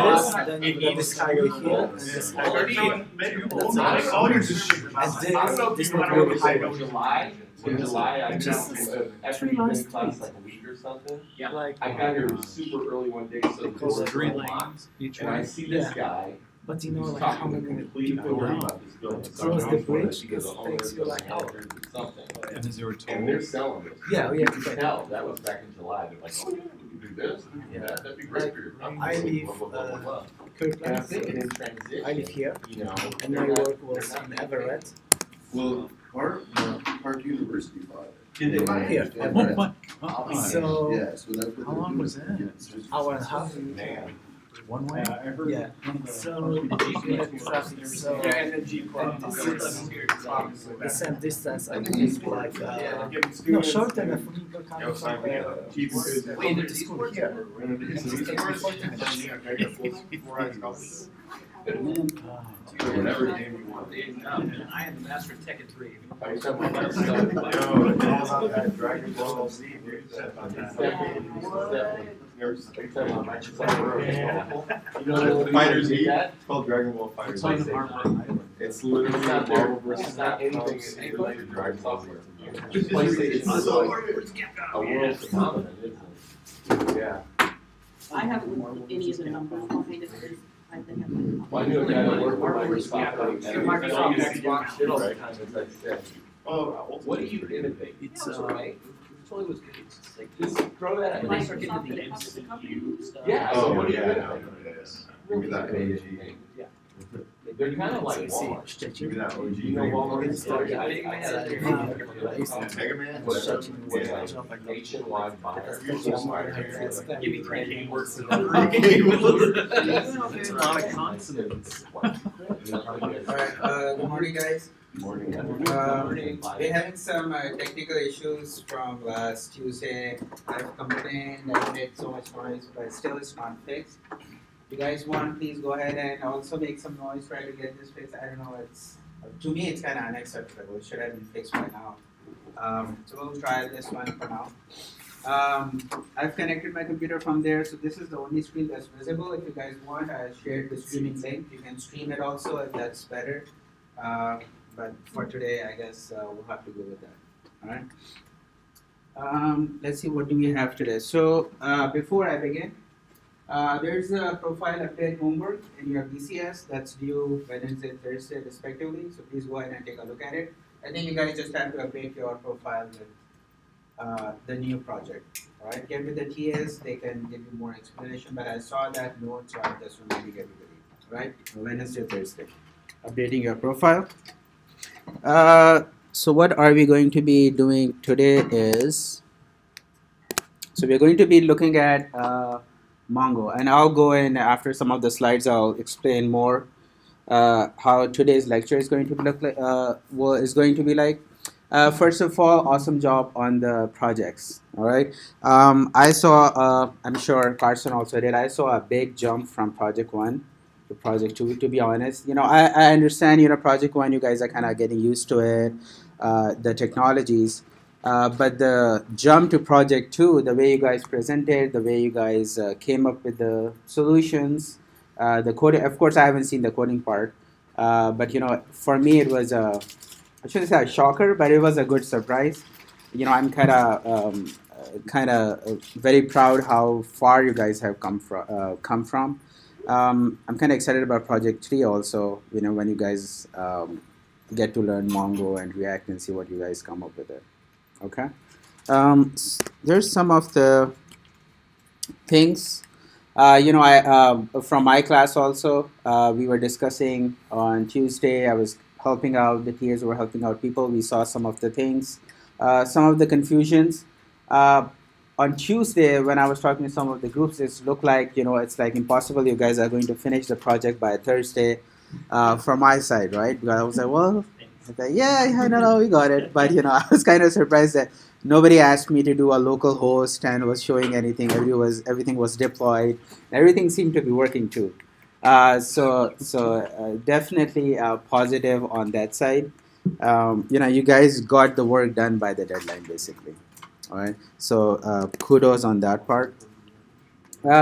this, then you got this guy right here, and this guy right here. And this would really high. In July, I Just after you've been in class like a week or something. Yeah. Like, I got here super early one day, so Because the three door lanes each and I way. see this guy. but you know, who's like how talking many complete people authority now about this building. cross the bridge because The it owners, takes you the like hours. managers, or something. And is there a And toll? they're selling this. Yeah, we You have to can pay. tell, that was back in July, they're like, oh yeah, we can do this, we can do that, that'd be great for your company. I live, blah, blah, blah, blah, blah. And I'm Kirkland, thinking in transition, I live here, you know. and my work was in Everett. Well, Park University bought it. Did they buy it? Here, Oh Everett. my God. So, Yeah, so that's what How they're long doing. was that? Yeah, it's just- hour and a half. Man. One way? Yeah. So, so Yeah, and then G Club. the same distance I believe like no shorter than from people coming from the school here. Whatever name you want. I am the master of Tekken 3. Are you talking about that stuff? Dragon Ball Z, You know, Fighters Heat. that? It's called Dragon Ball Fighters. It's on the armor. It's literally It's not there. Marvel versus It's not anything Capcom related to Dragon Ball. software. It's a world phenomenon, isn't it? Yeah. I haven't looked at any of the numbers behind it because I've been having. Well, I knew a guy that worked for Microsoft. And Microsoft he used Xbox. shit all the time, as I said. Oh, What do you innovate? It's right. It's always good. It's just like Just throw that when at they me. start getting to the Microsoft MCU stuff. Yeah. Oh, what do you yeah, innovate? Give me that Really OG. innovate. They're kind of like Walmart. Give me that OG. You know Walmart is Sorry, I had a Mega Man? whatever, nationwide buyer. Give me 3 keywords. That's a lot of consonants. Alright, good morning guys. Morning. We're having some technical issues from last Tuesday. I've complained, I made so much noise, but still it's not fixed. If you guys want, please go ahead and also make some noise, try to get this fixed. I don't know, to me it's kind of unacceptable. It should have been fixed by now. So we'll try this one for now. I've connected my computer from there, so this is the only screen that's visible. If you guys want, I shared the streaming link. You can stream it also if that's better. But for today, I guess we'll have to go with that. All right. Let's see, what do we have today? So before I begin, there's a profile update homework in your BCS that's due Wednesday, Thursday, respectively. So please go ahead and take a look at it. I think you guys just have to update your profile with the new project. All right, get with the TS, they can give you more explanation. But I saw that note, so I just reminding everybody. All right, Wednesday, Thursday, updating your profile. So what are we going to be doing today is, so we're going to be looking at Mongo, and I'll go in after some of the slides. I'll explain more how today's lecture is going to look like. What is going to be like. First of all, awesome job on the projects. All right. I saw. I'm sure Carson also did. I saw a big jump from project 1 to project 2. To be honest, I understand. Project 1, you guys are kind of getting used to it, the technologies. But the jump to project 2, the way you guys presented, the way you guys came up with the solutions, the coding. Of course, I haven't seen the coding part, but for me it was I shouldn't say a shocker, but it was a good surprise. I'm kind of very proud how far you guys have come from. I'm kind of excited about project 3 also. When you guys get to learn Mongo and React and see what you guys come up with it. Okay, there's some of the things, from my class also, we were discussing on Tuesday. I was helping out, the TAs were helping out people. We saw some of the things, some of the confusions. On Tuesday, when I was talking to some of the groups, it looked like, it's like impossible. You guys are going to finish the project by Thursday, from my side, right? Because I was like, well, yeah, I don't know, we got it. But, I was kind of surprised that nobody asked me to do a local host and was showing anything. Everything was deployed. Everything seemed to be working too. So definitely positive on that side. You guys got the work done by the deadline, basically. All right. So kudos on that part.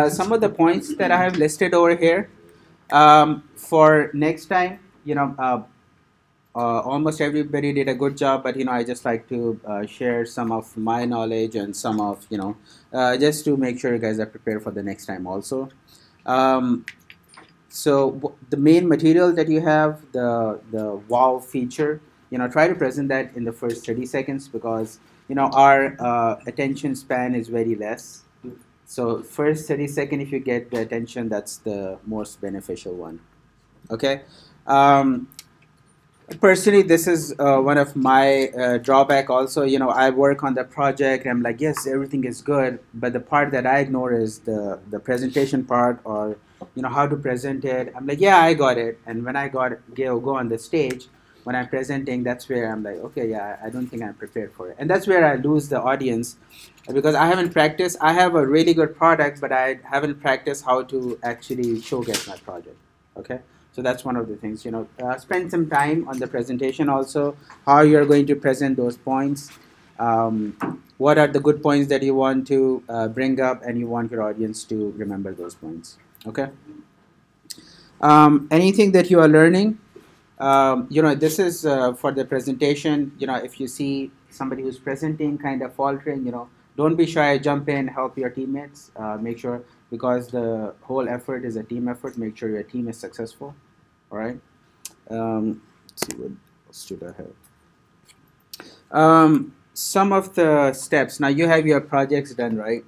some of the points that I have listed over here for next time, almost everybody did a good job, but I just like to share some of my knowledge and some of just to make sure you guys are prepared for the next time also. So the main material that you have, the wow feature, try to present that in the first 30 seconds because our attention span is very less. So first 30 seconds, if you get the attention, that's the most beneficial one. Okay. Personally, this is one of my drawback also. I work on the project. I'm like, yes, everything is good, but the part that I ignore is the presentation part, or how to present it. I'm like, yeah, I got it. And when I go on the stage, when I'm presenting, that's where I'm like, okay, yeah, I don't think I'm prepared for it. And that's where I lose the audience because I haven't practiced. I have a really good product, but I haven't practiced how to actually showcase my project. Okay. So that's one of the things, spend some time on the presentation also, how you're going to present those points, what are the good points that you want to bring up and you want your audience to remember those points, okay? Anything that you are learning, this is for the presentation, if you see somebody who's presenting kind of faltering, don't be shy, jump in, help your teammates, make sure, because the whole effort is a team effort, make sure your team is successful. All right. Let's see what else should I have. Some of the steps. Now you have your projects done, right?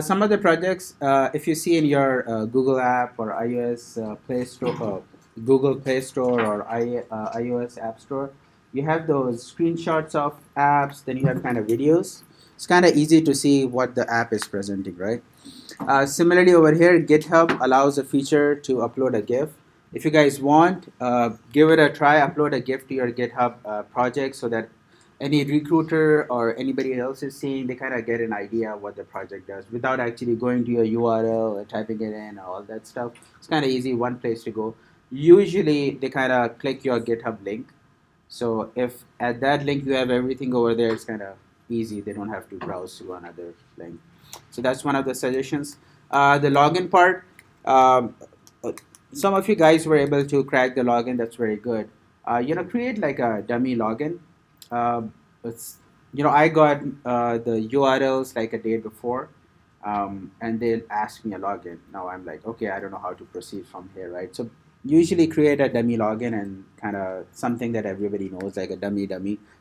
Some of the projects, if you see in your Google app or iOS Play Store, Google Play Store or iOS App Store, you have those screenshots of apps. Then you have kind of videos. It's kind of easy to see what the app is presenting, right? Similarly, over here, GitHub allows a feature to upload a GIF. If you guys want, give it a try, upload a GIF to your GitHub project so that any recruiter or anybody else is seeing, they kind of get an idea what the project does without actually going to your URL and typing it in, all that stuff. It's kind of easy, one place to go. Usually, they kind of click your GitHub link. So if at that link you have everything over there, it's kind of easy. They don't have to browse to another link. So that's one of the suggestions. The login part, some of you guys were able to crack the login. That's very good. Create like a dummy login. I got the URLs like a day before, and they'll ask me a login. Now I'm like, okay, I don't know how to proceed from here, right? So usually create a dummy login and kind of something that everybody knows, like a dummy,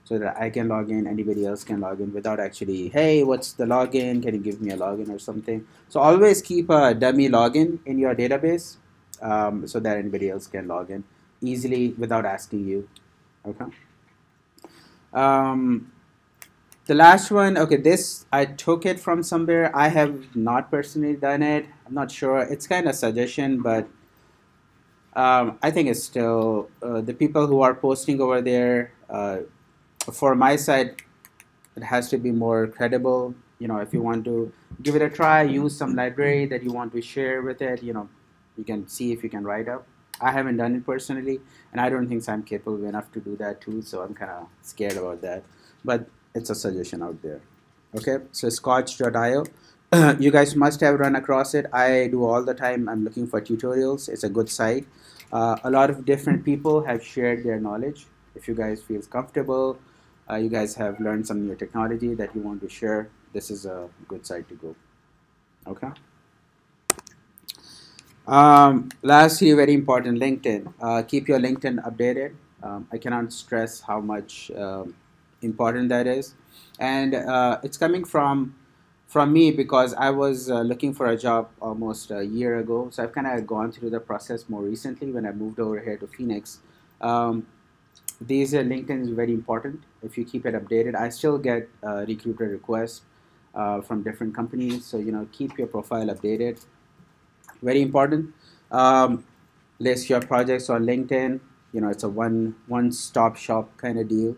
so that I can log in, anybody else can log in without actually, hey, what's the login? Can you give me a login or something? So always keep a dummy login in your database. So that anybody else can log in easily without asking you. Okay. The last one, okay, this I took it from somewhere. I have not personally done it. I'm not sure. It's kind of suggestion, but I think it's still the people who are posting over there. For my side, it has to be more credible. If you want to give it a try, use some library that you want to share with it. You can see if you can write up. I haven't done it personally, and I don't think I'm capable enough to do that too, so I'm kind of scared about that. But it's a suggestion out there. Okay, so scotch.io. You guys must have run across it. I do all the time. I'm looking for tutorials. It's a good site. A lot of different people have shared their knowledge. If you guys feel comfortable, you guys have learned some new technology that you want to share, this is a good site to go. Okay. Lastly, very important, LinkedIn. Keep your LinkedIn updated. I cannot stress how much important that is. And it's coming from me because I was looking for a job almost a year ago. So I've kind of gone through the process more recently when I moved over here to Phoenix. These LinkedIn is very important. If you keep it updated, I still get recruiter requests from different companies. So, keep your profile updated. Very important. List your projects on LinkedIn. It's a one-stop shop kind of deal.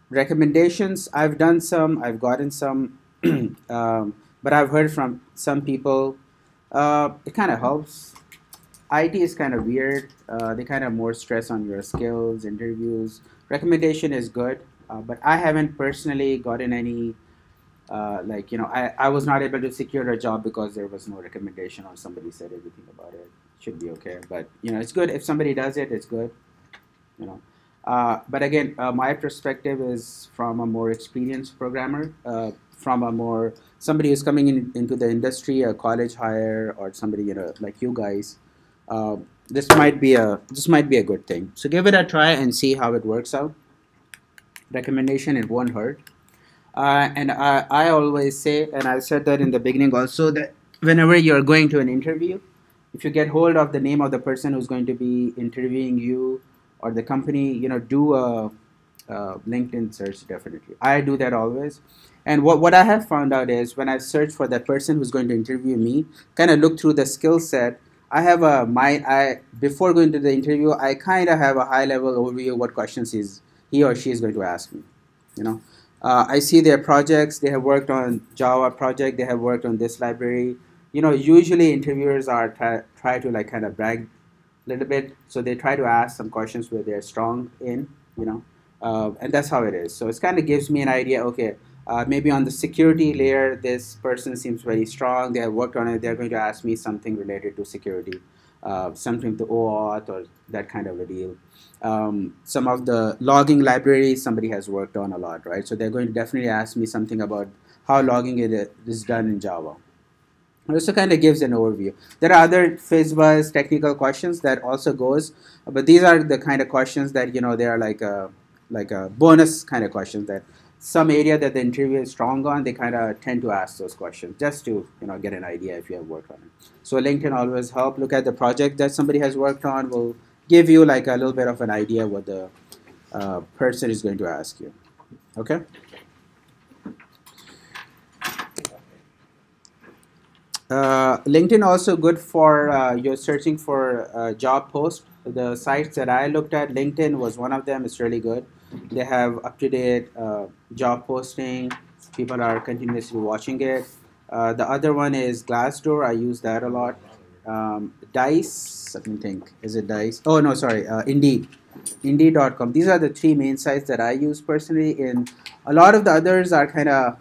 Recommendations, I've done some, I've gotten some, but I've heard from some people, it kind of helps. IT is kind of weird. They kind of more stress on your skills, interviews. Recommendation is good, but I haven't personally gotten any Like, I was not able to secure a job because there was no recommendation or somebody said everything about it. Should be okay. But, it's good if somebody does it, it's good, But again, my perspective is from a more experienced programmer, from somebody who's coming into the industry, a college hire or somebody, like you guys. This might be a good thing. So give it a try and see how it works out. Recommendation, it won't hurt. And I always say, and I said that in the beginning also, that whenever you're going to an interview, if you get hold of the name of the person who's going to be interviewing you or the company, do a LinkedIn search definitely. I do that always. And what I have found out is when I search for that person who's going to interview me, kind of look through the skill set, I have before going to the interview, I kind of have a high level overview of what questions he or she is going to ask me, I see their projects. They have worked on Java project. They have worked on this library. Usually interviewers are try to like kind of brag a little bit. So they try to ask some questions where they're strong in, and that's how it is. So it kind of gives me an idea. Okay, maybe on the security layer, this person seems very strong. They have worked on it. They're going to ask me something related to security, something to OAuth or that kind of a deal. Some of the logging libraries somebody has worked on a lot, right? So they're going to definitely ask me something about how logging is done in Java. It also kind of gives an overview. There are other FizzBuzz technical questions that also goes, but these are the kind of questions that, they are like a bonus kind of questions that some area that the interviewer is strong on, they kind of tend to ask those questions just to, get an idea if you have worked on it. So LinkedIn always help. Look at the project that somebody has worked on. Will give you like a little bit of an idea what the person is going to ask you. Okay. LinkedIn also good for you're searching for job posts. The sites that I looked at, LinkedIn was one of them. It's really good. They have up-to-date job posting. People are continuously watching it. The other one is Glassdoor. I use that a lot. Dice, let me think. Is it Dice? Oh, no, sorry. Indeed. Indeed.com. These are the three main sites that I use personally. And a lot of the others are kind of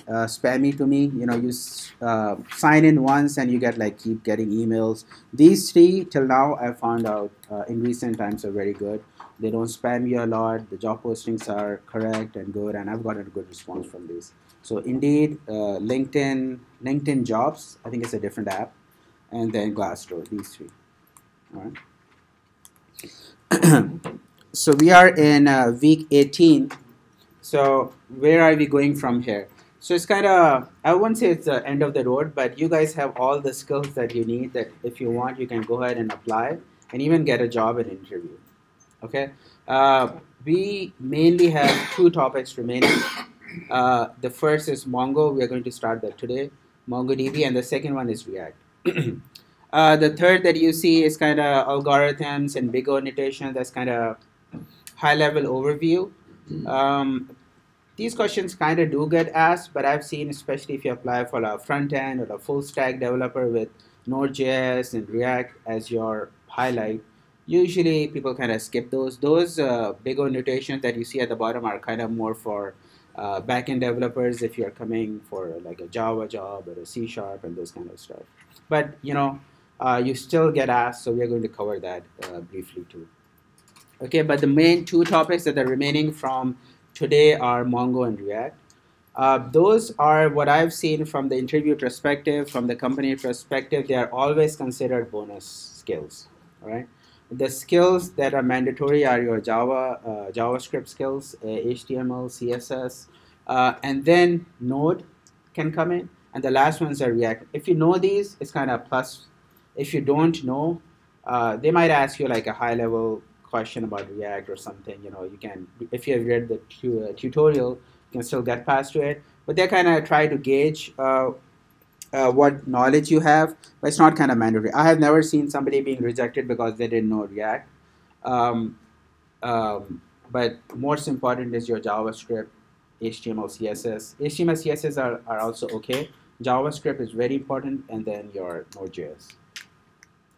spammy to me. You sign in once and you keep getting emails. These three till now I found out in recent times are very good. They don't spam you a lot. The job postings are correct and good, and I've gotten a good response from these. So Indeed, LinkedIn Jobs, I think it's a different app, and then Glassdoor, these three. All right. So we are in week 18. So where are we going from here? So it's kind of, I wouldn't say it's the end of the road, but you guys have all the skills that you need that if you want, you can go ahead and apply and even get a job and interview. Okay. We mainly have two topics remaining. The first is Mongo. We are going to start that today, MongoDB, and the second one is React. The third that you see is kind of algorithms and big O notation. That's kind of high-level overview. These questions kind of do get asked, but I've seen, especially if you apply for a front-end or a full-stack developer with Node.js and React as your highlight, usually people kind of skip those. Those big O notations that you see at the bottom are kind of more for back-end developers if you're coming for like a Java job or a C# and those kind of stuff. But, you still get asked, so we're going to cover that briefly too. Okay, but the main two topics that are remaining from today are Mongo and React. Those are what I've seen from the interview perspective, from the company perspective. They are always considered bonus skills, all right? The skills that are mandatory are your JavaScript skills, HTML, CSS, and then Node can come in, and the last ones are React. If you know these, it's kind of plus. If you don't know, they might ask you like a high-level question about React or something. You can, if you have read the tutorial, you can still get past to it. But they kind of try to gauge what knowledge you have, but it's not kind of mandatory. I have never seen somebody being rejected because they didn't know React. But most important is your JavaScript, HTML, CSS. HTML, CSS are also okay. JavaScript is very important, and then your Node.js.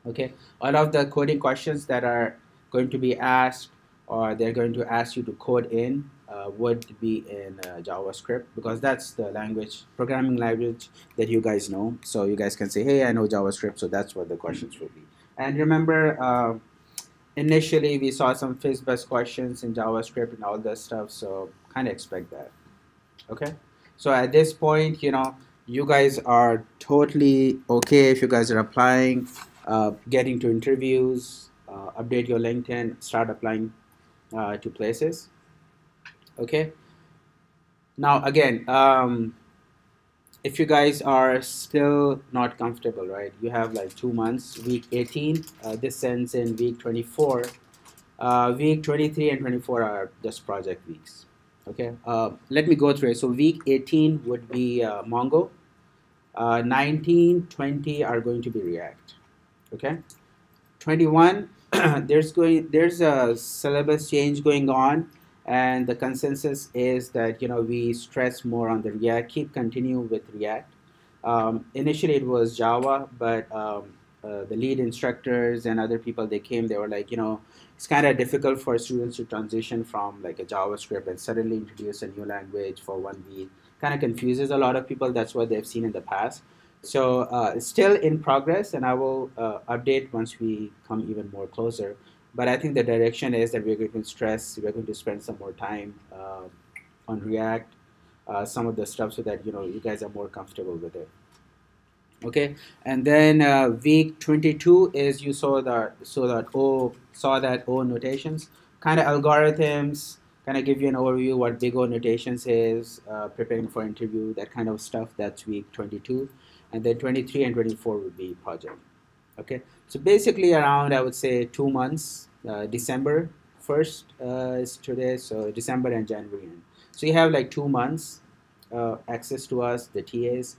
Okay, all of the coding questions that are going to be asked, or they're going to ask you to code in, would be in JavaScript, because that's the programming language that you guys know. So you guys can say, hey, I know JavaScript, so that's what the questions will be. And remember, initially we saw some FIS-based questions in JavaScript and all that stuff, so kind of expect that. Okay, so at this point, you guys are totally okay if you guys are applying, getting to interviews, update your LinkedIn, start applying to places. Okay, now again, if you guys are still not comfortable, right, you have like 2 months. Week 18, this ends in week 24. Week 23 and 24 are just project weeks. Okay, let me go through it. So week 18 would be Mongo. 19, 20 are going to be React. Okay, 21, there's a syllabus change going on, and the consensus is that we stress more on the React, continue with React. Initially it was Java, but the lead instructors and other people, they were like, it's kind of difficult for students to transition from like a JavaScript and suddenly introduce a new language for 1 week. Kind of confuses a lot of people. That's what they've seen in the past. So it's still in progress, and I will update once we come even more closer. But I think the direction is that we're going to spend some more time on React, some of the stuff, so that you guys are more comfortable with it. Okay, and then week 22 is you saw that O notations, kind of algorithms, kind of give you an overview what big O notations is, preparing for interview, that kind of stuff. That's week 22, and then 23 and 24 would be project. Okay, so basically around, I would say, 2 months. December 1st is today, so December and January. So you have like 2 months access to us, the TAs.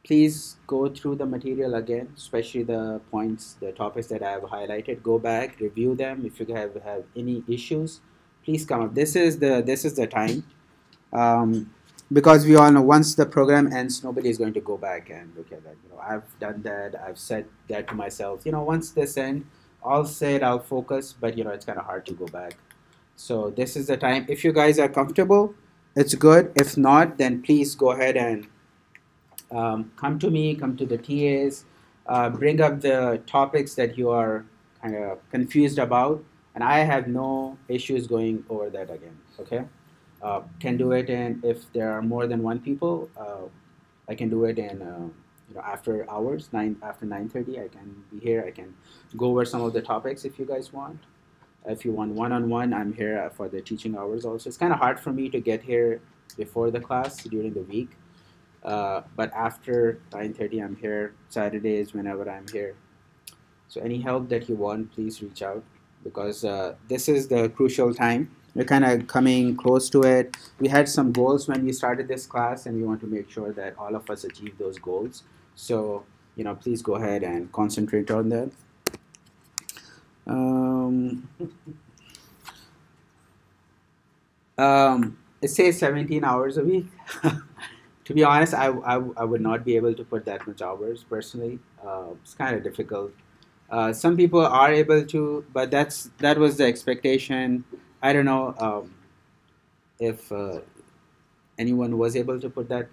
Please go through the material again, especially the points, the topics that I have highlighted. Go back, review them. If you have any issues, please come up. This is the time, because we all know once the program ends, nobody is going to go back and look at that. I've done that. I've said that to myself. Once this ends, I'll say it, I'll focus, but it's kind of hard to go back. So this is the time. If you guys are comfortable, it's good. If not, then please go ahead and come to me, come to the TAs, bring up the topics that you are kind of confused about, and I have no issues going over that again. Okay, can do it, and if there are more than 1 people, I can do it in after hours, after 9:30. I can be here. I can go over some of the topics if you guys want. If you want one-on-one, I'm here for the teaching hours also. It's kind of hard for me to get here before the class during the week. But after 9:30, I'm here. Saturdays, whenever I'm here. So any help that you want, please reach out, because this is the crucial time. We're kind of coming close to it. We had some goals when we started this class, and we want to make sure that all of us achieve those goals. So, please go ahead and concentrate on that. It says 17 hours a week. To be honest, I would not be able to put that much hours personally. It's kind of difficult. Some people are able to, but that was the expectation. I don't know if anyone was able to put that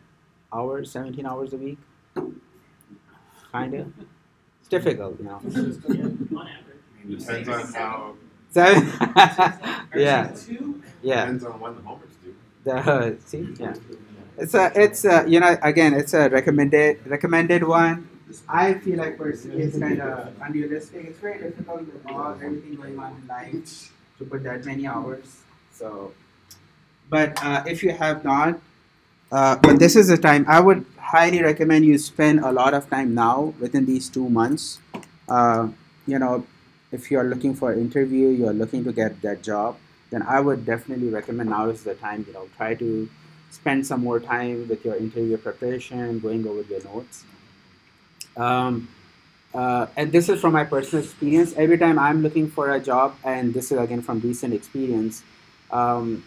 17 hours a week. Kind of. It's difficult, Depends on how. Yeah. Depends on when the homework's due. See, yeah. It's again, it's a recommended one. I feel like personally it's kind of unrealistic. It's very difficult with everything going on in life to put that many hours. So, but if you have not, but this is the time. I would highly recommend you spend a lot of time now within these 2 months. If you are looking for an interview, you are looking to get that job, then I would definitely recommend now is the time. Try to spend some more time with your interview preparation, going over your notes. And this is from my personal experience. Every time I'm looking for a job, and this is again from recent experience, I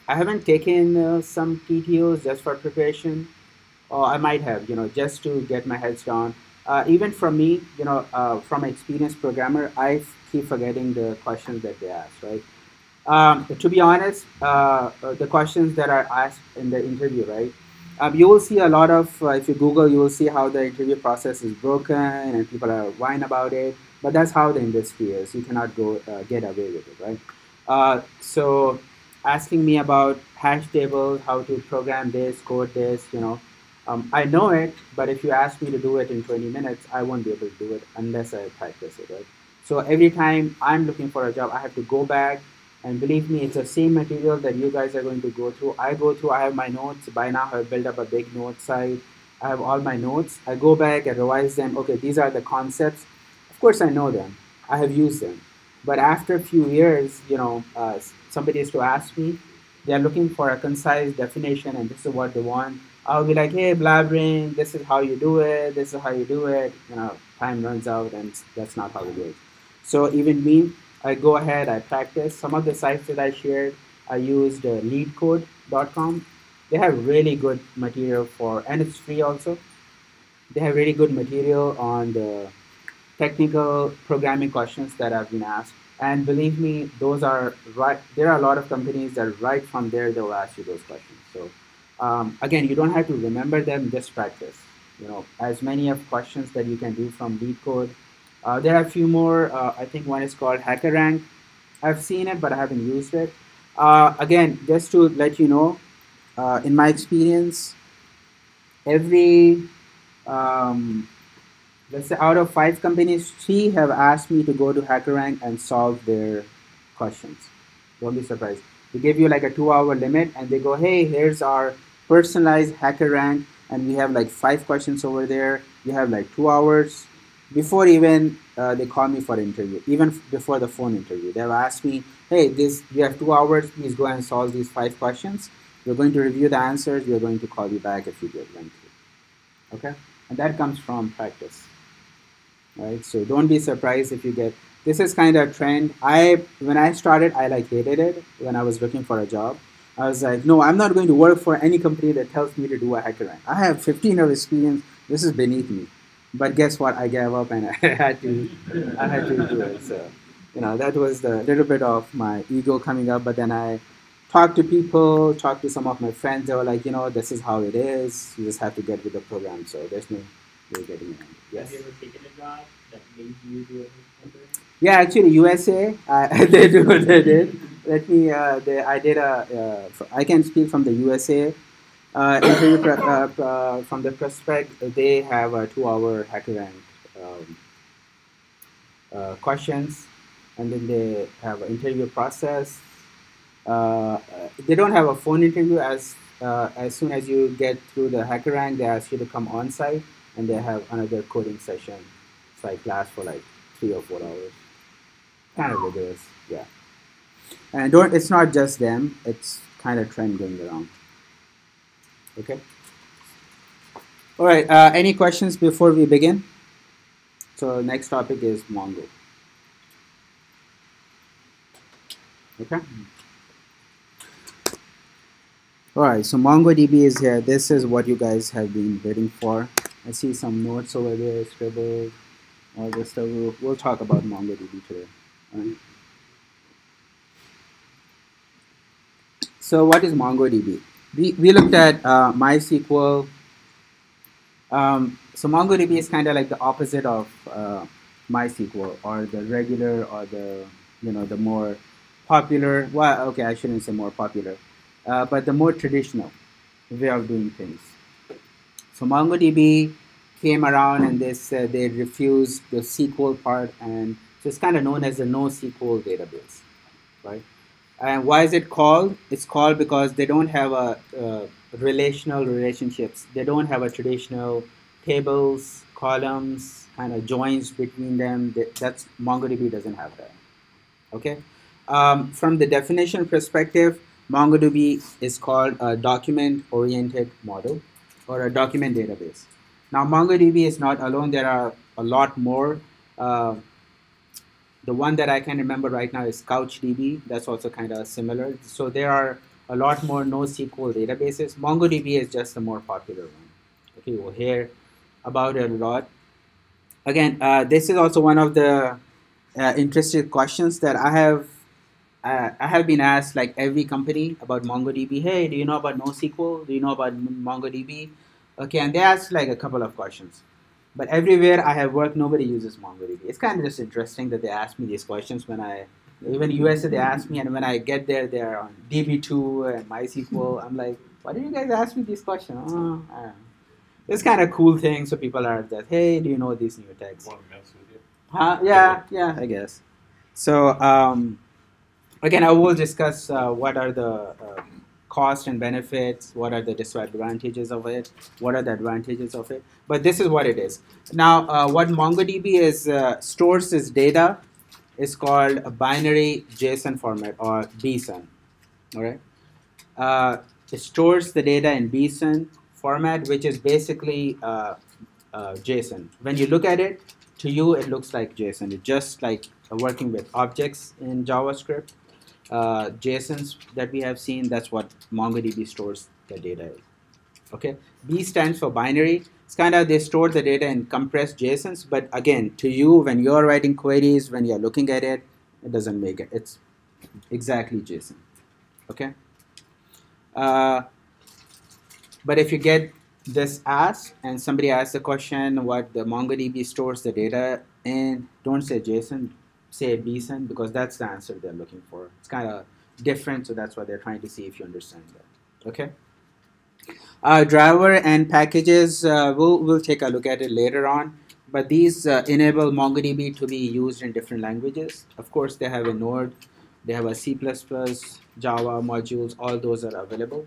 haven't taken some PTOs just for preparation, or I might have, just to get my heads down. Even from me, from an experienced programmer, I keep forgetting the questions that they ask, right? To be honest, the questions that are asked in the interview, right? You will see a lot of, if you Google, you will see how the interview process is broken and people are whine about it. But that's how the industry is. You cannot go get away with it, right? So asking me about hash tables, how to program this, code this, I know it, but if you ask me to do it in 20 minutes, I won't be able to do it unless I practice it, right? So every time I'm looking for a job, I have to go back, and believe me, it's the same material that you guys are going to go through. I go through, I have my notes. By now, I've built up a big note site. I have all my notes. I go back and revise them. Okay, these are the concepts. Of course, I know them. I have used them. But after a few years, somebody is to ask me, they're looking for a concise definition, and this is what they want. I'll be like, hey, blabbering, this is how you do it. This is how you do it. Time runs out, and that's not how we do it. So even me, I go ahead, I practice. Some of the sites that I shared, I used leadcode.com. They have really good material and it's free also. They have really good material on the technical programming questions that have been asked. And believe me, those are right. There are a lot of companies that right from there, they'll ask you those questions. So again, you don't have to remember them, just practice. As many of questions that you can do from LeetCode. There are a few more. I think one is called HackerRank. I've seen it, but I haven't used it. Again, just to let you know, in my experience, every let's say out of 5 companies, 3 have asked me to go to HackerRank and solve their questions. Don't be surprised. They give you like a 2-hour limit, and they go, hey, here's our personalized HackerRank, and we have like 5 questions over there. You have like 2 hours. Before even they call me for interview, even before the phone interview, they'll ask me, hey, you have 2 hours, please go and solve these 5 questions. We're going to review the answers. We're going to call you back if you get them through. Okay? And that comes from practice. Right? So don't be surprised if you get, this is kind of a trend. When I started, I hated it when I was looking for a job. I was like, no, I'm not going to work for any company that tells me to do a HackerRank. I have 15 years of experience. This is beneath me. But guess what? I gave up and I had to do it. So, that was the little bit of my ego coming up. But then I talked to people, talked to some of my friends. They were like, this is how it is. You just have to get with the program. So there's no way getting around. Yes. Have you ever taken a job that made you do it? Yeah, actually, USA, they did. I can speak from the USA. Interview from the prospect, they have a 2-hour HackerRank questions, and then they have an interview process. They don't have a phone interview. As soon as you get through the HackerRank, they ask you to come on site, and they have another coding session. It's like lasts for like 3 or 4 hours. Kind of rigorous, yeah. And it's not just them. It's kind of trend going around. Okay. All right. Any questions before we begin? So next topic is Mongo. Okay. All right. So MongoDB is here. This is what you guys have been waiting for. I see some notes over there, scribbled, all this stuff. We'll talk about MongoDB today. All right. So what is MongoDB? We looked at MySQL. So MongoDB is kind of like the opposite of MySQL, or the regular, or the the more popular. Well, okay, I shouldn't say more popular, but the more traditional way of doing things. So MongoDB came around, and they said they refused the SQL part, and so it's kind of known as the NoSQL database, right? And why is it called? It's called because they don't have a relational relationships. They don't have a traditional tables, columns, kind of joins between them. That's MongoDB doesn't have that. Okay. From the definition perspective, MongoDB is called a document-oriented model, or a document database. Now, MongoDB is not alone. There are a lot more. The one that I can remember right now is CouchDB. That's also kind of similar. So there are a lot more NoSQL databases. MongoDB is just the more popular one. Okay, we'll hear about it a lot. Again, this is also one of the interesting questions that I have I have been asked like every company about MongoDB. Hey, do you know about NoSQL? Do you know about MongoDB? Okay, and they ask like a couple of questions. But everywhere I have worked, nobody uses MongoDB. It's kind of just interesting that they ask me these questions when even USA they ask me, and when I get there, they're on DB2 and MySQL. I'm like, why did you guys ask me these questions? Oh, I don't know. It's kind of cool thing. So people are that, hey, do you know these new techs? Want to mess with you? Yeah, I guess. So again, I will discuss what are the costs and benefits, what are the disadvantages of it, what are the advantages of it. But this is what it is. Now, what MongoDB is stores its data is called a binary JSON format or BSON. All right. It stores the data in BSON format, which is basically JSON. When you look at it, to you it looks like JSON. It's just like working with objects in JavaScript. JSONs that we have seen, that's what MongoDB stores the data in. Okay, B stands for binary. It's kind of they store the data in compressed JSONs, but again, to you, when you're writing queries, when you're looking at it, it doesn't make it. It's exactly JSON. Okay. But if you get this asked and somebody asks the question what the MongoDB stores the data in, don't say JSON, say BSON, because that's the answer they're looking for. It's kind of different, so that's why they're trying to see if you understand that. Okay. Driver and packages, we'll take a look at it later on, but these enable MongoDB to be used in different languages. Of course, they have a Node, they have a C++, Java modules, all those are available.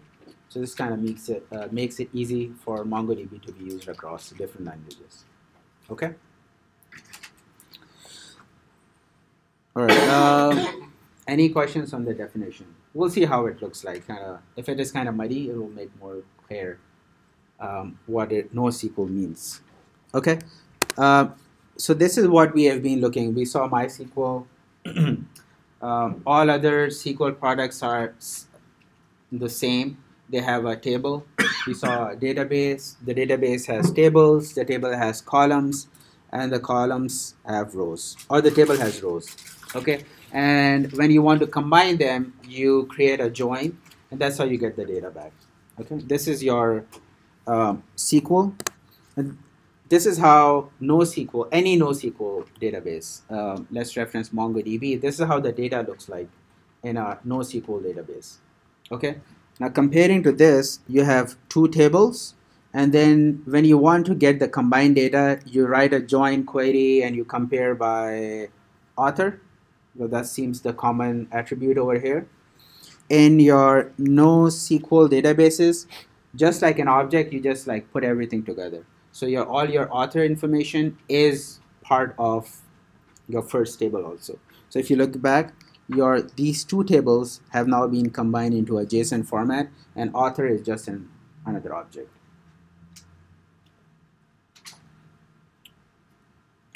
So this kind of makes it easy for MongoDB to be used across different languages. Okay. All right. Any questions on the definition? We'll see how it looks like. If it is kind of muddy, it will make more clear what NoSQL means. Okay. So this is what we have been looking. We saw MySQL. All other SQL products are the same. They have a table. We saw a database. The database has tables. The table has columns, and the columns have rows, or the table has rows. Okay. And when you want to combine them, you create a join, and that's how you get the data back. Okay. This is your SQL. And this is how NoSQL, any NoSQL database, let's reference MongoDB. This is how the data looks like in a NoSQL database. Okay. Now comparing to this, you have two tables, and then when you want to get the combined data, you write a join query and you compare by author. So that seems the common attribute over here. In your NoSQL databases, just like an object, you just like put everything together. So all your author information is part of your first table also. So if you look back, these two tables have now been combined into a JSON format, and author is just another object.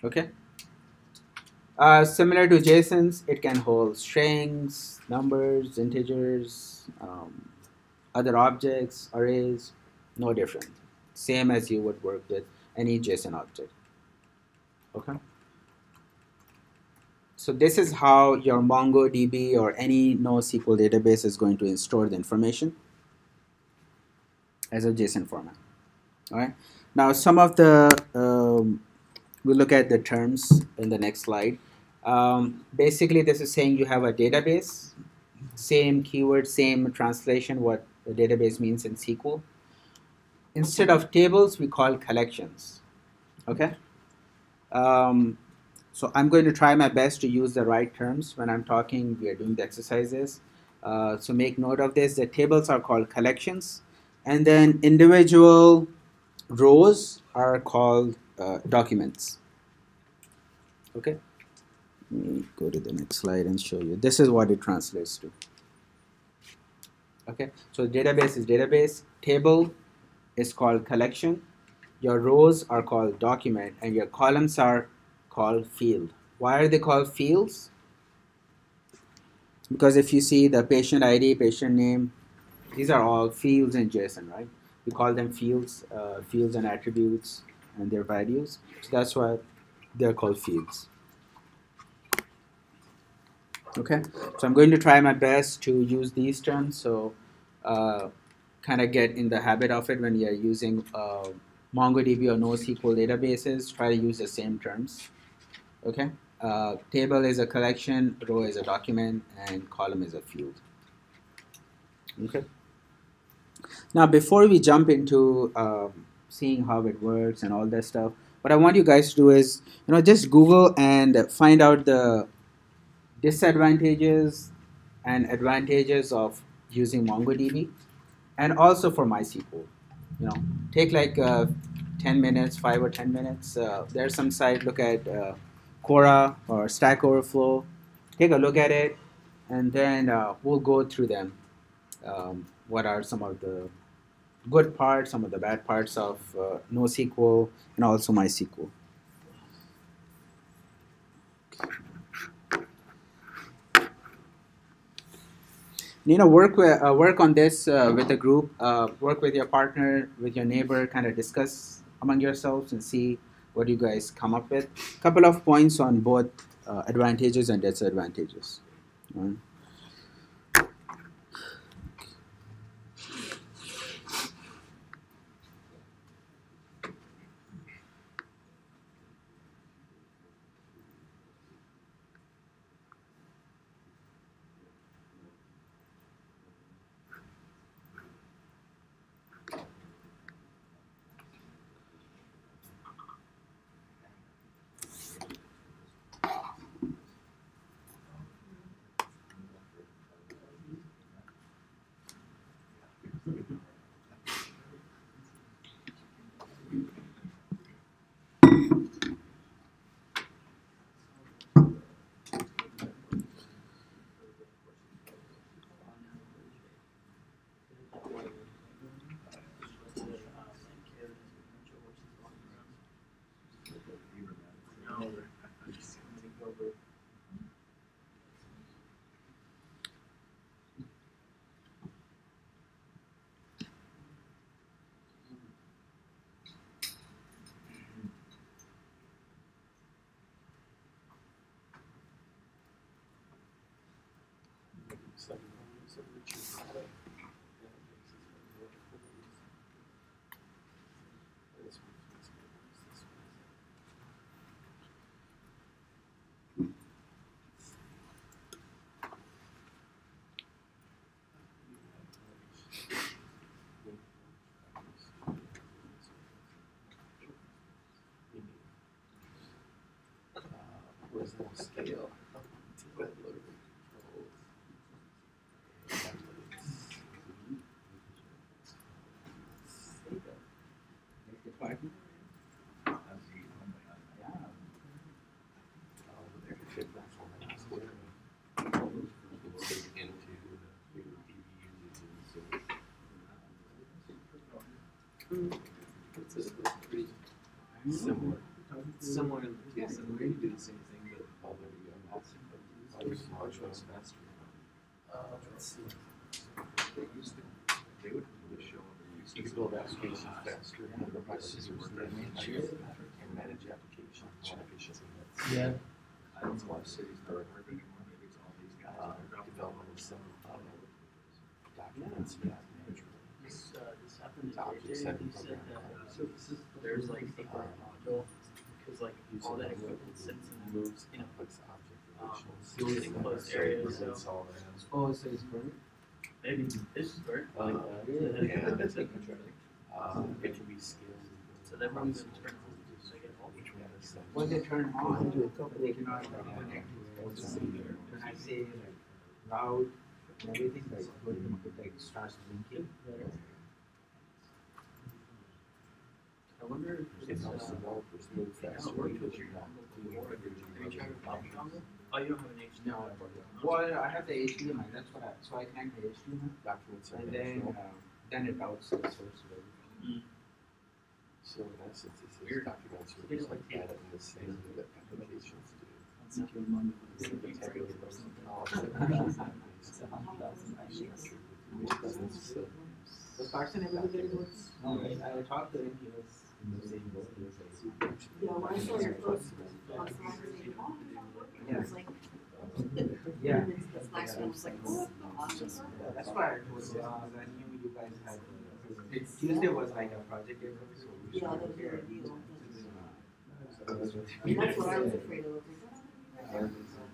Okay. Similar to JSONs, it can hold strings, numbers, integers, other objects, arrays, no different. Same as you would work with any JSON object. Okay. So this is how your MongoDB or any NoSQL database is going to store the information as a JSON format. All right. Now some of the we'll look at the terms in the next slide. Basically, this is saying you have a database, same keyword, same translation, what the database means in SQL. Instead of tables, we call collections. Okay. So I'm going to try my best to use the right terms when I'm talking. We are doing the exercises. So make note of this. The tables are called collections, and then individual rows are called documents. Okay. Let me go to the next slide and show you. This is what it translates to. Okay. So database is database. Table is called collection. Your rows are called document, and your columns are called field. Why are they called fields? Because if you see the patient ID, patient name, these are all fields in JSON, right? We call them fields, fields and attributes and their values. So that's why they're called fields. Okay, so I'm going to try my best to use these terms, so kind of get in the habit of it when you're using MongoDB or NoSQL databases. Try to use the same terms. Okay, table is a collection, row is a document, and column is a field. Okay. Now, before we jump into seeing how it works and all that stuff, what I want you guys to do is, just Google and find out the disadvantages and advantages of using MongoDB, and also for MySQL. Take like 10 minutes, 5 or 10 minutes. There's some site, look at Quora or Stack Overflow. Take a look at it, and then we'll go through them. What are some of the good parts, some of the bad parts of NoSQL, and also MySQL. Work on this with a group. Work with your partner, with your neighbor. Kind of discuss among yourselves and see what you guys come up with. Couple of points on both advantages and disadvantages. Where's the scale? Similar. Similar in the case that we do the same thing, but all there you go. Much less faster. Let's see. They would really show up. You could build applications faster and provide systems that manage applications more efficiently. Yeah. I don't know why cities don't work anymore. Maybe it's all these guys. Development of some documents. This happened today. He said that there's like a module because like all that equipment sits in moves in a closed area. So Oh, so it's burnt? maybe this is burnt. Yeah. It can be scaled. So that runs in turn. Which one is that? When they turn on, they cannot connect. When I say loud and everything, like starts blinking. I wonder if It helps developers move faster because you're not doing everything. Oh, you don't have an HD? No. Well, I have the HDMI. That's what so I connect the HDMI, Documents are and dimensional. then it routes to the source of everything. So in essence, it says Weird. documents are just like data in the same way that applications do. It's not your mom. Was Carson able to get it? No, right? I talked to him. He was in the same boat. He was like, Yeah, when I saw your post on Saturday, it was like, yeah. next one was like, oh. That's why it was, I knew you guys had, Tuesday was like a project day, so we should Yeah, have that was here. really deal. So That's what I was afraid of. But it was fun.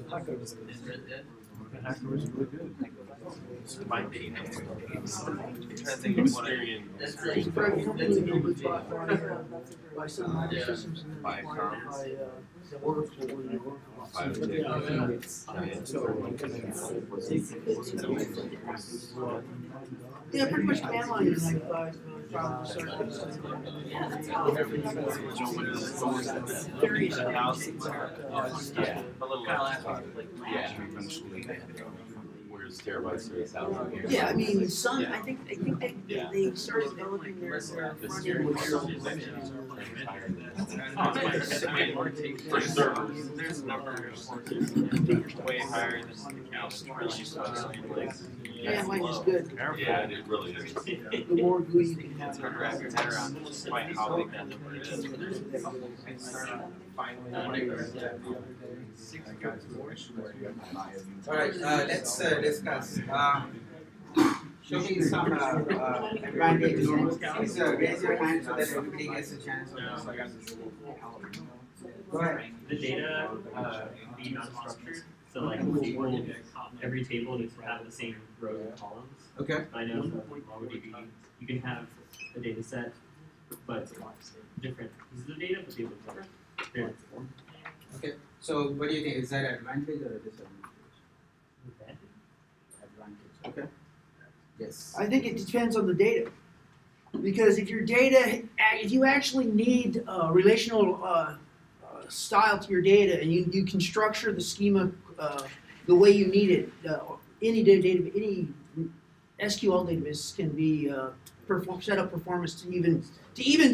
Hacker was really good. By some minor systems and then acquired by Oracle or the Oracle. Yeah, pretty much mainline in like five circuits. Various yeah, I mean, some, I think they started developing their front end with some. For servers, there's numbers way higher than the count. Yeah, mine is good. Yeah, it really is. The more GUI you can have. It's hard to wrap your head around quite how big that number is. Alright, let's discuss. Show me some advantages. Please raise your hand so that everybody gets a chance. Go ahead. The data can be non-structured, so like every table needs to have the same rows and columns. Okay. I know like MongoDB, you can have a data set, but different pieces of data, but they look different. Okay. So what do you think? Is that advantage or a disadvantage? Advantage. Okay. Yes. I think it depends on the data. Because if your data, if you actually need relational style to your data and you can structure the schema the way you need it, any SQL database can be set up performance to even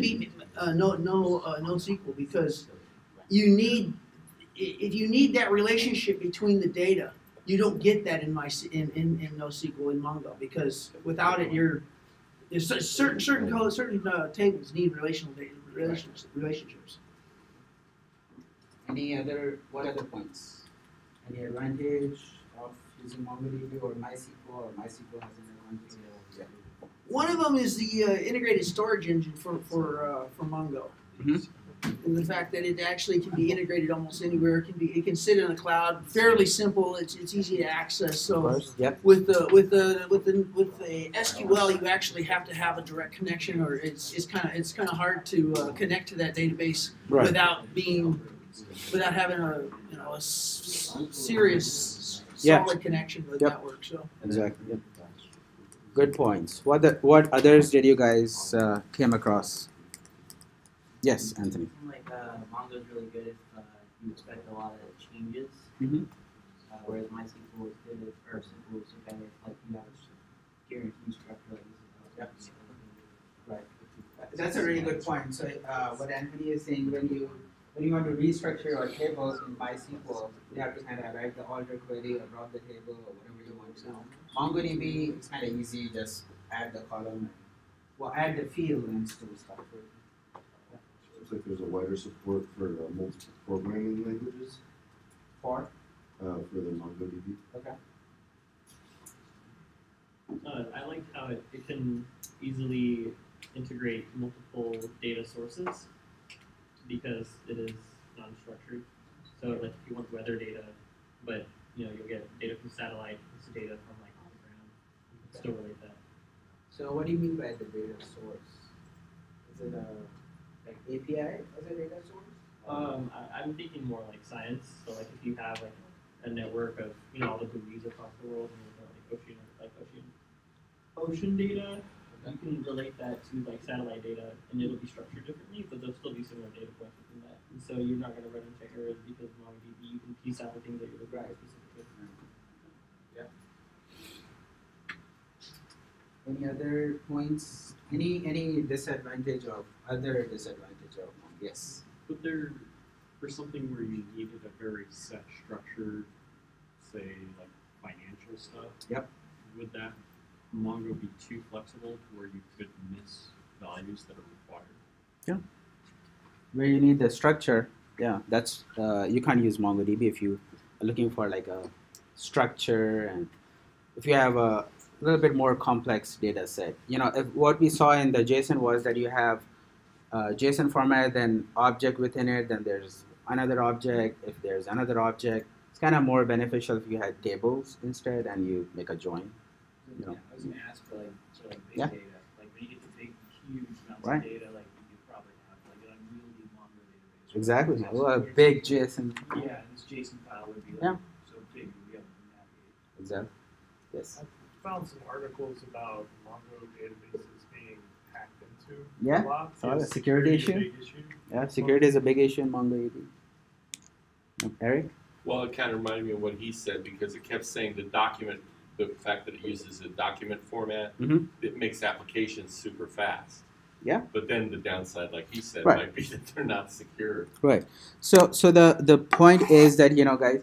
beat NoSQL, because you need, if you need that relationship between the data, you don't get that in NoSQL in Mongo, because without it there's certain tables need relationships. What other points? Any advantage of using MongoDB or MySQL, or MySQL has an advantage? Yeah. One of them is the integrated storage engine for Mongo. Mhm. And the fact that it actually can be integrated almost anywhere. It can sit in the cloud. Fairly simple. It's easy to access. So Yep. with the SQL, you actually have to have a direct connection, or it's kind of hard to connect to that database without having a serious solid connection to the network. So Exactly. Yep. Good points. What others did you guys came across? Yes, Anthony. Like Mongo is really good if you expect a lot of changes, Mhm. whereas MySQL is good if, or SQL is better if like you have a guarantee structure like this. Right. That's a really good point. So what Anthony is saying, when you want to restructure your tables in MySQL, you have to kind of write the alter query or drop the table or whatever you want to. MongoDB, it's kind of easy, just add the column, add the field and still structure it. Looks like there's a wider support for multiple programming languages For? for the MongoDB. Okay. I like how it can easily integrate multiple data sources because it is non-structured. So like if you want weather data, but you'll get data from satellite, it's data from like on the ground. So still relate that. So what do you mean by the data source? Is it a like API as a data source? I'm thinking more like science. So like if you have like a network of all the buoys across the world and like ocean data, you can relate that to like satellite data, and it'll be structured differently, but there'll still be similar data points within that. And so you're not going to run into errors because MongoDB you can piece out the things that you're looking for specifically. Yeah. Any other points? Any disadvantage of Mongo? Yes. But there, for something where you needed a very set structure, say like financial stuff. Yep. Would that Mongo be too flexible to where you could miss values that are required? Yeah. Where you need the structure, yeah, that's you can't use MongoDB if you are looking for like a structure, and if you have a little bit more complex data set. If what we saw in the JSON was that you have JSON format, then object within it, then there's another object. If there's another object, it's kind of more beneficial if you had tables instead and you make a join. I was going to ask for like big Yeah. data. Like when you get to big, huge amounts Right. of data, like you could probably have like an unwieldy Mongo database. Exactly. Right? Well, a big JSON. Yeah, and this JSON file would be like Yeah. so big you'd be able to navigate. Exactly. Yes. Found some articles about Mongo databases being hacked into Yeah, a lot. saw the Is security a issue. big issue? Yeah, security is a big issue in MongoDB. Eric? Well, it kind of reminded me of what he said because it kept saying the fact that it uses a document format, Mhm. it makes applications super fast. Yeah. But then the downside, like he said, Right. might be that they're not secure. Right. So the point is that, guys,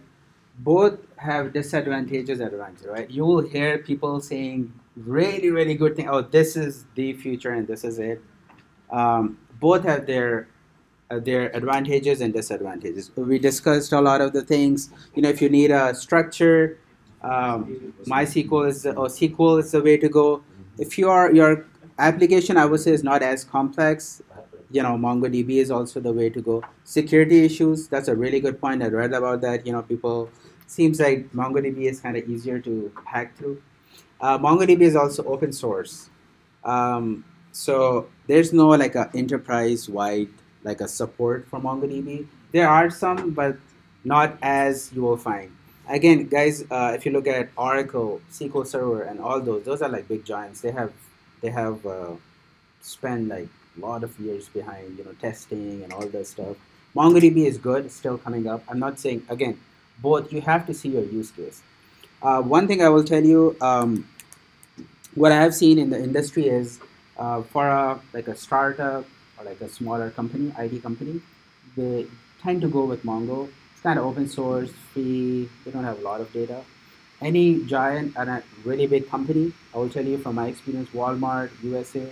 both have disadvantages and advantages, right? You will hear people saying really, really good thing. Oh, this is the future and this is it. Both have their advantages and disadvantages. We discussed a lot of the things. If you need a structure, MySQL or SQL is the way to go. If your application, I would say, is not as complex, MongoDB is also the way to go. Security issues, that's a really good point. I read about that. People, seems like MongoDB is kind of easier to hack through. MongoDB is also open source. So there's no like a enterprise-wide like a support for MongoDB. There are some, but not as you will find. Again, guys, if you look at Oracle, SQL Server, and all those are like big giants. They have spent like a lot of years behind, testing and all that stuff. MongoDB is good, it's still coming up. I'm not saying, again, both, you have to see your use case. One thing I will tell you, what I have seen in the industry is for a startup or like a smaller company, IT company, they tend to go with Mongo. It's kind of open source, free, they don't have a lot of data. Any giant and a really big company, I will tell you from my experience, Walmart, USA,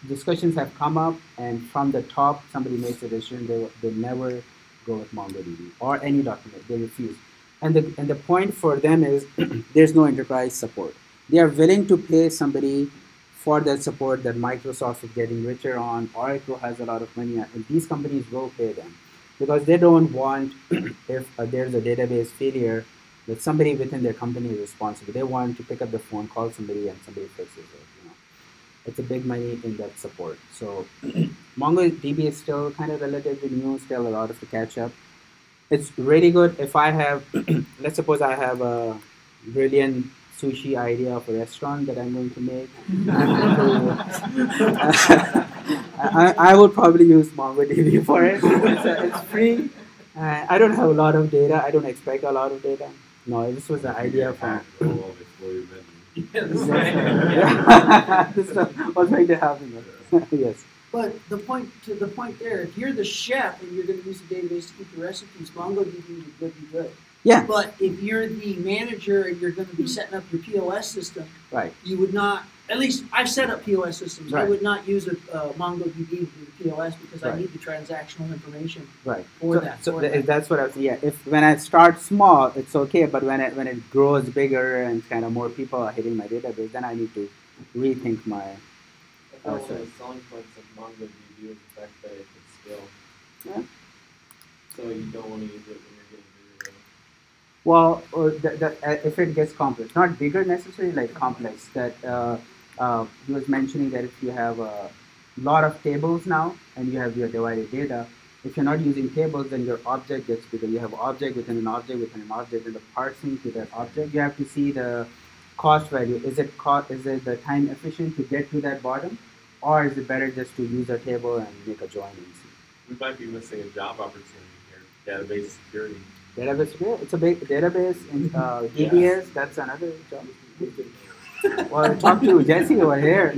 discussions have come up, and from the top, somebody makes a decision, they never go with MongoDB or any document, they refuse. And the point for them is there's no enterprise support. They are willing to pay somebody for that support that Microsoft is getting richer on. Oracle has a lot of money, and these companies will pay them because they don't want, if there's a database failure, that somebody within their company is responsible. They want to pick up the phone, call somebody, and somebody fixes it. It's a big money in that support. So MongoDB is still kind of relatively new, still a lot of to catch up. It's really good if I have, let's suppose I have a brilliant sushi idea of a restaurant that I'm going to make. I would probably use MongoDB for it. It's free. I don't have a lot of data. I don't expect a lot of data. No, this was the idea from. This is what's going to happen. Yes. But the point there, if you're the chef and you're going to use the database to keep your recipes, MongoDB would be good. Yeah. But if you're the manager and you're going to be setting up your POS system, right, you would not. At least I've set up POS systems. Right. I would not use a MongoDB to do the POS because Right. I need the transactional information right. for So, that. so for that. that's what I was. Yeah. If when I start small, it's okay. But when it grows bigger and kind of more people are hitting my database, then I need to rethink my. I thought one of the selling points of MongoDB is the fact that it can scale. Yeah. So you don't want to use it when you're getting bigger. Well, or if it gets complex, not bigger necessarily, like complex. That he was mentioning that if you have a lot of tables now and you have your divided data, if you're not using tables, then your object gets bigger. You have object within an object within an object, and the parsing to that object, you have to see the cost value. Is it the time efficient to get to that bottom, or is it better just to use a table and make a join and see? We might be missing a job opportunity here, database security. Database, yeah, it's a big database in DBS. That's another job. Well, talk to Jesse over here.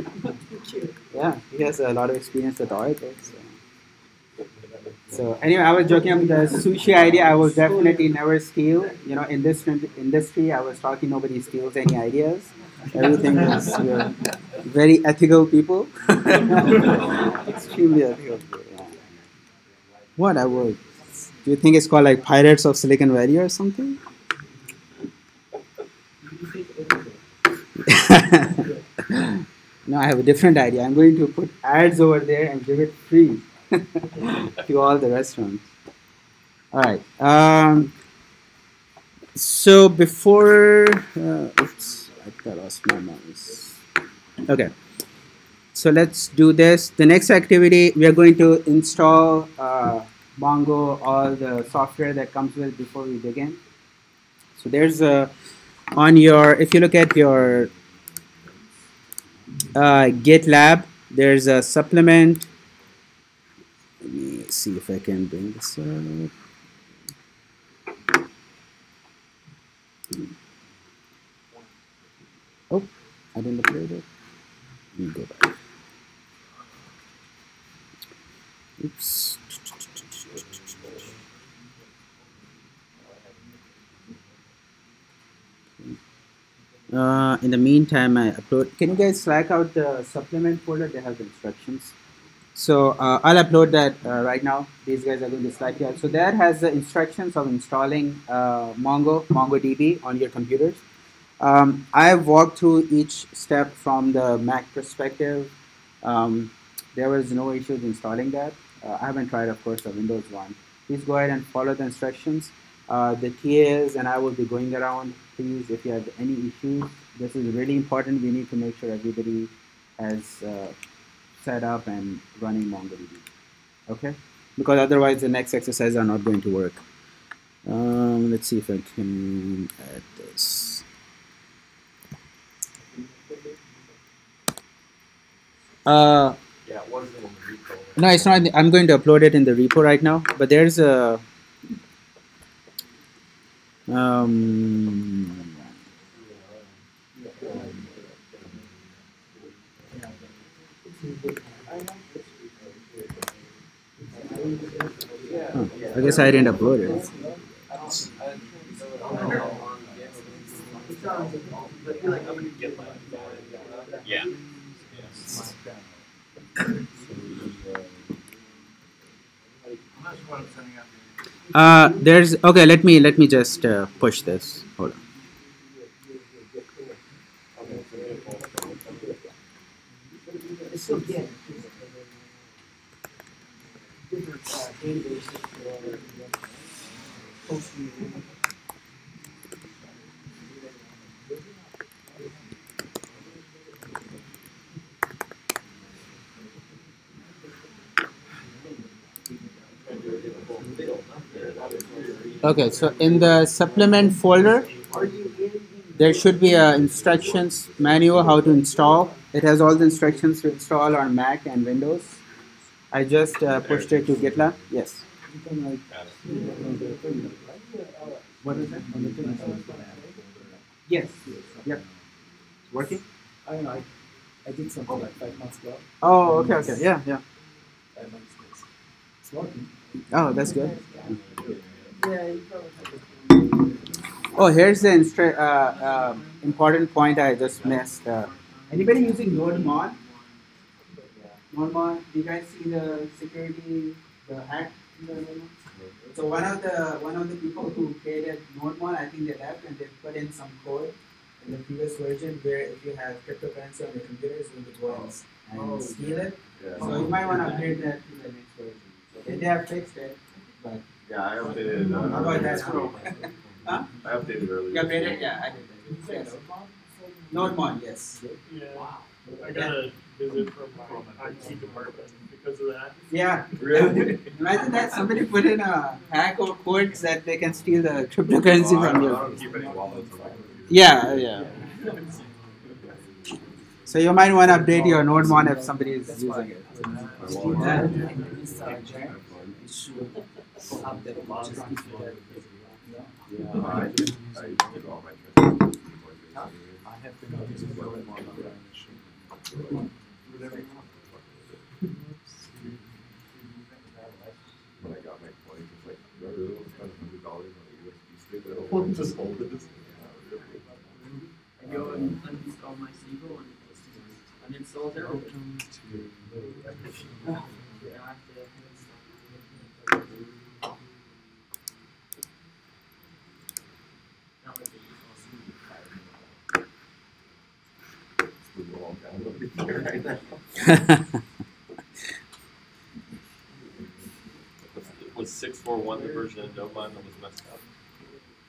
Yeah, he has a lot of experience with Oracle. So anyway, I was joking about the sushi idea. I will definitely never steal. You know, in this industry, I was talking. Nobody steals any ideas. Everything is we're very ethical people. Extremely ethical people. Yeah. What I would. Do you think it's called like Pirates of Silicon Valley or something? No, I have a different idea. I'm going to put ads over there and give it free to all the restaurants. All right. So before, oops, I lost my mouse. Okay. So let's do this. The next activity, we are going to install Mongo, all the software that comes with before we begin. So there's on your, if you look at your GitLab, there's a supplement. Let me see if I can bring this up. Oh, I didn't upload it. Let me go back. Oops. In the meantime, I upload. Can you guys Slack out the supplement folder? They have the instructions. So I'll upload that right now. These guys are going to Slack you out. So that has the instructions of installing MongoDB on your computers. I've walked through each step from the Mac perspective. There was no issues installing that. I haven't tried, of course, the Windows one. Please go ahead and follow the instructions. The TAs and I will be going around. Please, if you have any issues, this is really important. We need to make sure everybody has set up and running MongoDB. Okay? Because otherwise the next exercises are not going to work. Let's see if I can add this. Yeah, it wasn't in the repo. No, it's not. I'm going to upload it in the repo right now. But there's a I guess I didn't upload it. Yeah. There's okay. Let me just push this. Hold on. It's still get different databases for posting. Okay, so in the supplement folder, there should be a instructions manual how to install. It has all the instructions to install on Mac and Windows. I just pushed it to GitLab. Yes. What is that? Yes. Yep. Working? I don't know. I did something like 5 months ago. Oh, okay, okay. Yeah, yeah. It's working. Oh, that's good. Yeah, you probably Oh, here's the important point I just missed. Anybody using NodeMon? NodeMon, do you guys see the security, the hack? So one of the people who created NodeMon, I think they left and they put in some code in the previous version where if you have cryptocurrency on your computer, it's going to go and steal it. Yeah. So you might want to upgrade that to the next version. They have fixed it, but Yeah, I updated. how about that? Huh? I updated earlier. You updated? Yeah, I did. Yeah. Node one, yes. Yeah. I got a visit from my IT department because of that. Yeah. Really? Imagine that somebody put in a hack or codes that they can steal the cryptocurrency I from don't, you. I don't keep any wallets on my computer. Yeah, yeah. So you might want to update your Node one if somebody is using it. My wallet's Yeah. on. Have fun. I did all my transactions. I have been using Node on my When I got my coins, it's like, remember those kind of $100 on a USB stick that will just hold it? I go and uninstall my SQL and uninstall their open. Not like they use all We're all downloading here right now. Was 6.4.1 the version of Noban that was messed up?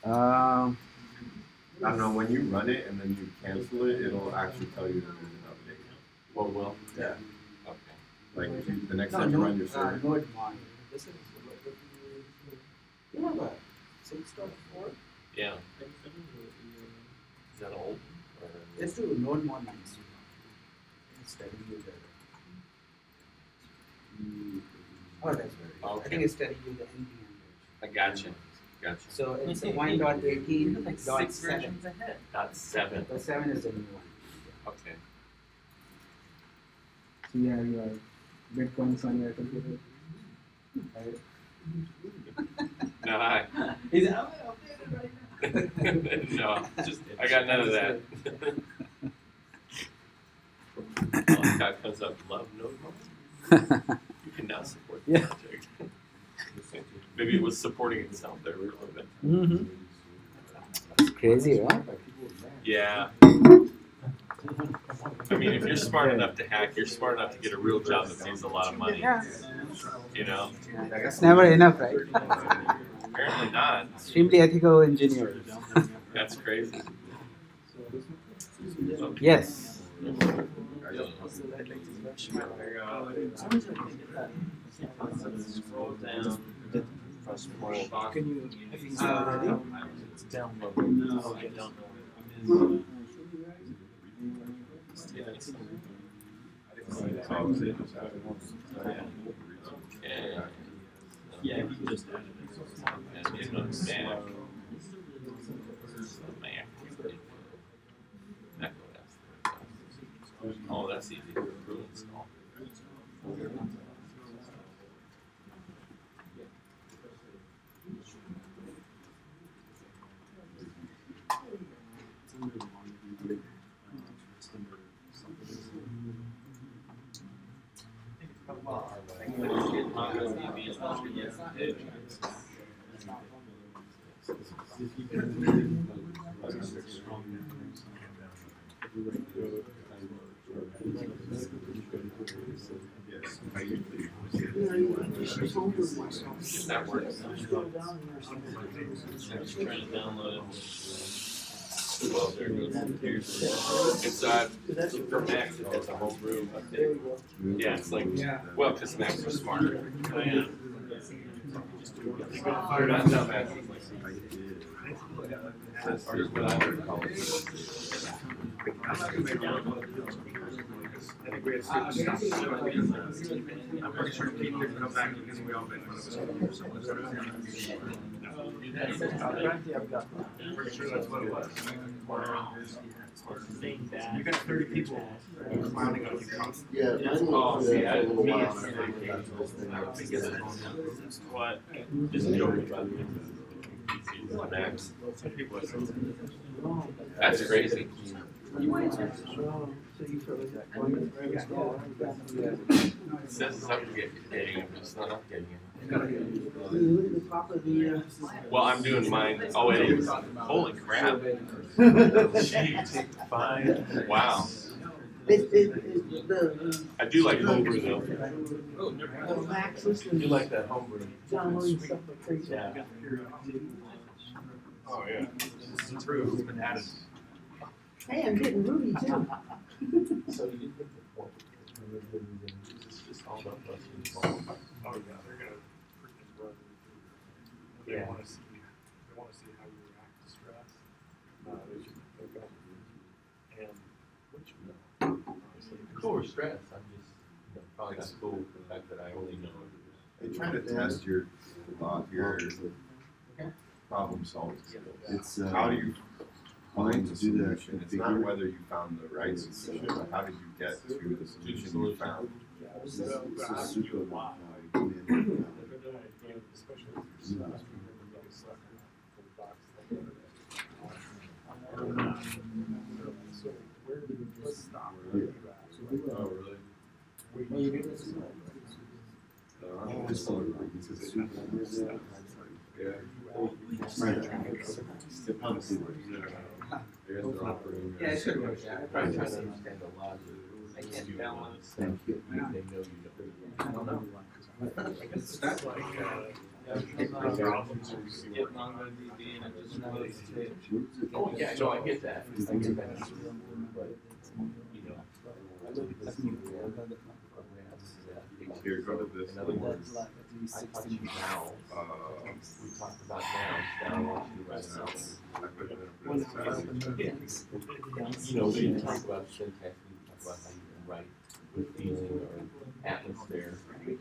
I don't know, when you run it and then you cancel it, it'll actually tell you that there's an update. Well, well, Yeah. okay. Like, if you, the next time you run your server. Node one. This is you have a 6.4? Yeah. Is that old? Or- Let's do Node one next. It's telling you that. Oh, that's very good. I Okay. think it's telling you the NPM. I gotcha. Gotcha. So it's 1.18.7. Like 6 versions ahead. Dot 7. The 7 is the new one. Okay. So you have your Bitcoins on your computer. Right? No, I. Is it updated right now? No, just I got none of that. Well, this guy comes up, love Node. You can now support the Yeah. project. Maybe it was supporting itself there a little bit. Mm-hmm. It's crazy, right? Yeah. I mean, if you're smart enough to hack, you're smart enough to get a real job that pays a lot of money. Yeah. You know? It's never enough, right? Apparently not. Extremely ethical engineers. That's crazy. Yes. Scroll down. Can you, have you Uh, already? It's downloaded. No, I don't know. Yeah. Yeah, if you could just add it. And you know, Mac. Mac OS. Oh, that's easy to install. If that works. I'm just trying to download it. Well, there it goes. It's for Macs, it has a whole room update. Yeah, it's like, well, because Macs are smarter. Oh, yeah. They're not dumbasses. I think we had to I'm pretty sure Pete didn't come back because we all made fun of him. I'm pretty sure that's what it was. You got 30 people clowning on you constantly. Yeah, mine was, Oh, a yeah, little me, while. What? Just joking about Macs. That's crazy. So you feel like that coin is It says it's updating, but it's not updating. look at the top of the, Well, I'm doing mine. Oh, it is. Holy crap. Jeez. Fine. Wow. the I do like homebrew though. Mac I system do like that homebrew. downloading stuff like crazy. Yeah. Oh, yeah. This is true, it's been added. Hey, I'm getting Rudy too. So you think the point is just all about us involved? Oh, yeah, they're gonna freaking run. They Yeah. wanna see how you react to stress. They should pick up. And which, honestly, Cool or stress, I'm just, probably not cool for the fact that I only know. They try to test your problem solving skills. It's How do you find the to do that solution? It's not whether you found the right solution, but how did you get to the solution you found? This is super why. especially if you're so where did it just stop? Oh, really? Yeah, it should work. Yeah, I probably trying trust to it. understand the logic. I can't balance. Thank you. They know you don't. I don't know. I guess it's like, problems or Get MongoDB and it just relates to. Oh, yeah, no, I get that. I get that. But, you know, Here, go to this. in other words, I taught you now, we talked about now I want you to write notes. You know, we didn't talk about syntax, we didn't talk about how you can write with feeling or atmosphere.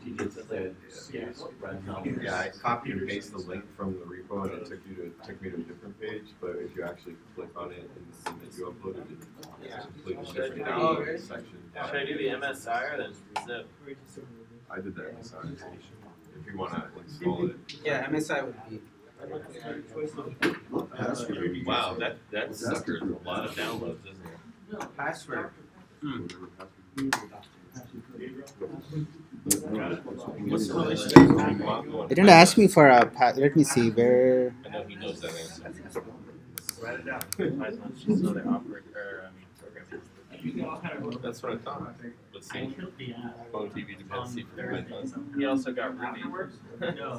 You just said, yes, write notes. Yeah, I copied and pasted the link from the repo and it took me to a different page, but if you actually click on it and the thing that you uploaded, it's a completely different download section. Should I do the MSI or the zip? I did that inside. If you wanna install it. Yeah, MSI would be. Wow, that sucker's a lot of downloads, isn't it? Password. What's the relationship between Mongo and It didn't ask me for a let me see where. I know he knows that answer. write it down. Python's just another programming. That's what I thought. Let's see. Phone TV dependency for Python. He also got Ruby.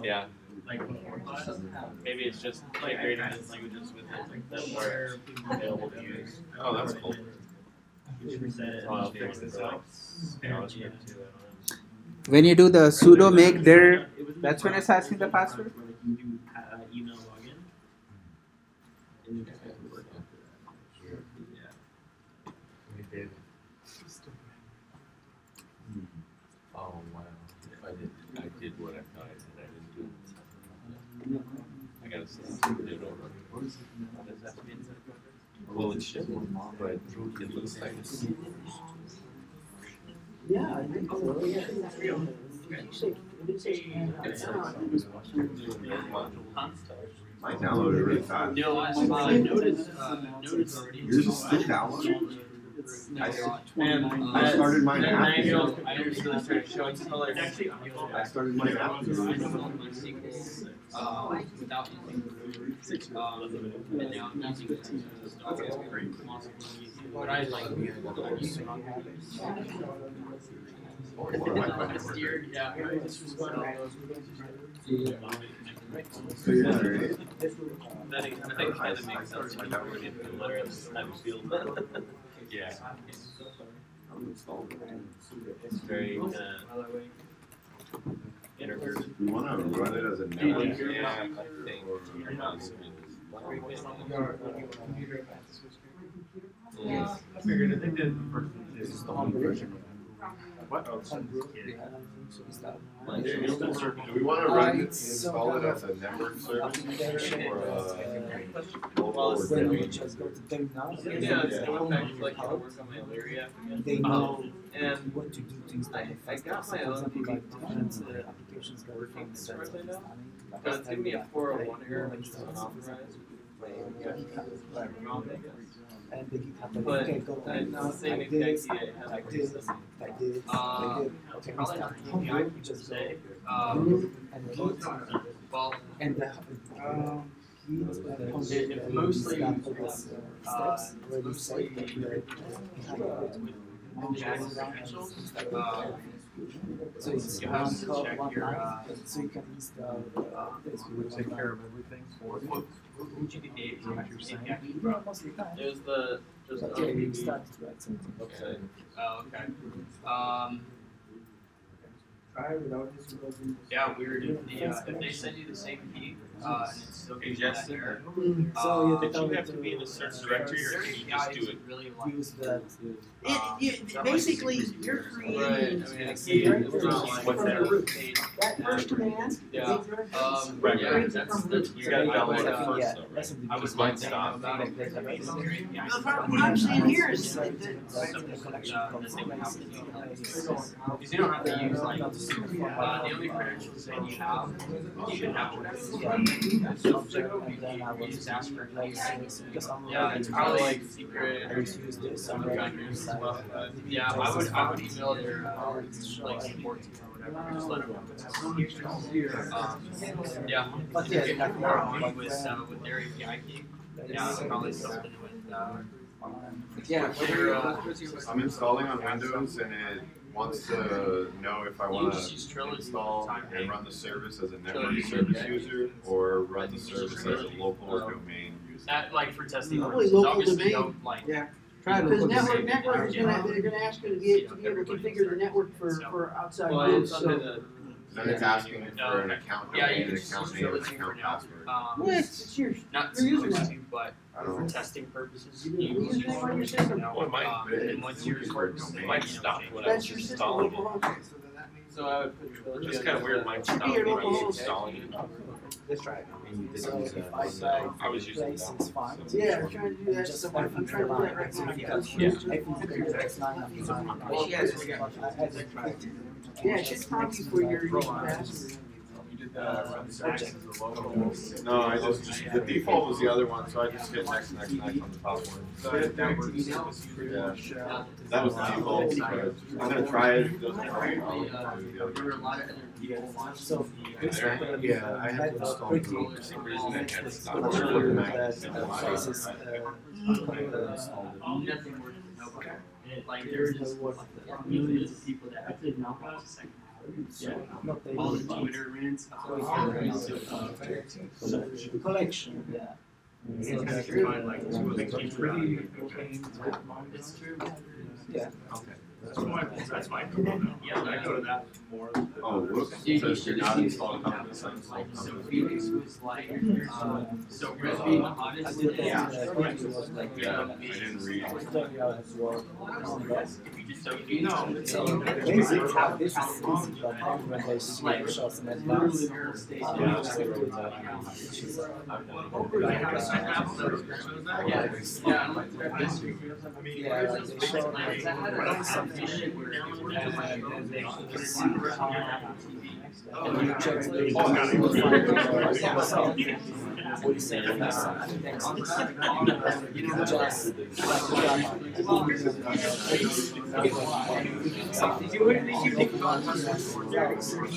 Yeah. Like before class, maybe it's just integrating these languages with it that are available to use. Oh, that's cool. Just reset it. I'll fix this out. When you do the sudo make dir, that's when it's asking the password. You do email login. And you just have to work on it. Oh wow. I did what I thought I did. I didn't do it. I gotta say, it over. Does that have to be inside the project? Well, it should, but it looks like it's. Yeah, I think so. Yeah. Mine downloaded really fast. No, I noticed. Yours is still downloading? I started mine I after. understood. I started showing colors. I started mine after. Without using and now I'm using but I like steered, yeah. This was one of those. So you're not ready? I think kind of makes sense when you're in the letter of this type of field. Yeah. It's very introverted. We want to run it as a network. Yeah, I think. Yes. I figured I think that this is the home version. What? Do we want to run it, install it as a network service or Well, it's or yeah, it's the one that like I work on my Illyria. They know And what to do things like I got my own applications working as far as I know. But it's giving me a 401 error, which is unauthorized. and the GitHub But okay, go it's now, the same like exact this, idea. It has like like this, some like this, Uh, like this. Okay, we probably start not from here, we to just go say. and git, Well, and the git it mostly steps where you say that you have with Jack's credentials. So it's You have one to code, check one your, line, so you can install this. Would take care of everything for you. Would you be the Is that what you're saying? Yeah, most of the time. There's the But yeah, you start to write something. Okay. Oh, okay. Try without this because you. Yeah, weird. If they send you the same key, and it's still gives you that error. So you Did you have to be in a search directory, or can you just do it? Really like use that. Basically, you're creating Right. I mean, a it's key. directory It's not like from what's the root. that? That first command, Yeah. Right, Yeah, right. that's You weird. gotta I would, download it first, Yeah, though, that's right? in the I would Because like mine to know stopped. about it. There's amazing great API. the problem I'm saying here is that The thing we have to do, because you don't have to use like the only credentials that you have. You can have whatever. So you just ask for like, yeah, it's probably like secret. Yeah, I would email their like support team or whatever. Just let them know what's yeah, But if yeah, you get more on with their API key, yeah, it's probably something with Yeah. I'm installing on Windows and it wants to know if I want Use to Trilogy install time and run the service as a network Trilogy, service yeah. user or run the service as a local or domain user. that like for testing Probably purposes. local Obviously, domain. don't like Yeah. because network is gonna, they're gonna ask you to be able to configure the network for outside well, groups, it's under so. the Then it's asking for an account yeah, domain, you an can just account use name, and Trilogy an for account now. password. It's yours. Not Your supposed username. to, but I for don't. testing purposes, Your username on your system. Oh, mine, and once yours works, Domain. mine stopped when I That's was your system, installing local it. host. so I would put Trilogy. It's kind of weird, mine stopped Should be your when I local was host. installing it. Let's try it. So if I try I was using place, it's fine. Yeah, I'm trying to do that, so I'm trying to do that right now. Yeah, it should prompt you for your password. You did the No, I just, the default was the other one, so I just hit next on the top one. Yeah, that was the default. I'm gonna try it, if it doesn't work, I'll do the other There were a one. lot of other people watching. So Yeah, I had to install it. For some reason that had stopped. Nothing worse than nobody. And it, like there were just millions of people that I did not watch a second. Yeah, all the Twitter rants. collection, yeah. It's find like two of the keys pretty. It's true. Yeah. That's my comment. Yeah, I go to that more. Oh, whoops, it says you're not installed on the site. So Felix was like, so really the hottest. Yeah. Yeah, I didn't read. So you know, Basically, this is easy, but when they see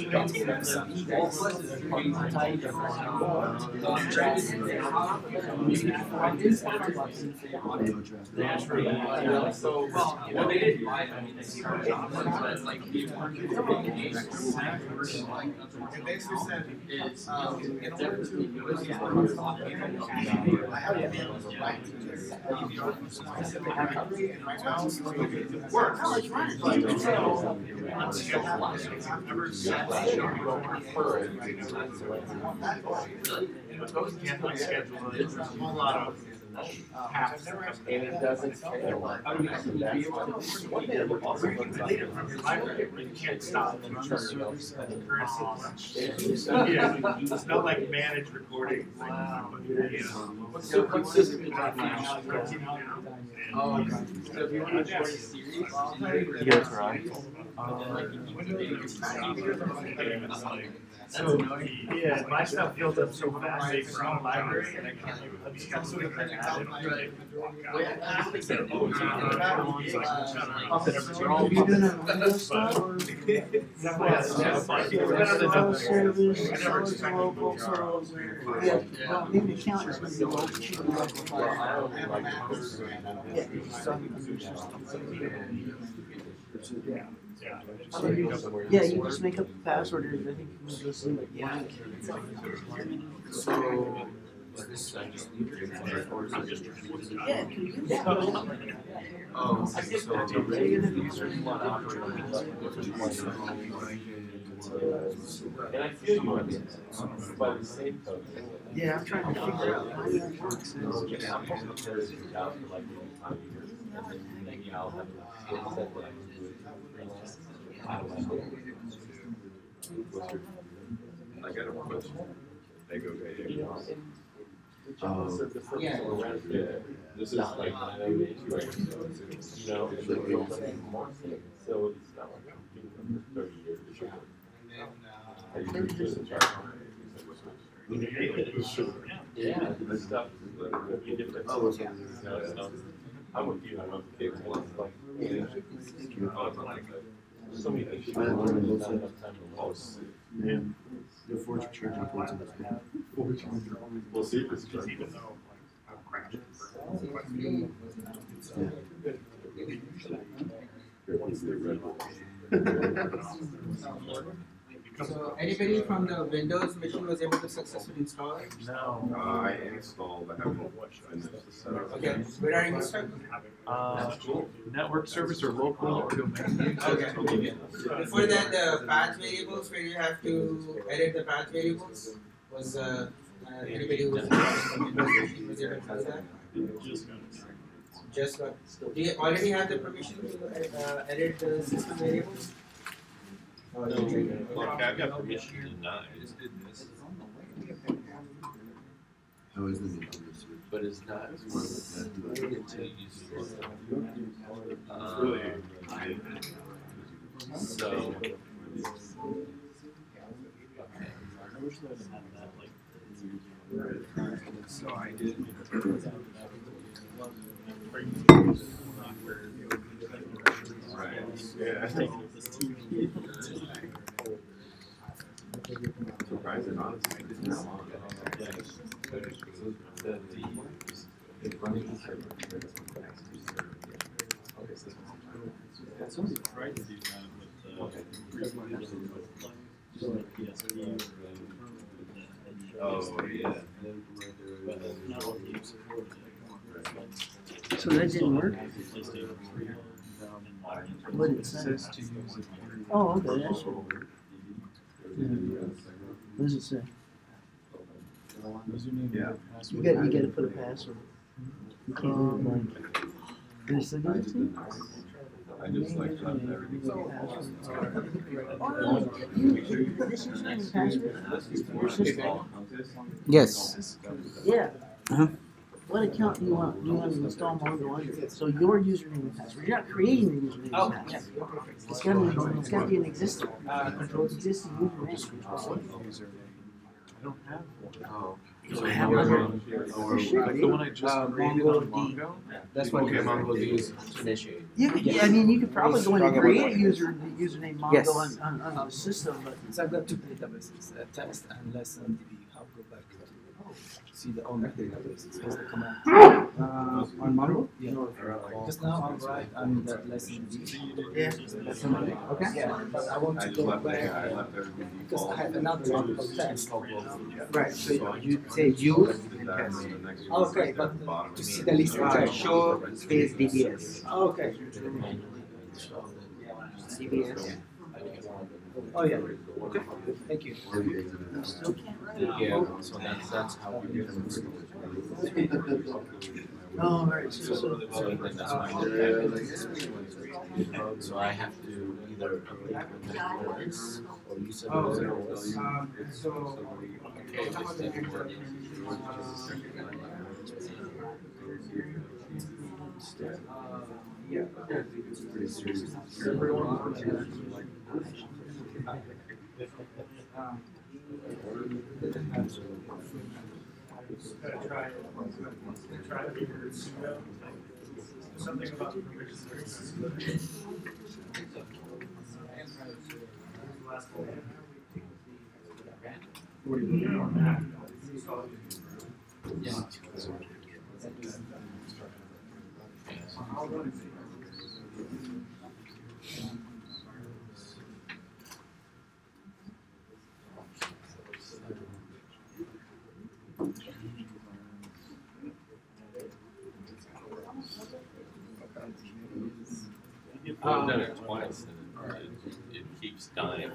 shots in advance, So, well, they didn't buy it. I mean, they started off, but like the Those Catholic schedules, there's a whole lot of half. And it doesn't care. You can't stop. Yeah, it's not like managed recording. what system is that now? Oh, okay. So if you want to record a series, Yes, right. that's annoying. Yeah, my stuff fills up so fast, they from library, and I can't like, I'm just kind of sort of like, You doing a Windows stuff? Yeah, well, maybe the account is gonna be local. Yeah, Yeah. Yeah, you just make up a password and I think you can just leave it blank. Yeah, can you use that? And I feel you on this, by the same token. Yeah, I'm trying to figure out how that works. Maybe I'll have a skill set that I can do it freelance. I don't know. I got a question. They go, okay, Yeah. This is like, I know the issue, right? You know, it's like, so it's not like I'm doing it for 30 years. Yeah, this stuff could be different. So, I'm with you, I'm with you. It's like, so many things. Not enough time to lose. And the fortune charging points in this game. We'll see if it's true. Even though, like, I've crashed it for So anybody from the Windows machine was able to successfully install it? No. I installed, I haven't finished the setup. Okay, where are you stuck? Network service or local or domain. Okay. Before that, the path variables where you have to edit the path variables was anybody who was in the Windows machine was able to do that? Just got. Do you already have the permission to edit the system variables? Like, I've got permission to deny. How is the But it's not until you use the so. So I did. Right. Yeah. Surprising, honestly. Somebody tried to do that with PSP. Oh, yeah. So that didn't work? What did it say? Oh, okay, that's what. What does it say? Yeah. You gotta put a password. You can't do it blank. Did it say that to you? I just like left everything. This username and password? Your system? Yes. Yeah. Uh-huh. What account do you want to install Mongo under? So your username and password. You're not creating the username and password. It's gotta be an existing existing username. I don't have one. Oh. So I have one. Like the one I just created on Mongo? That's what Mongo will use to initiate. You could, yeah, I mean, you could probably go in and create a username Mongo Yes. on the system, but So I've got two databases, test and lesson DB. I'll go back to see the owner databases. Here's the command. On Mongo? Yeah. Just now I'll write on that lesson DB. yeah. Lesson DB. Okay? Yeah, but I want I to just go left back everything because I have another one of test. Right. So you say use and test. Okay, but to see the list. Show space DBS. Okay. DBS. Oh, yeah. Okay. Thank you. Still can't write it. Yeah, so that's how we do it. Oh, all right. So, So I have to either update the networks or you said So, okay, how this about the doesn't work. yeah. Try to figure pseudo. Something about permissions. Last one. What do you do on that? Yeah. I've done it twice and it keeps dying.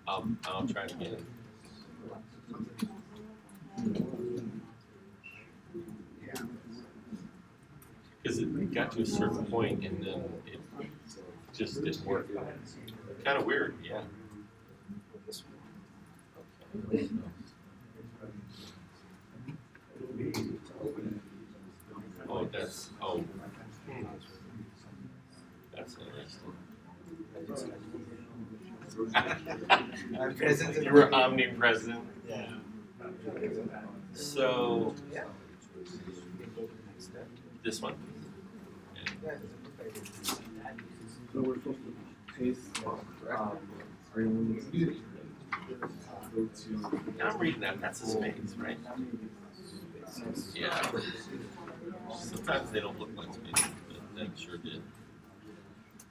I'll try it again. Because it got to a certain point and then it just didn't work. Kind of weird, yeah. Oh, that's interesting. You were omnipresent. Yeah. So this one. So we're supposed to paste I'm reading that. That's a space, right? Yeah. Sometimes they don't look like spaces, but that sure did.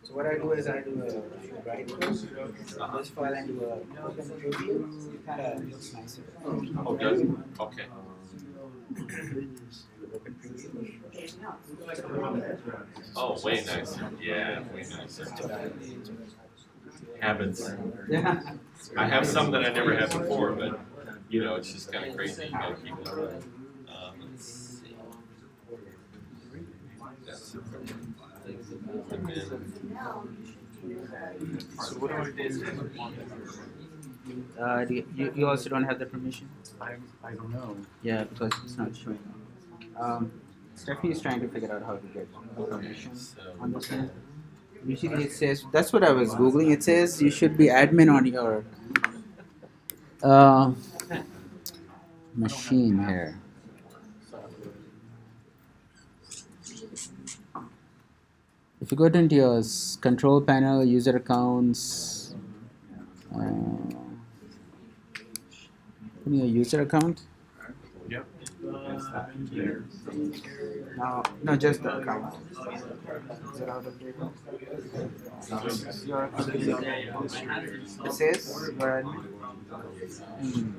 So what I do is I do a right click on this file and do a open preview. It kind of looks nicer. Oh, does it? Okay. Oh, way nicer. Yeah, way nicer. Habits. Yeah. I have some that I never had before, but you know, it's just kind of crazy. You gotta keep it. Let's see. That's it. And then, So what do I do? You also don't have the permission? I don't know. Yeah, because it's not showing. Stephanie is trying to figure out how to get permission on this one. Usually it says, that's what I was Googling, it says you should be admin on your machine here. If you go into your control panel, user accounts, in your user account? Yep. No, just the account. Is it out of date? It says you're admin.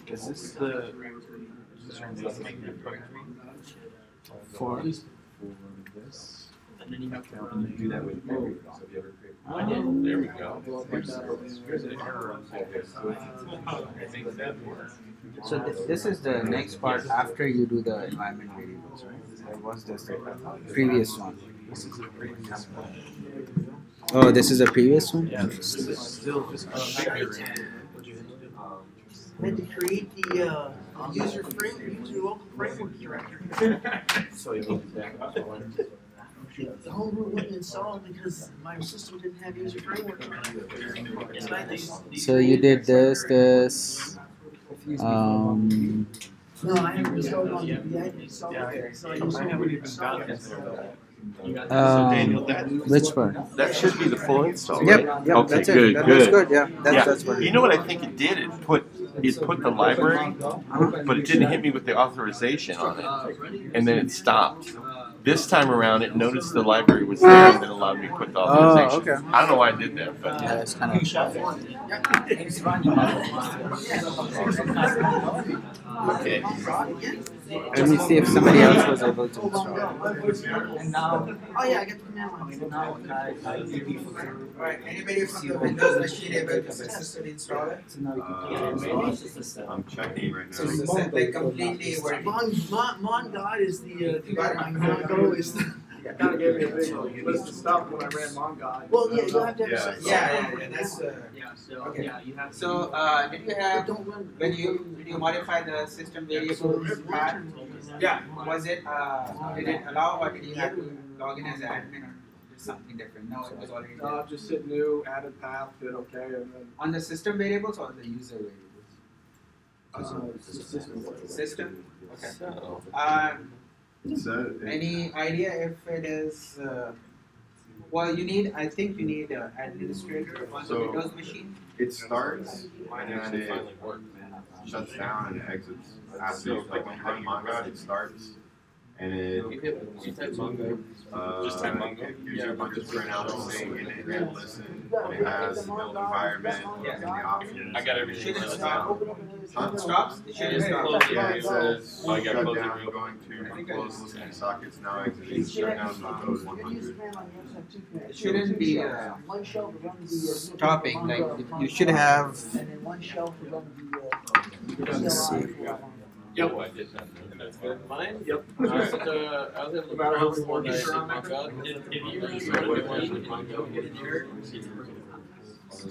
Is this the For this? And then you have to And you do that with every, so if you ever create. there we go. There's an error on I think that works. So this is the next part after you do the environment variables, right? Or was this the previous one? This is a previous one. Oh, this is a previous one? Yeah, this is still just configuring. I had to create the user local framework directory. So you need that one. The homebrew wouldn't install because my system didn't have user framework. So you did this. No, I haven't installed on the installed it. So I used haven't even got this. Which part? That should be the full install. Yep, right? yep, Okay, that's it. good, That good. looks good, yeah. Yeah. That's what You know what I think it did? It put the library, but it didn't hit me with the authorization on it, and then it stopped. This time around, it noticed the library was there and then allowed me to put the authorization. okay. I don't know why I did that, but Yeah, it's kind of. okay. Let me see if somebody else was able to install. And now, oh yeah, I got the command line. Alright, anybody from the Windows machine able to successfully install it? I'm checking right So now. it's like completely working. MonGod is the Mongo is the. Kind of gave me a big list of stuff when I ran MonGod. Well, yeah, you'll have to have. Yeah, that's So okay. yeah, you have. So did you have when you modify the system variables path? Yeah. Was it did it allow or did you have to log in as an admin or something different? No, it was already there. Just hit new, added path, hit OK, and then. On the system variables or the user variables? System. Okay. So, Any idea if it is? Well, I think you need an administrator on the Windows machine. It starts mine and actually it finally worked. shuts down and it exits. After, like when you run MonGod, it starts And You type Mongo. just type Mongo. It gives you a bunch of printouts saying in it and listen. And it has the build environment and the options. I got everything. Stops? It should stop. Yeah, it says shut down going to close listening sockets now exiting shut down Windows 100. It shouldn't be stopping, like you should have. Let's see. Yep, I did that. That's good. Mine? Yep. I was able to browse the one I did mock up. If you use one of the ones with Mongo, get an error.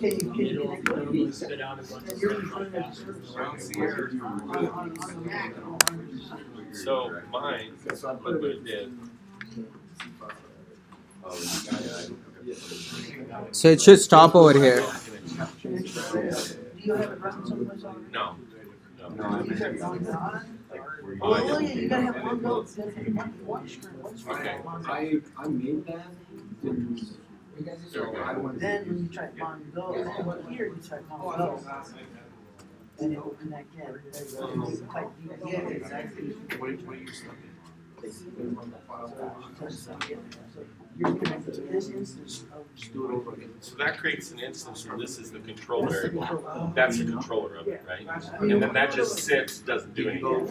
It'll spit out a bunch of stuff. So mine, what I did. So it should stop over here. No. Oh yeah, you gotta have one note. One string. Okay. I made that. Then when you type Mongo, here you type Mongo. And it will connect in. Yeah, exactly. What are you stuck You're connected to this instance of. So that creates an instance where this is the control variable. That's the controller of it, right? And then that just sits, doesn't do anything.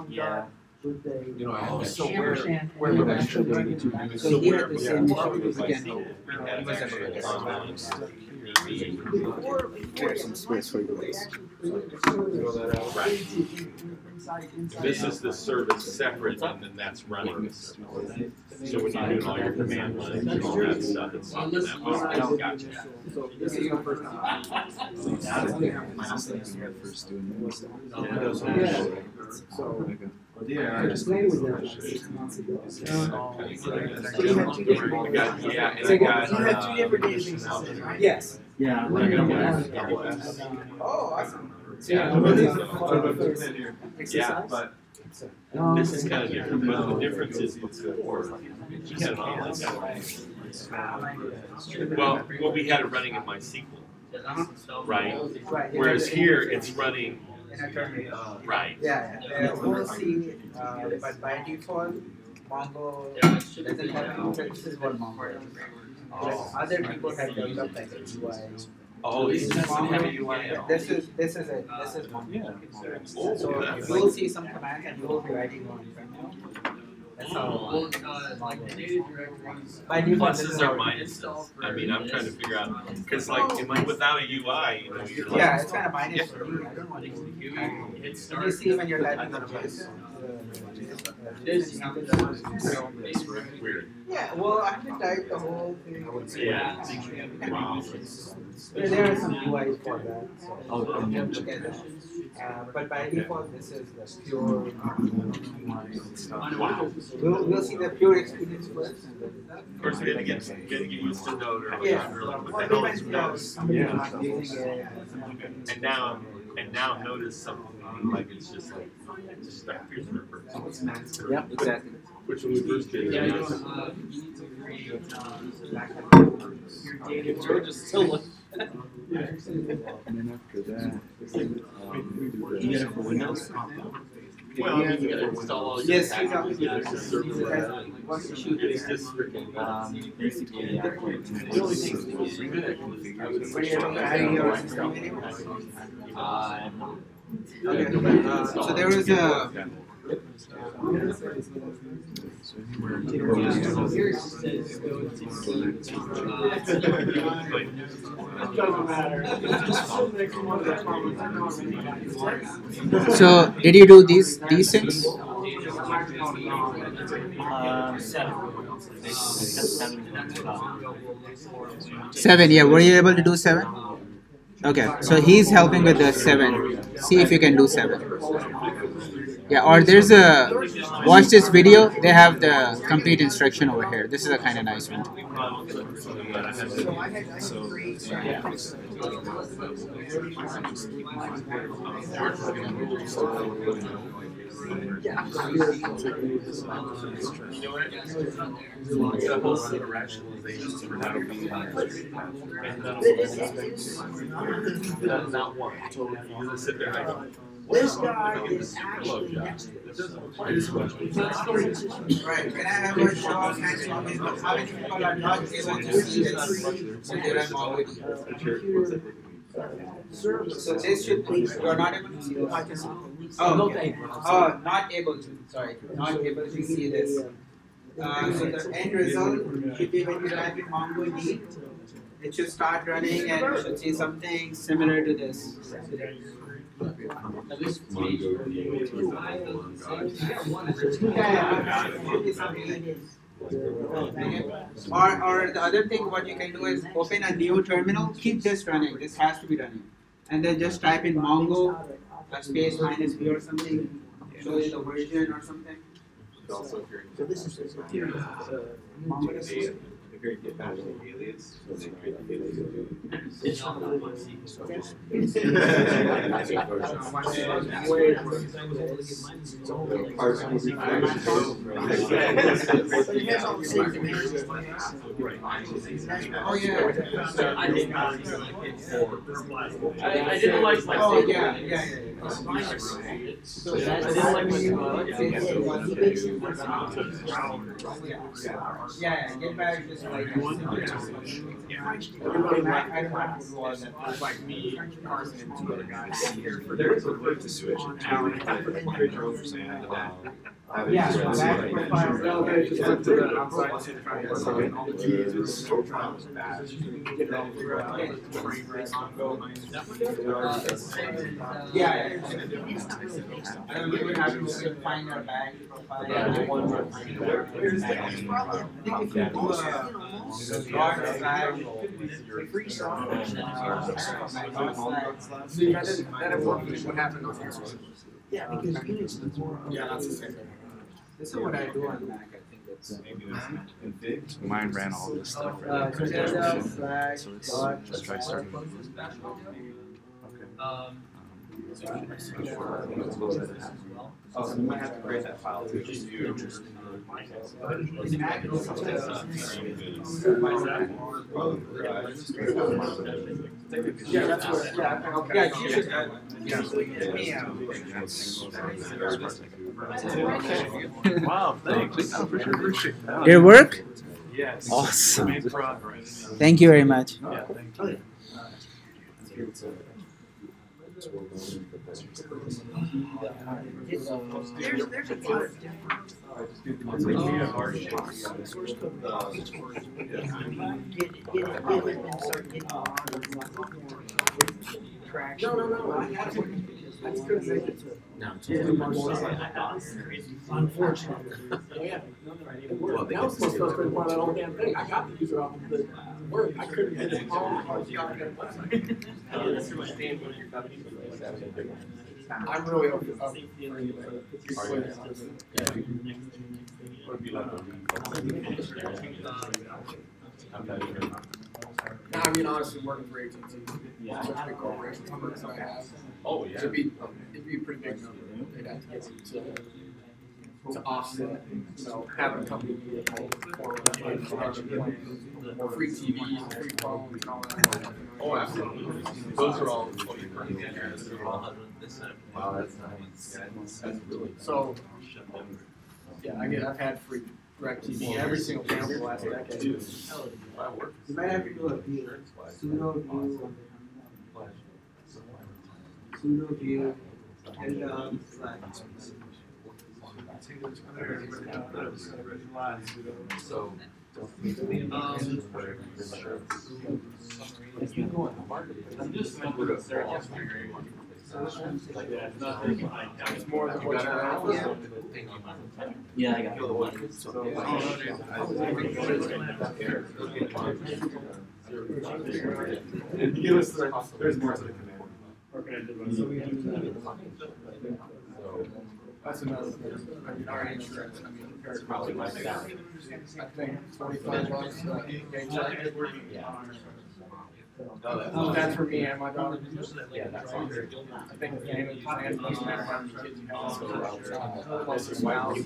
Yeah. You know, I So where would I show you to do it? So he had the same issue again. There's some space for you guys. Right. This is the service separate, and then that's running the service. So when you're doing all your command lines and all that stuff, it's not that. Oh, gotcha. Yeah, I just played with that 6 months ago. Yeah, and I got. You had 2 different databases, right? Yes. Yeah. Oh, awesome. Yeah, but this is kind of different, but the difference is before, you had an online guy. Well, we had it running in MySQL, right? Whereas here, it's running, right. Yeah, we'll see, but by default, Mongo doesn't have this is what Mongo is. Other people have developed like a UI. Oh, it doesn't have a UI at all. This is Mongo. So you will see some commands and you will be writing one right now. That's how. By default, Pluses or minuses? I mean, I'm trying to figure out, because like, without a UI, you know, you're like. Yeah, it's kind of minus for me. I don't want to. You see when you're typing on JSON. Weird. Yeah, well, I have to type the whole thing. Yeah. Wow. There are some UIs for that. So but by default, this is the pure. Wow. We'll see the pure experience first. Of course, we had to get used to Node or Yeah. whatever, but the hell is Node? Yeah. And now notice something like it's just like here's the reverse. Yep, exactly. Which when we first did it, Yeah, was, your data just still look. And then after that, You get it for Windows? well, I mean, you gotta install all your Yes, packages, exactly. you know, it's just server. It's just freaking. basically, yeah. The only thing is really good at configuring What do you have? Adding your so there was a. So did you do these things? 7, yeah. Were you able to do 7? Okay, so he's helping with the 7. See if you can do 7. Yeah, or there's a, watch this video, they have the complete instruction over here. This is a kind of nice one. Not one. Sit there. This guy is actually next to this. Right, can I have a show of hands on how many people are not able to see this when they run MongoDB? So this should be, you're not able to see this? Oh, not able to, sorry, not able to see this. So the end result should be when you type in MongoDB, it should start running and you should see something similar to this. Or the other thing what you can do is open a new terminal, keep this running, this has to be running. And then just type in Mongo space -v or something, show you the version or something. Also, if you're So this is Mongo if you're get back to the alias, so they create the alias. Oh yeah. I didn't like my Oh yeah. So I didn't like my Yeah, get back just like like me, Carson, and two other guys here for their to switch in town and understand that. Yeah, just went to the outside to try and get all the keys and so bad. Get it all figured out. Frame rate on go. Yeah. And we would have to find our bag profile. If you post, free software. See, that what happened on here. Yeah, because Unix is more. Yeah, that's the same thing. This is what I do on Mac. I think that's Mine ran all this stuff. so Let's try starting. Oh, so we might have to create that file too. Yeah, that's what. Wow, thanks. I for sure appreciate that. Your work? Yes. Awesome. Made progress. Thank you very much. Yeah, thank you. There's a lot of different. Source code. Get it and start getting a lot of traction. No. I have to. I just couldn't make it to. Unfortunately. Yeah. Well, that was the most frustrating part of that whole damn thing. I got the user off of the work. I couldn't get it home. I'm really up. No, I mean honestly, working for AT&T, such a big corporation, how much I have. Oh yeah. It'd be a pretty big number. They'd have to get to offset, having a company be a more free TVs, free phones, and all that. Oh, absolutely. Those are all 20 per Wow, that's nice. That's really. So, yeah, I've had free DirecTV every single time for the last decade. You might have to do a view, pseudo view, and So. It's more than what Yeah, I got it. There's more to the command. That's another thing. I mean, our insurance, compared to probably I think $25 game check. That's for me and my daughter. Yeah, that's all. I think the family plan doesn't matter how many kids you have. Plus your spouse.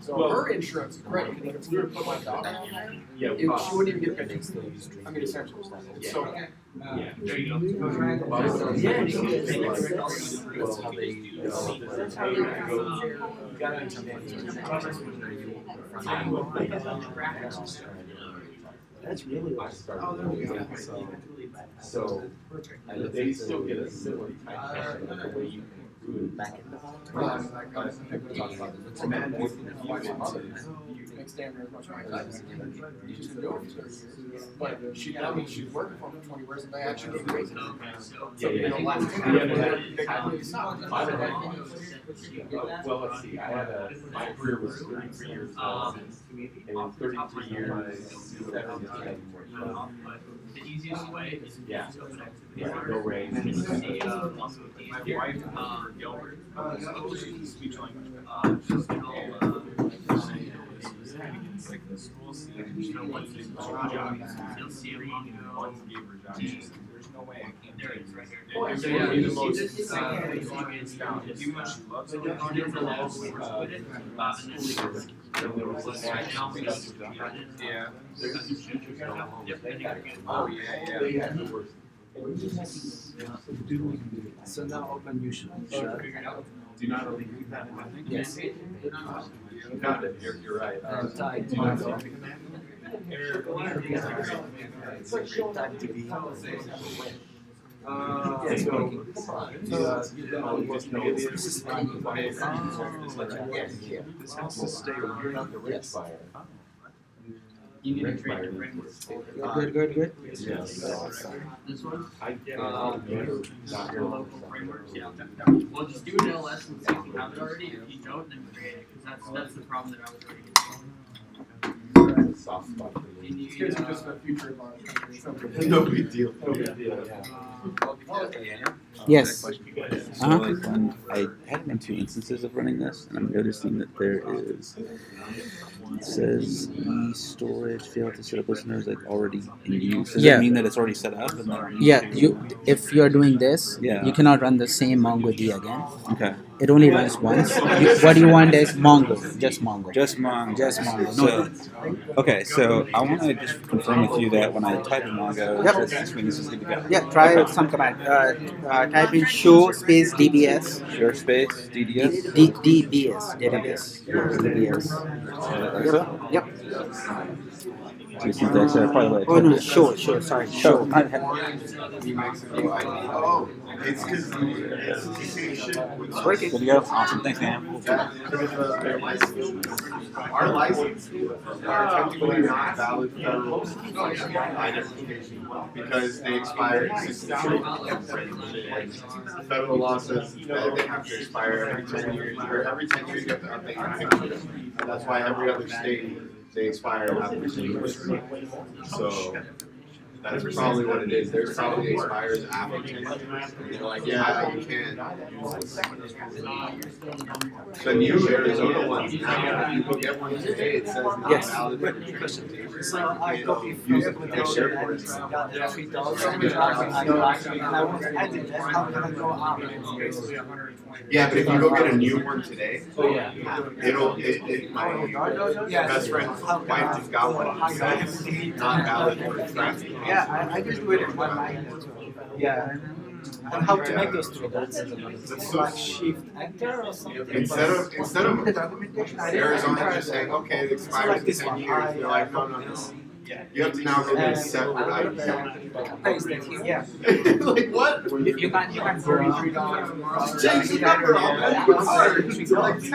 So her insurance is great, because if we were to put my daughter on there, she wouldn't even get paid. I mean, essentially. So, There you go. That's really what So they still get a similar type of the way you can accrue it back in the but she now means she's working for 20 years and they actually get raised. Yeah, yeah. Well, let's see. I had my career was 33 years long, and in 33 years, 70 more. The easiest way is to Yeah. open activity. Yeah, no range. My wife, Gilbert, she's speech language. She's been all, like the school scene, you know, once they put her job, you'll see a long One gave her job. There's no way I can't. there it is, right here. So yeah, the most, even when she loves it, and then there was like, yeah. oh yeah, They had the worst. So now open you should. Do not leave that one. Yes. You got it, you're right. And tie do not It's working. This has to stay, you're not the red fire. You need to train your brain with Good. Yes. This one? I get it. Your local frameworks, yeah. Well, just do an LS and see if you have it already. If you don't, then create it, because that's the problem that I was already getting. Soft spot for me. These kids are just the future of our country. No big deal. No big deal, Yes. So like when I had been 2 instances of running this, and I'm noticing that there is, it says e-storage failed to set up listeners like already in use. Does that mean that it's already set up? And then If you're doing this, you cannot run the same MongoD again. Okay. It only runs once. What you want is Mongo, just Mongo. Just Mongo. Just Mongo. So, okay, so I want to just confirm with you that when I type in Mongo, this means this is good to go. Yeah, try some command. Type in show space DBS. Show space DDS? DBS, database. DBS. Yep. So syntax there, probably Oh no, show, sorry, show. My bad. Oh, it's because It's working. Good to go. Awesome. Thanks, man. our license are technically not valid federal identification because they expire in 63. Federal law says that they have to expire every 10 years, or every 10 years you have to update your picture. That's why every other state they expire after 10 years. So that's probably what it is. Theirs probably expires after 10 years. And they're like, yeah, you can't use this. The new Arizona ones now, if you go get one today, it says not valid for transportation. Use it with the airport. Yeah, but if you go get a new one today, my best friend's wife just got one. It says not valid for transportation. Yeah, I just do it in one line. Yeah. And how to make those two? It's like shift enter or something. Instead of Arizona just saying, okay, it expires in 10 years, they're like, no. You have to now go get a separate ID. Paste it here. Yeah. Like what? You can't $33. Change the number on your card. You're like 10.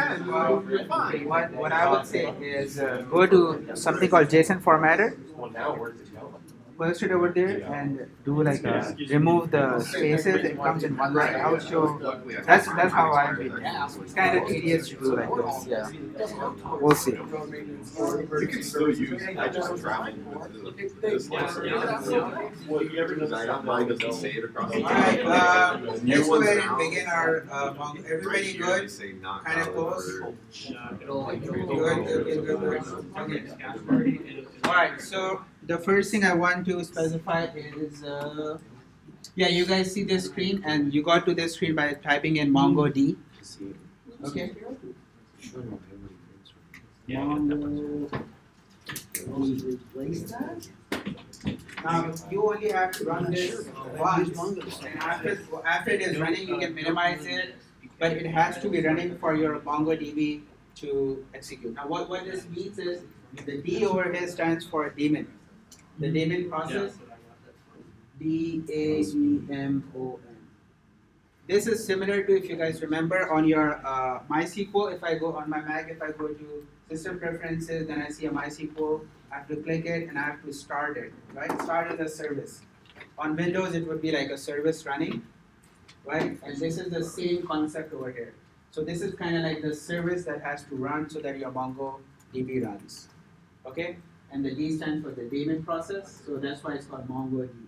Fine. What I would say is go to something called JSON formatter. Well, now where's it going? paste it over there and do like a, remove the spaces. It comes in one line. I'll show. That's how I do it. It's kind of tedious to do like this. Yeah, we'll see. You can still use. I just travel with this because I don't mind doesn't say it across the Alright, top. let's go ahead and begin our everybody good? Kind of close? Good. Okay. Alright, so the first thing I want to specify is, yeah, you guys see this screen, and you got to this screen by typing in MongoD. Okay. Now you only have to run this once, and after it is running, you can minimize it, but it has to be running for your MongoDB to execute. Now what this means is the D over here stands for daemon. The daemon process, DAEMON. This is similar to, if you guys remember, on your MySQL. If I go on my Mac, if I go to System Preferences, then I see a MySQL. I have to click it and I have to start it, right? Start as a service. On Windows, it would be like a service running, right? And this is the same concept over here. So this is kind of like the service that has to run so that your MongoDB runs, okay? And the D stands for the daemon process, so that's why it's called MongoDB.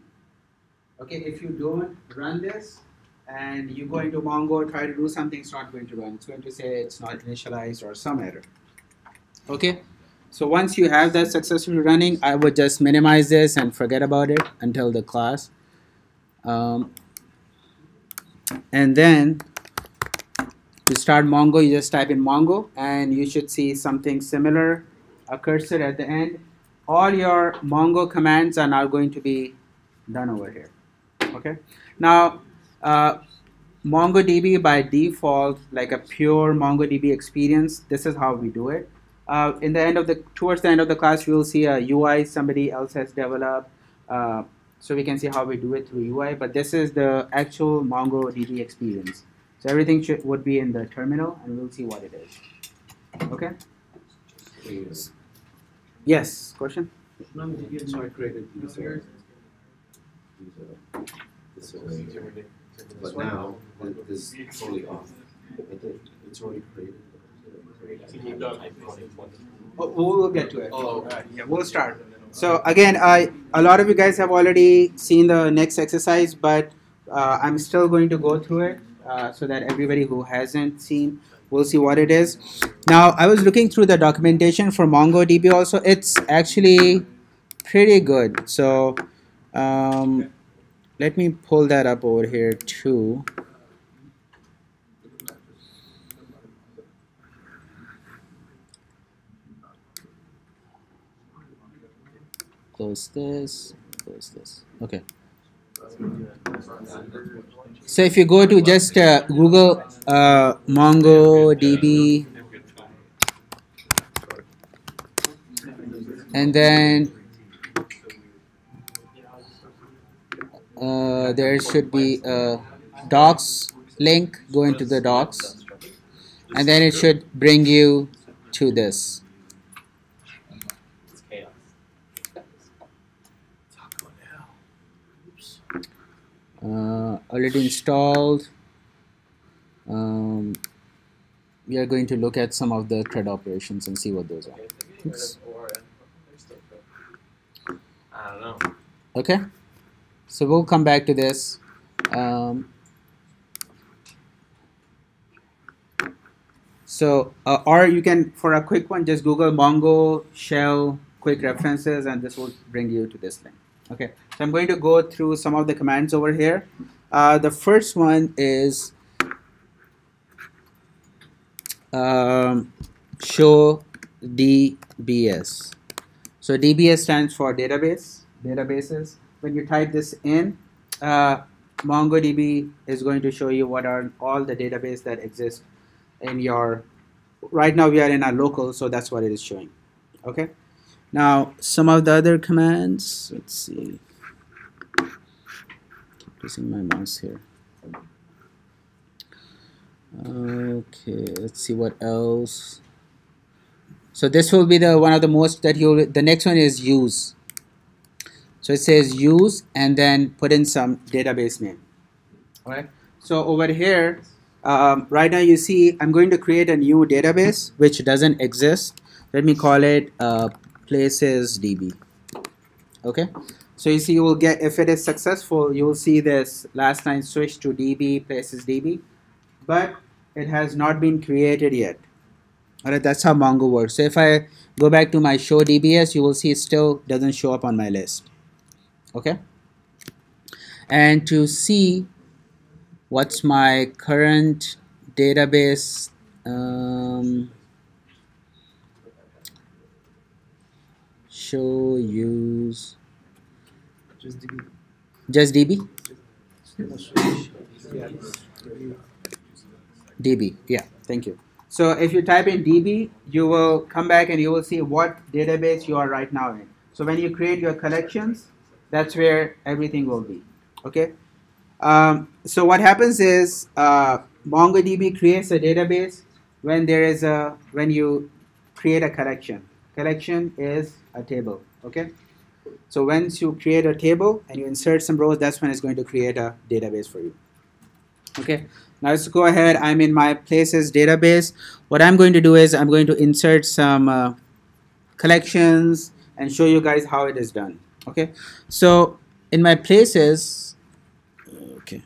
Okay, if you don't run this, and you go into Mongo, try to do something, it's not going to run. It's going to say it's not initialized or some error. Okay, so once you have that successfully running, I would just minimize this and forget about it until the class. And then to start Mongo, you just type in Mongo, and you should see something similar, a cursor at the end. All your Mongo commands are now going to be done over here. Okay, now MongoDB by default, like a pure MongoDB experience, this is how we do it. In the end of towards the end of the class, we will see a UI somebody else has developed, so we can see how we do it through UI. But this is the actual MongoDB experience. So everything would be in the terminal, and we'll see what it is. Okay. Yes. Question. So I created these but now this is totally off. It's already created. We'll get to it. Oh, okay. Yeah, we'll start. So again, a lot of you guys have already seen the next exercise, but I'm still going to go through it so that everybody who hasn't seen will see what it is. Now, I was looking through the documentation for MongoDB also. It's actually pretty good. So let me pull that up over here too. Close this, close this. Okay. So if you go to just Google MongoDB, and then there should be a docs link. Go into the docs, and then it should bring you to this. Already installed. We are going to look at some of the CRUD operations and see what those are. Oops. I don't know. Okay, so we'll come back to this. Or you can, for a quick one, just Google Mongo shell quick references, and this will bring you to this link. Okay, so I'm going to go through some of the commands over here. The first one is show DBS. So DBS stands for databases. When you type this in, MongoDB is going to show you what are all the database that exist in your. Right now we are in our local, so that's what it is showing. Okay. Now, some of the other commands, let's see. Keep using my mouse here. Okay, let's see what else. So this will be the one of the most that the next one is use. So So it says use and then put in some database name. All right. So over here, right now you see I'm going to create a new database which doesn't exist. Let me call it places DB. Okay. So you see you will get, if it is successful, you will see this last line switch to DB places DB, but it has not been created yet. All right, that's how Mongo works. So if I go back to my show DBS, you will see it still doesn't show up on my list. Okay. And to see what's my current database, show use just DB. DB, yeah, thank you. So if you type in DB, you will come back and you will see what database you are right now in. So when you create your collections, that's where everything will be. Okay. So what happens is MongoDB creates a database when you create a collection. Collection is a table. Okay. So once you create a table and you insert some rows, that's when it's going to create a database for you. Okay. Now let's go ahead. I'm in my places database. What I'm going to do is I'm going to insert some collections and show you guys how it is done. Okay. So in my places, okay.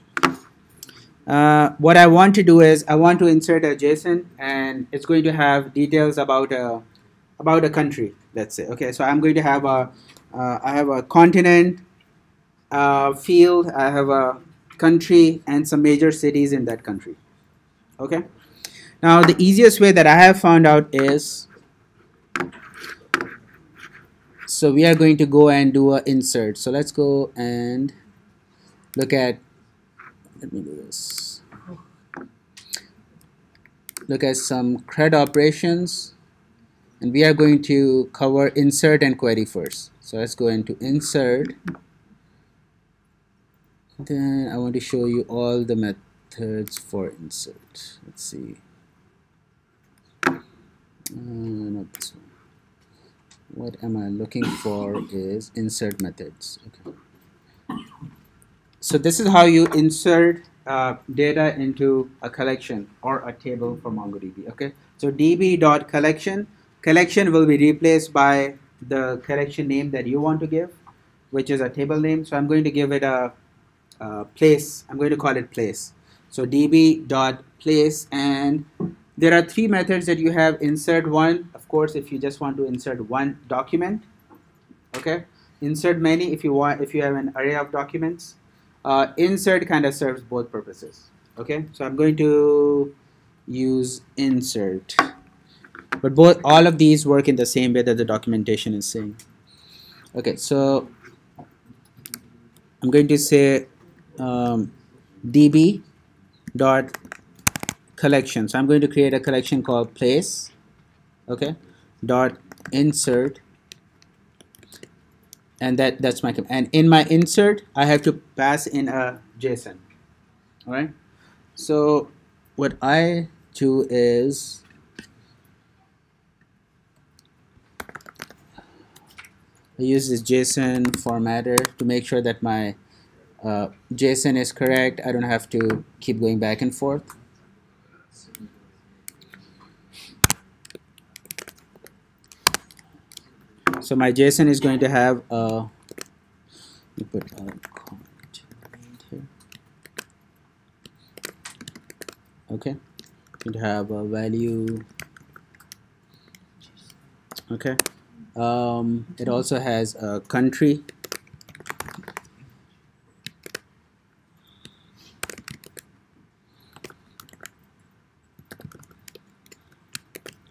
What I want to do is I want to insert a JSON and it's going to have details about a country. Let's say. Okay. So I'm going to have I have a continent field. I have a country and some major cities in that country. Okay. Now the easiest way that I have found out is, so we are going to go and do an insert. So let's go and look at, let me do this. Look at some CRUD operations, and we are going to cover insert and query first. So let's go into insert. Then I want to show you all the methods for insert. Let's see. Not this one. What am I looking for is insert methods. Okay. So this is how you insert data into a collection or a table for MongoDB. Okay. So db.collection. Collection will be replaced by the collection name that you want to give, which is a table name. So I'm going to give it a place. I'm going to call it place. So db.place, and there are three methods that you have. Insert one, of course, if you just want to insert one document. Okay. Insert many if you have an array of documents. Insert kind of serves both purposes. Okay. So I'm going to use insert, but all of these work in the same way that the documentation is saying. Okay. So I'm going to say db dot collection. So I'm going to create a collection called place. Okay. Dot insert, and that's my command. And in my insert, I have to pass in a JSON. All right. So what I do is I use this JSON formatter to make sure that my JSON is correct. I don't have to keep going back and forth. So my JSON is going to have let me put a comment here. Okay, going to have a value. Okay, it also has a country.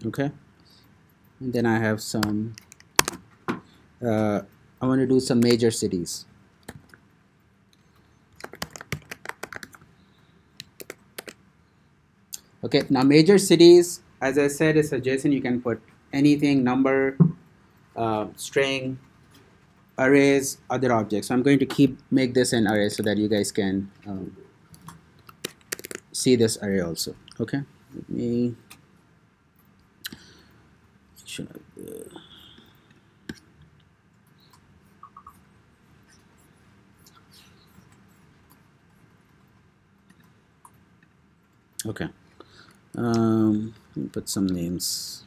Okay, and then I have some. I want to do some major cities. Okay, now major cities, as I said, is a JSON. You can put anything, number, string, arrays, other objects. So I'm going to make this an array so that you guys can see this array also. Okay, let me show Okay. Put some names.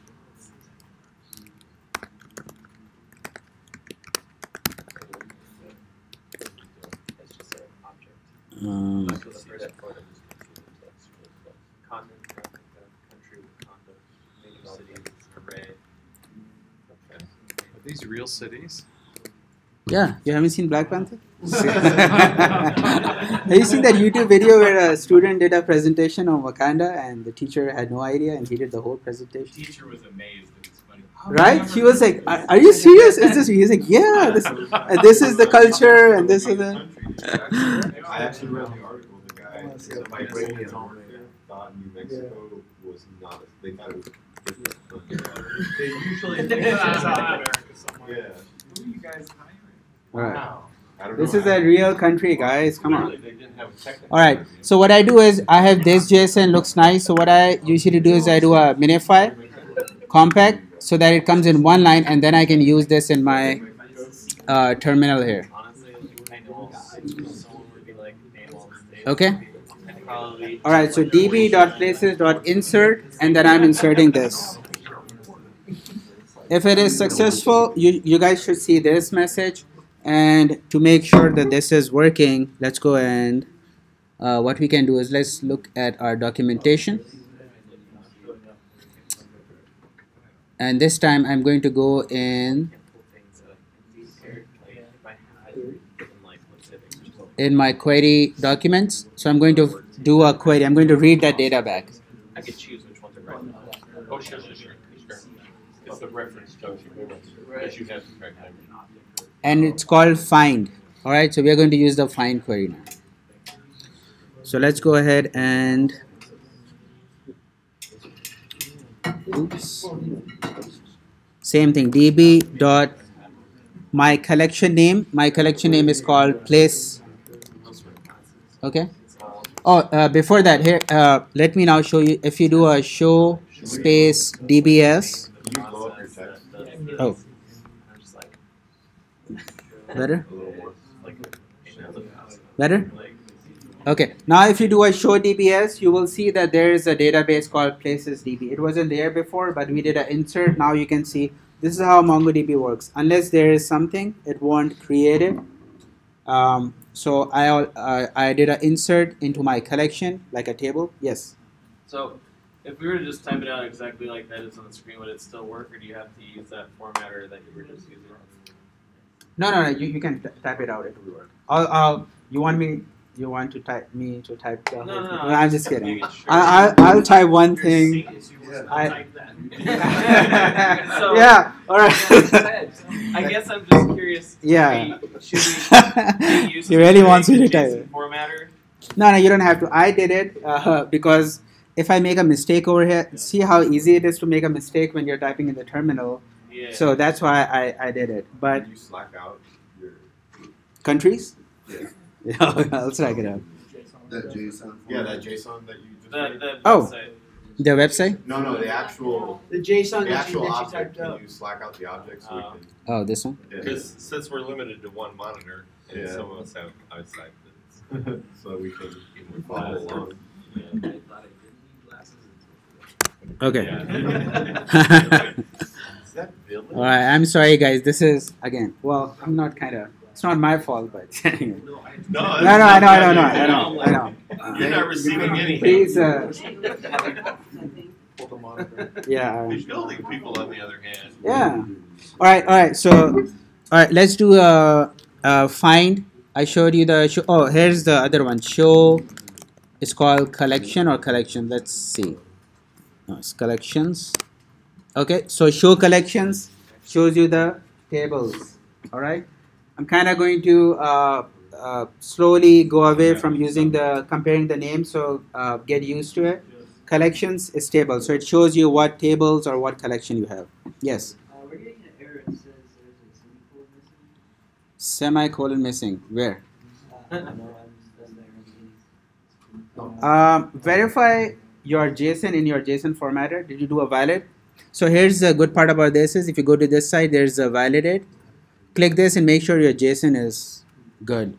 Are these real cities? Yeah, you haven't seen Black Panther? Have you seen that YouTube video where a student did a presentation on Wakanda and the teacher had no idea and he did the whole presentation? The teacher was amazed. It was funny. Right? He was like, "Are you serious? Is this?" He's like, "Yeah, this is the culture and this is the." I actually read the article. The guy, my great aunt thought New Mexico was not. They thought it was different. They usually think that's South America somewhere. Yeah. Who are you guys hiring? All right. Wow. This is a real country, guys. Come on. All right. So what I do is I have this JSON looks nice. So what I usually do is I do a minify, compact, so that it comes in one line, and then I can use this in my terminal here. Okay. All right. So db.places.insert, and then I'm inserting this. If it is successful, you guys should see this message. And to make sure that this is working, let's go and what we can do is let's look at our documentation. And this time I'm going to go in my query documents. So I'm going to do a query. I'm going to read that data back. I could choose which one to write. Oh, sure. It's the reference junction. But you have the correct number. And it's called find. All right, so we are going to use the find query now. So let's go ahead and oops, same thing, db dot my collection name. My collection name is called place. Okay. Oh, before that, here let me now show you. If you do a show space dbs. Oh. Better? Better? Okay. Now if you do a show DBS, you will see that there is a database called places DB. It wasn't there before, but we did an insert. Now you can see this is how MongoDB works. Unless there is something, it won't create it. So I did an insert into my collection, like a table. Yes? So if we were to just type it out exactly like that is on the screen, would it still work, or do you have to use that formatter that you were just using? No. You can type it out. It will work. You want to type me to type the whole thing? No, I'm just kidding. I'll type one thing. Yeah. All right. I guess I'm just curious. Yeah. Should we use He really wants me to type it. Formatter? No, you don't have to. I did it because if I make a mistake over here, see how easy it is to make a mistake when you're typing in the terminal. Yeah. So that's why I did it. But you slack out your countries? Yeah. I'll slack it out. That JSON. Yeah, that JSON that you just made. The website? No, the actual. The JSON the that actual you object. typed Can out. you slack out the object so we can? Oh, this one. Because since we're limited to one monitor, and Yeah. some of us have outside visits, so we can follow along. Okay. Is that village? All right. I'm sorry, guys. This is again. Well, I'm not kind of. It's not my fault, but anyway. No, I know. You're not receiving anything. Please. Yeah. The building people, on the other hand. Yeah. All right. So, all right. Let's do find. I showed you the show. Oh, here's the other one. Show. It's called collection or collection. Let's see. No, it's collections. Okay. So show collections shows you the tables. All right. I'm kind of going to slowly go away from using the comparing the names. So get used to it. Collections is table. So it shows you what tables or what collection you have. Yes. We're getting an error that says there's a semicolon missing. Semicolon missing. Where? That's the error. Verify your JSON in your JSON formatter. Did you do a valid? So here's the good part about this is if you go to this side, there's a validate. Click this and make sure your JSON is good.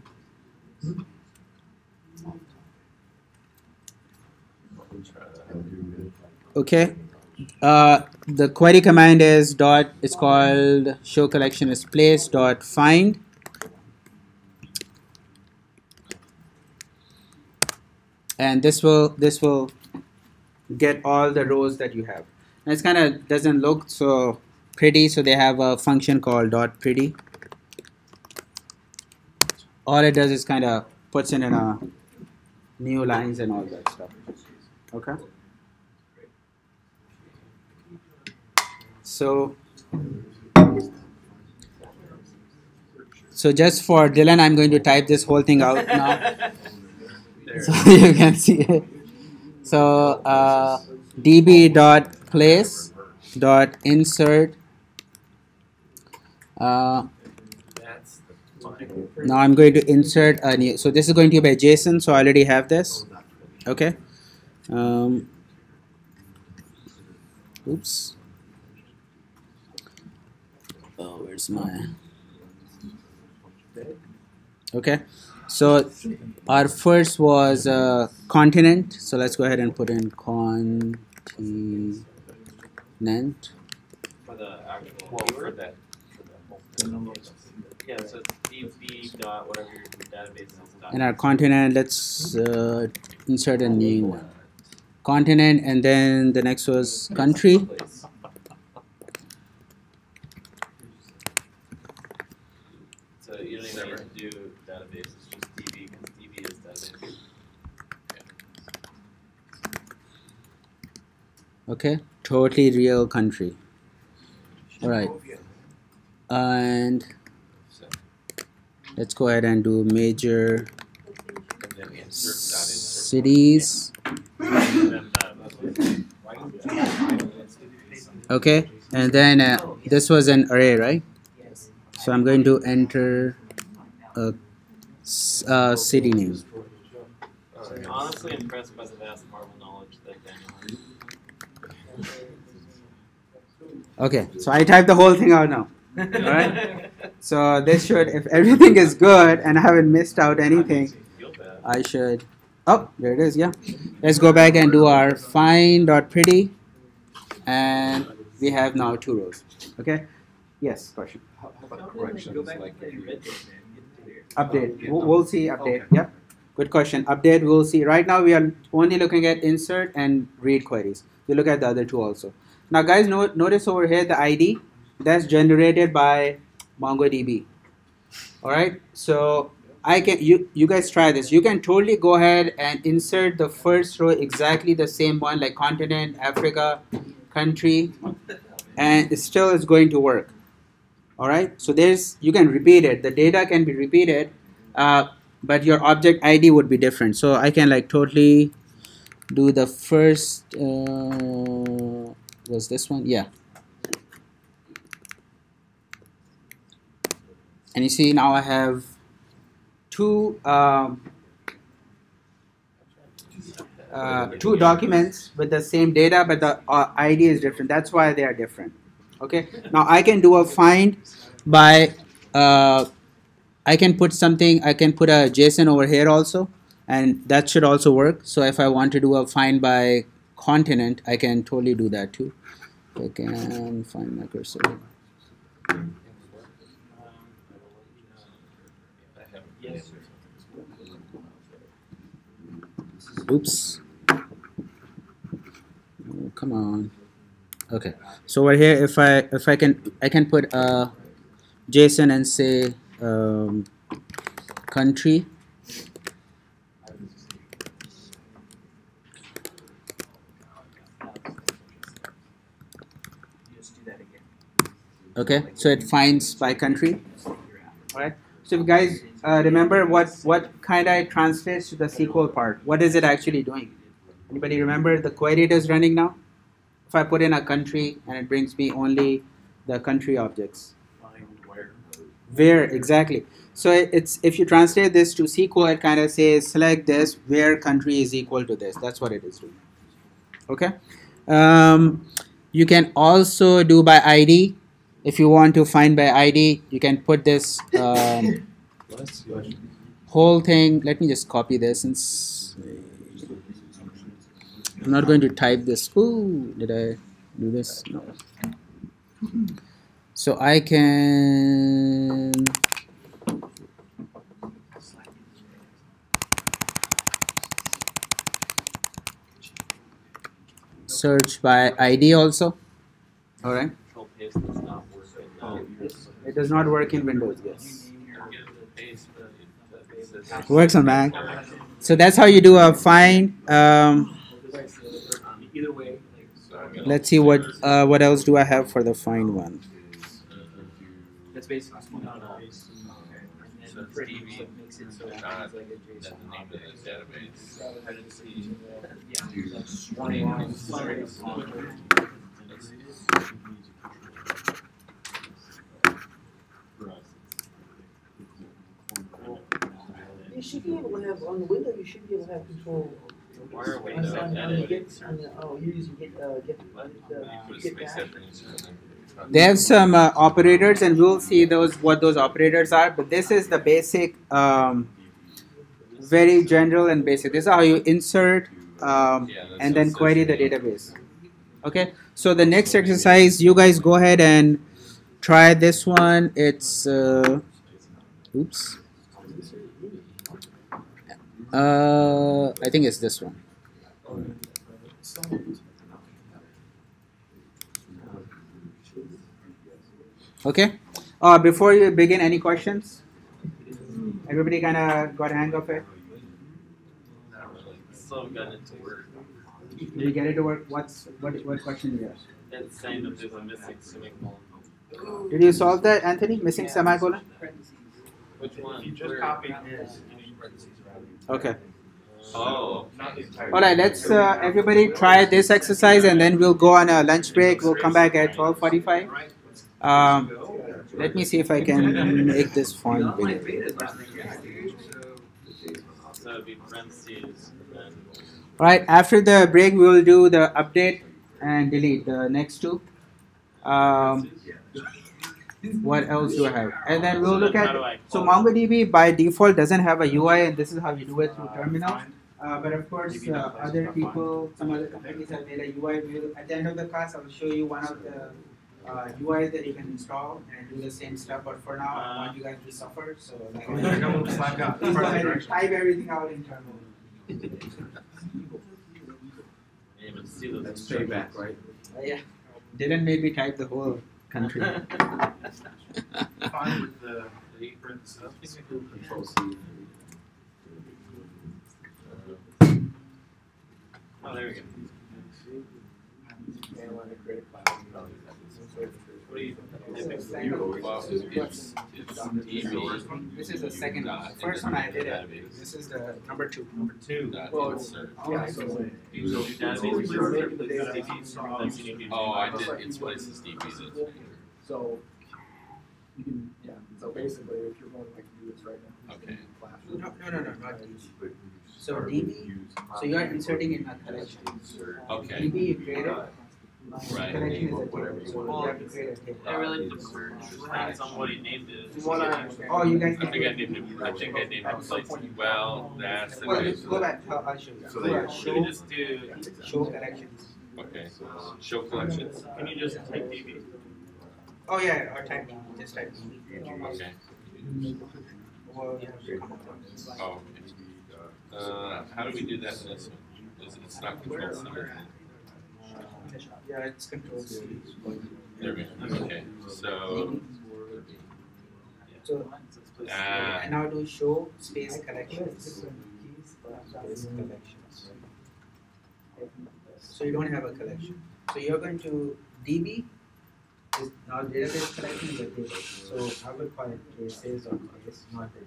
Okay. The query command is dot. It's called show collection is place dot find. And this will get all the rows that you have. And it's kind of doesn't look so pretty, so they have a function called dot pretty. All it does is kind of puts in a new lines and all that stuff. Okay. So just for Dylan, I'm going to type this whole thing out now, so you can see it. So db.place.insert. Now I'm going to insert a new. So this is going to be a JSON. So I already have this. Okay. Oops. Oh, where's my? Okay. So our first was continent. So let's go ahead and put in continent. For the actual, well, for that. Yeah, so it's db dot whatever your database is. And our continent, let's insert a new one. Continent, and then the next was country. So you don't even need to do database, it's just db because db is database. Okay, totally real country. All right, and let's go ahead and do major cities. Okay, and then this was an array, right? So I'm going to enter a city name. I'm honestly impressed by the vast Marvel knowledge that Daniel has. Okay, so I typed the whole thing out now. All right. So this should, if everything is good and I haven't missed out anything, I should. Oh, there it is. Yeah. Let's go back and do our find.pretty, and we have now 2 rows. Okay. Yes. Question. How about corrections? Like Update. We'll see. Update. Okay. Yep. Good question. Update. We'll see. Right now we are only looking at insert and read queries. We look at the other 2 also. Now, guys, notice over here the ID that's generated by MongoDB. All right. So I can you guys try this. You can totally go ahead and insert the first row exactly the same one, like continent, Africa, country, and it still is going to work. All right. So you can repeat it. The data can be repeated, but your object ID would be different. So I can like totally do the first. Was this one? Yeah. And you see now I have 2 documents with the same data, but the ID is different. That's why they are different. Okay. Now I can do a find by I can put something. I can put a JSON over here also, and that should also work. So if I want to do a find by continent, I can totally do that too. I can find my cursor. Oops. Oh, come on. Okay. So over here, if I can put a JSON and say country. Okay, so it finds by country. All right. So if you guys remember what kind of translates to the SQL part, what is it actually doing? Anybody remember the query it is running now? If I put in a country and it brings me only the country objects. Find where. Where exactly? So it's if you translate this to SQL, it kind of says select this where country is equal to this. That's what it is doing. Okay. You can also do by ID. If you want to find by ID, you can put this whole thing. Let me just copy this and I'm not going to type this. Ooh, did I do this? No. So I can search by ID also. All right. It does not work in Windows. Yes. Works on Mac. So that's how you do a find. Let's see what else do I have for the find one. That's basically makes it so it's like a JSON. You should be able to have on the window. You should be able to have control. On the Git, you're using Git bash. They have some operators, and we'll see what those operators are. But this is the basic, very general and basic. This is how you insert and then query the database. Okay. So the next exercise, you guys go ahead and try this one. It's oops. I think it's this one. Okay. Before you begin, any questions? Everybody kind of got a hang of it? So got it to work. Did you get it to work? What question do you have? That's saying that there's a missing semicolon. Did you solve that, Anthony? Missing semicolon? Which one? You just copied his. Okay. Oh. All right. Let's everybody try this exercise, and then we'll go on a lunch break. We'll come back at 12:45. Let me see if I can make this font bigger. All right. After the break, we will do the update and delete the next two. What else do I have? And then we'll look at, so MongoDB by default doesn't have a UI, and this is how you do it through terminal. But of course, other people, some other companies have made a UI. At the end of the class, I'll show you one of the UIs that you can install and do the same stuff. But for now, I want you guys to suffer. So like, please go ahead and type everything out in terminal. That's payback, right? Yeah. Dylan made me type the whole country. Fine with the apron stuff. Control C. Oh, there we go. What do you This is the second one. The first one I did it. This is the number two. Number two. Well, Oh, I did. It's places DBs. So you can, yeah. So basically, if you're going to do this right now, okay. No, not DB. So DB. So you are inserting in a collection. Okay. DB you created. Right. Collection is a table. So you have to create a table. I really depends on what he named it. Oh, you guys. I think I named it like, well, that's the Well, way. go back. I'll show you. So Show, You just do. show collections. Okay. Show collections. Can you just type DB? Oh yeah, or type DB. Just type DB. Okay. Or, Oh, okay. How do we do that in this one? It's not control center. yeah, it's control C. There we go. Okay. So. So and now do show space collections. Space collections. So you don't have a collection. So you're going to DB is now database collection is a table. So I would call it cases or case, not the DB.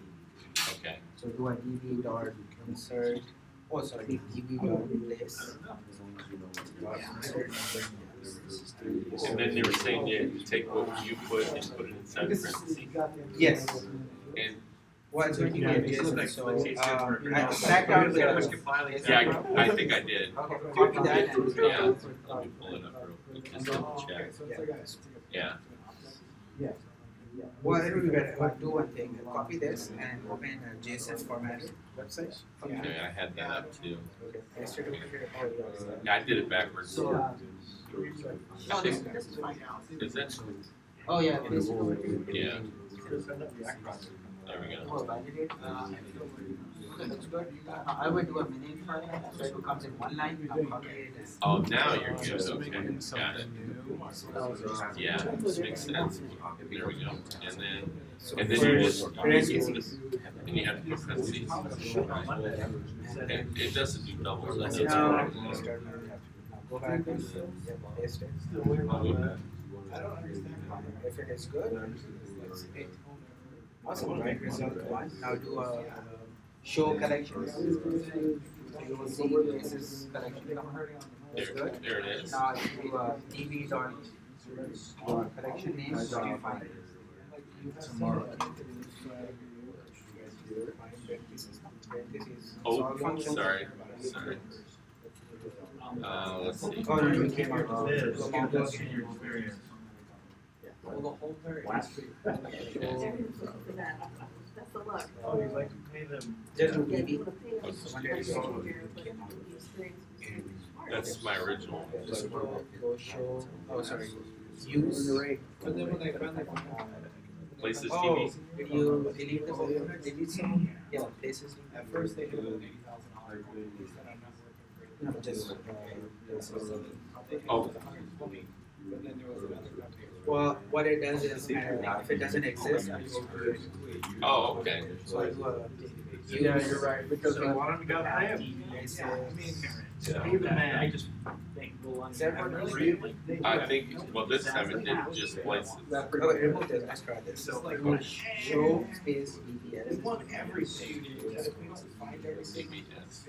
Okay. So do a DB dot insert. Oh, sorry, DB dot place. And then they were saying you take what you put and put it inside parentheses. Yes. And Well, it's going to be a JSON. So I back out the. yeah, I think I did. Okay, copy that. Yeah. Let me pull it up real quick. Just double check. Yeah. Well, it will be better. I'll do one thing. I'll copy this and open a JSON formatted website. Okay, I had that up too. Okay, paste it over here. Yeah, I did it backwards. So, no, this is fine now. Is that? Oh yeah, paste it over here. Yeah. There we go. Oh, validate. Okay, looks good. I would do a minute for it, so it comes in one line. I'll copy it. Oh, now you're good. Okay, got it. Yeah, this makes sense. There we go. And then you just and you have to press these. It doesn't do doubles. That's it. Go back and paste it. If it is good, let's hit. Awesome, right? Result one. Now do a show collection. So you will see this is collection. That's good. There it is. Now you do a TV dot collection name. Find Tomorrow. Oh, sorry. Sorry. Let's see. Oh, no, you came out. What's in your experience? Last week. That's the luck. Oh, you'd like to pay them. Just do Yeah, TV. you wanna pay us to share your experience. That's my original. Just go show. Oh, sorry. Use. Places Oh, TV. did you delete the delete some? Yeah, places. At first they do. No, just places. Oh. Well, what it does is, if it doesn't exist, I go to it. Oh, okay. So I do a Yeah, you're right, because we want them to go pay them. Even then, I just think we'll I think, well, this time it did just places. Okay, remove this. Let's try this. So like show space BBS. We want everything. CBS.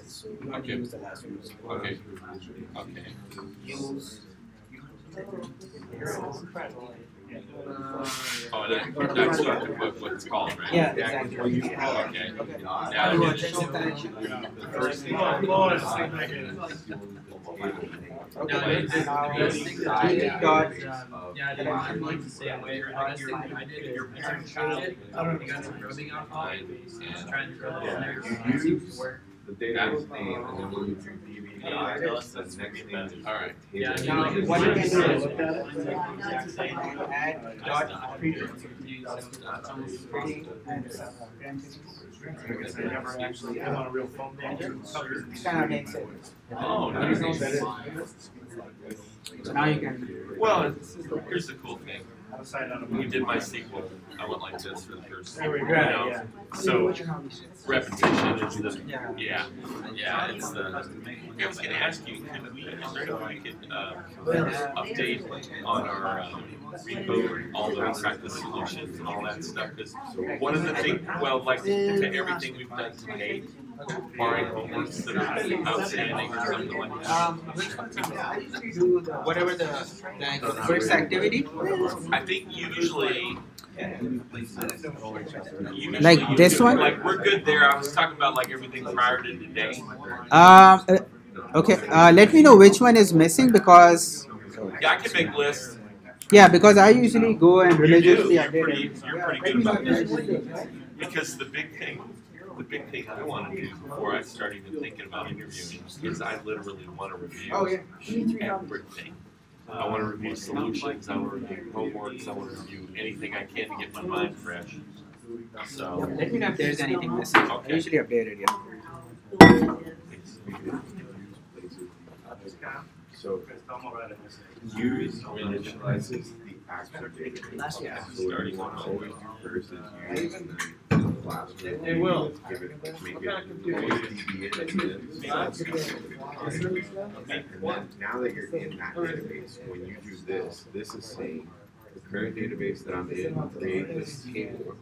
So you want to use the last one. Okay. Okay. Use. Oh, that's what it's called, right? Yeah, exactly. Okay. Now Do a it show collection. the first thing. Dot. Yeah, I didn't like to stay away from I did it. Your parents did. You got some rubbing alcohol. Just trying to rub it in there. You use the database name, and then when you do DB, the next name is. All right. Yeah, now what you can do is add dot pretty and Because they never actually have on a real phone call. kind of makes it. Oh, nice. So now you can. Well, here's the cool thing. Outside on a When we did my sequel, I went like this for the first. There we go, yeah. So repetition is the Yeah. yeah it's the. I was going to ask you, could we is there any way we could update on our repo all the practice solutions and all that stuff? Because one of the things, well, like to everything we've done today, barring the ones that are outstanding or something like that. Which one? Do the, whatever the first activity. I think usually. Like this one? Like we're good there. I was talking about like everything prior to today. Okay. Let me know which one is missing because. Yeah, I can make lists. Yeah, because I usually go and religiously You're update pretty good about it. that. Because the big thing I want to do before I start even thinking about interviewing is I literally want to review everything. I want to review solutions. I want to review homeworks. I want to review anything I can to get my mind fresh. So Let me know if there's anything missing. I okay. usually update it. Yeah. So use initializes the actual data starting on always versus using the class. They will. Give it, make it and then now that you're in that database, when you do this, this is saying the current database that I'm in, create this table,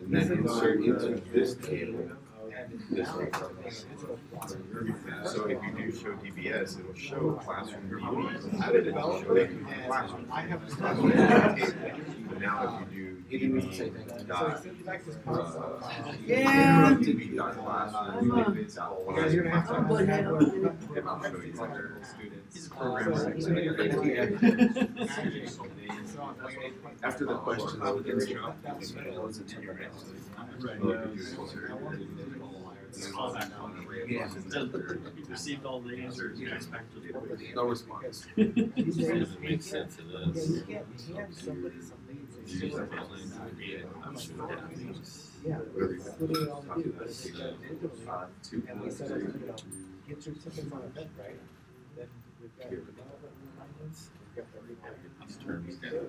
and then insert into this table So if you do show DBS, it'll show classroom DBs. How did it develop? I have classroom but now if you do DB dot, Yeah. DB dot classroom, it's all. Guys, you're gonna have to butt head up. I'll show you other students. Programs. After the question, I would get to Yeah. You received all the answers you expected. No response. Doesn't make sense to this. Get your tickets on event, right? Then we've got development requirements, we've got everything. These terms down.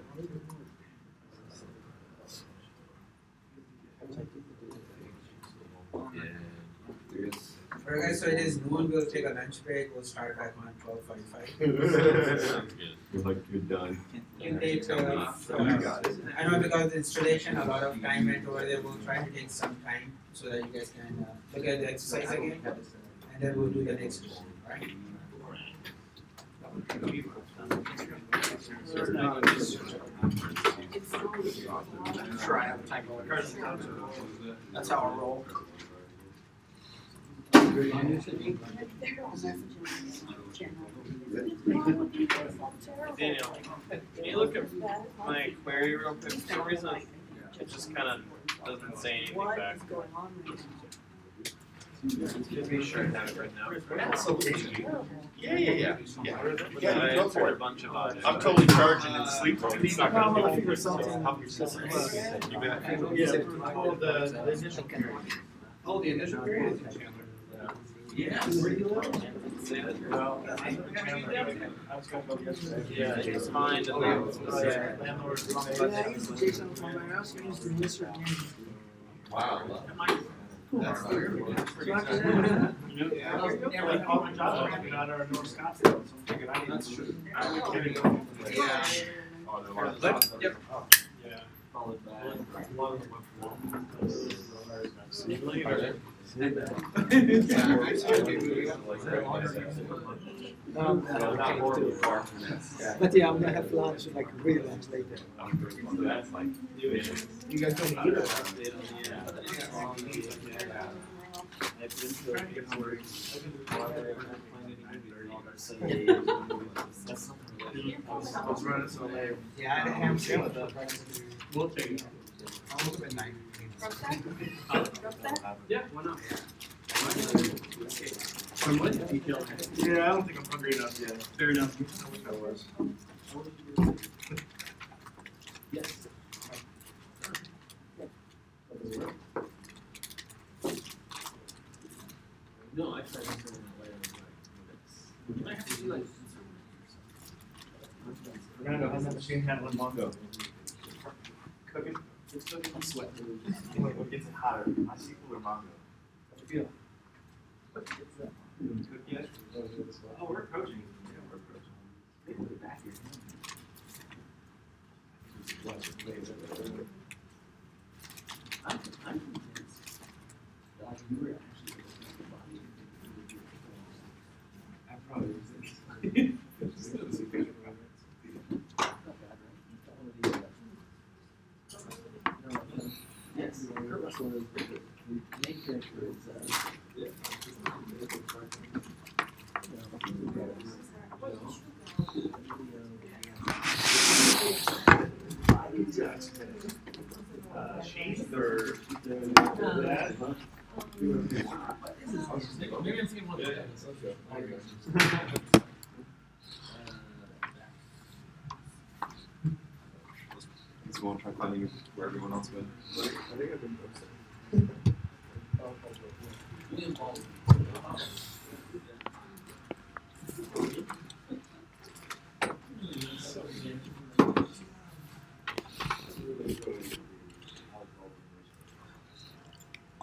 Alright guys, so it is noon, we'll take a lunch break, we'll start back on 12:45. Sounds good. You're like, you're done. You take, I know because the installation, a lot of time went over there, we'll try to take some time so that you guys can look at the exercise again, and then we'll do the next one, right? Sure, I have time. That's how I roll. Daniel, can you look at my query real quick? For some reason, it just kind of doesn't say anything back. Just be sure I have it right now. That's okay. Yeah. I Go for heard it. a bunch about it. I'm totally charging and sleep mode. It's not Well, gonna I be. figure something. You bet. Oh, the initial period. Oh, the initial period is in Chandler. Yes. Where do you live? Well, I was gonna go yesterday. yeah, it's fine. Landlord's running. Yeah, I used to take some from my house, I used to miss her. Wow. That's So after that, Yeah, like all my jobs are out of North Scottsdale, so I'm thinking I need. That's true. I would carry on. Yeah. Yep. Yeah. Followed by see you later. But yeah, I'm gonna have lunch, like real lunch later. That's like You guys don't eat it? I've been to a big story. I was running so late. Yeah, I didn't have to with the. We'll take it. I'll look at 9. Yeah, why not? From what detail? Yeah, I don't think I'm hungry enough yet. Fair enough. I wish I was. Yes. No, I tried to turn it later. You might have to do like. Fernando, how's that machine handling Mongo? Cooking? It's cooking. I'm sweating. What gets it hotter? MySQL or Mongo? How's it feel? What gets that? Cook yet? Oh, we're approaching. Yeah, we're approaching. Maybe we'll get back here. I'm convinced that you were actually I probably was. Yes, Kurt Russell is the main character is Sheath or that? maybe I'm seeing one of those. So we'll try finding where everyone else went. I think I've been posting.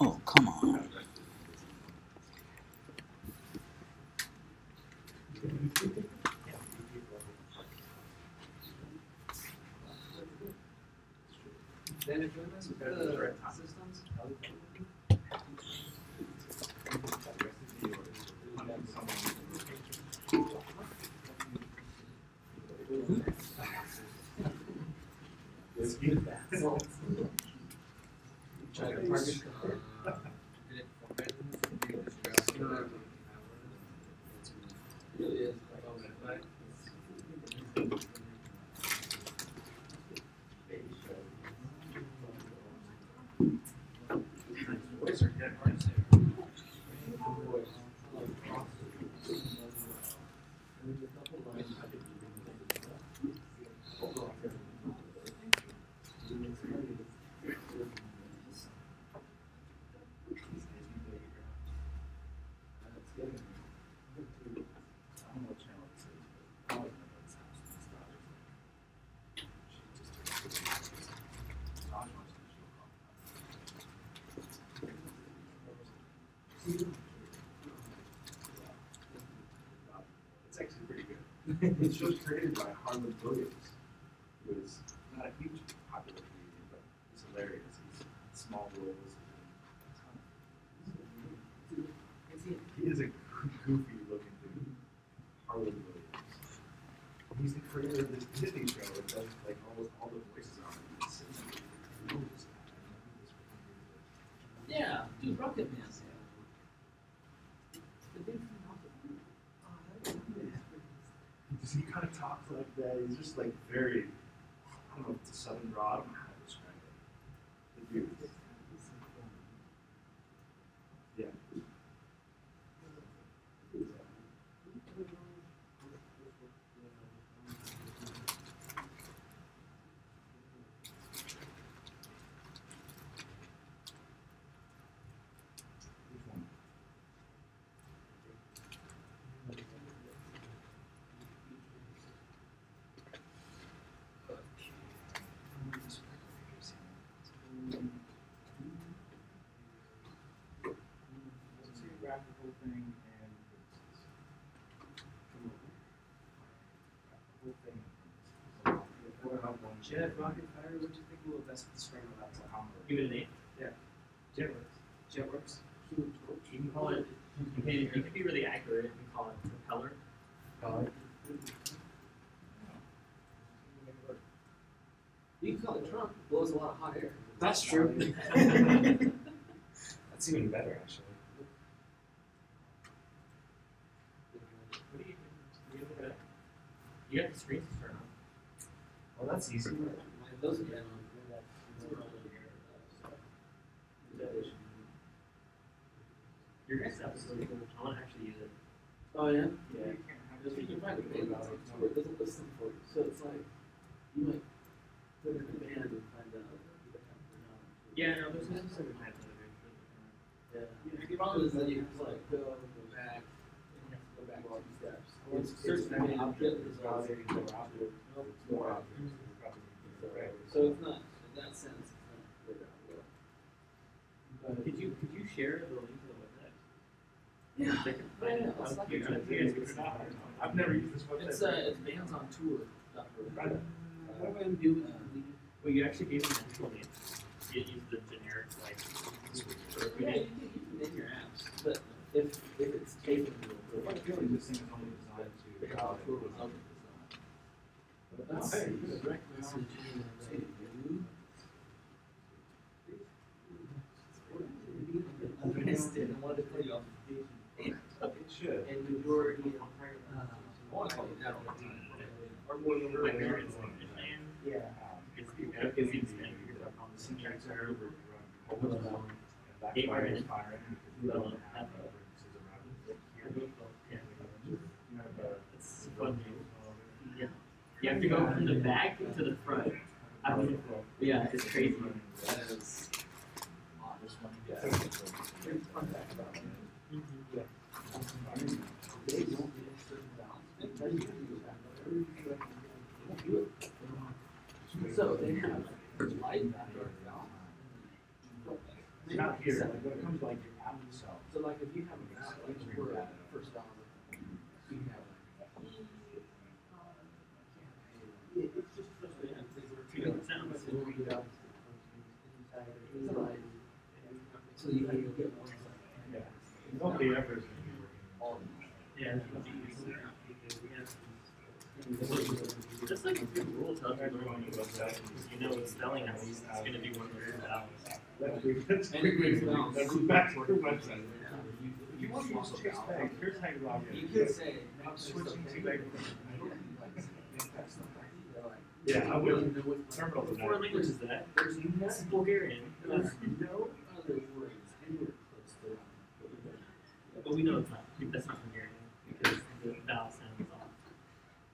Oh, come on. Then if you mess with the systems, It's actually pretty good. It's just created by Harlan Williams, who is not a huge popular comedian, but he's hilarious. He's small roles. He is a goofy looking dude. Harlan Williams. He's the creator of this Disney show that does like almost all the voices on it. Yeah, dude, Rocket Man. He kind of talks like that. He's just like very, I don't know if it's a southern draw. I don't know how to describe it. The dude. Yeah. Graphical thing and Jet, Rocket, Fire, what do you think will best describe that to how? Give it a name. Yeah. Jetworks. Jetworks. You can call it. You can be really accurate and call it propeller. You can call it trunk. Blows a lot of hot air. That's true. that's even better actually. What do you look at? You got the screens to turn on. Well, that's easy. Those again. Your guys' episode, I want to actually use it. Oh yeah. Yeah. You can find a band out it doesn't listen for you, so it's like you might put in a band and find out. Yeah, no, there's no specific time for it. Yeah. The problem is that you have to like go back, and you have to go back 2 steps. It's certain band get results. More obvious. So it's not in that sense. It's not very obvious. Could you share the link to the website? Yeah. They can find it. It's like You guys can I've never used this website. it's bandsontour.org. What am I doing? Well, you actually gave them an actual name. You use the generic like. Yeah, you can name your apps, but if it's taken, I feel like this thing is only designed to that's direct message. Missed it and wanted to play off the It should. and majority I want to call you that all the time. Or more than My parents yeah. It's on the syntax error. It's fun. Yeah. You have to go from the back to the front. Yeah, it's crazy. That is this one. Yeah. Here's the fun fact about it. They don't get certain balance. So they have light dark balance. Not here, like when it comes to like your app itself. So like if you have a balance, like we're at first dollar, you have it's just frustrating. Two different sounds. So you get one. Yeah. Nobody ever is going to be all of them. Yeah. Just like a good rule tells you when you go spelling. You know it's spelling at least it's going to be one of those vowels. That's great. That's back to your website. If you want to use chase bag, here's how you log in. You could say, I'm switching to bag. yeah, I will. Terminal What foreign language is that? There's Bulgarian. There's no other words anywhere close to that. But we know it's not. That's not Bulgarian because the vowel sounds off.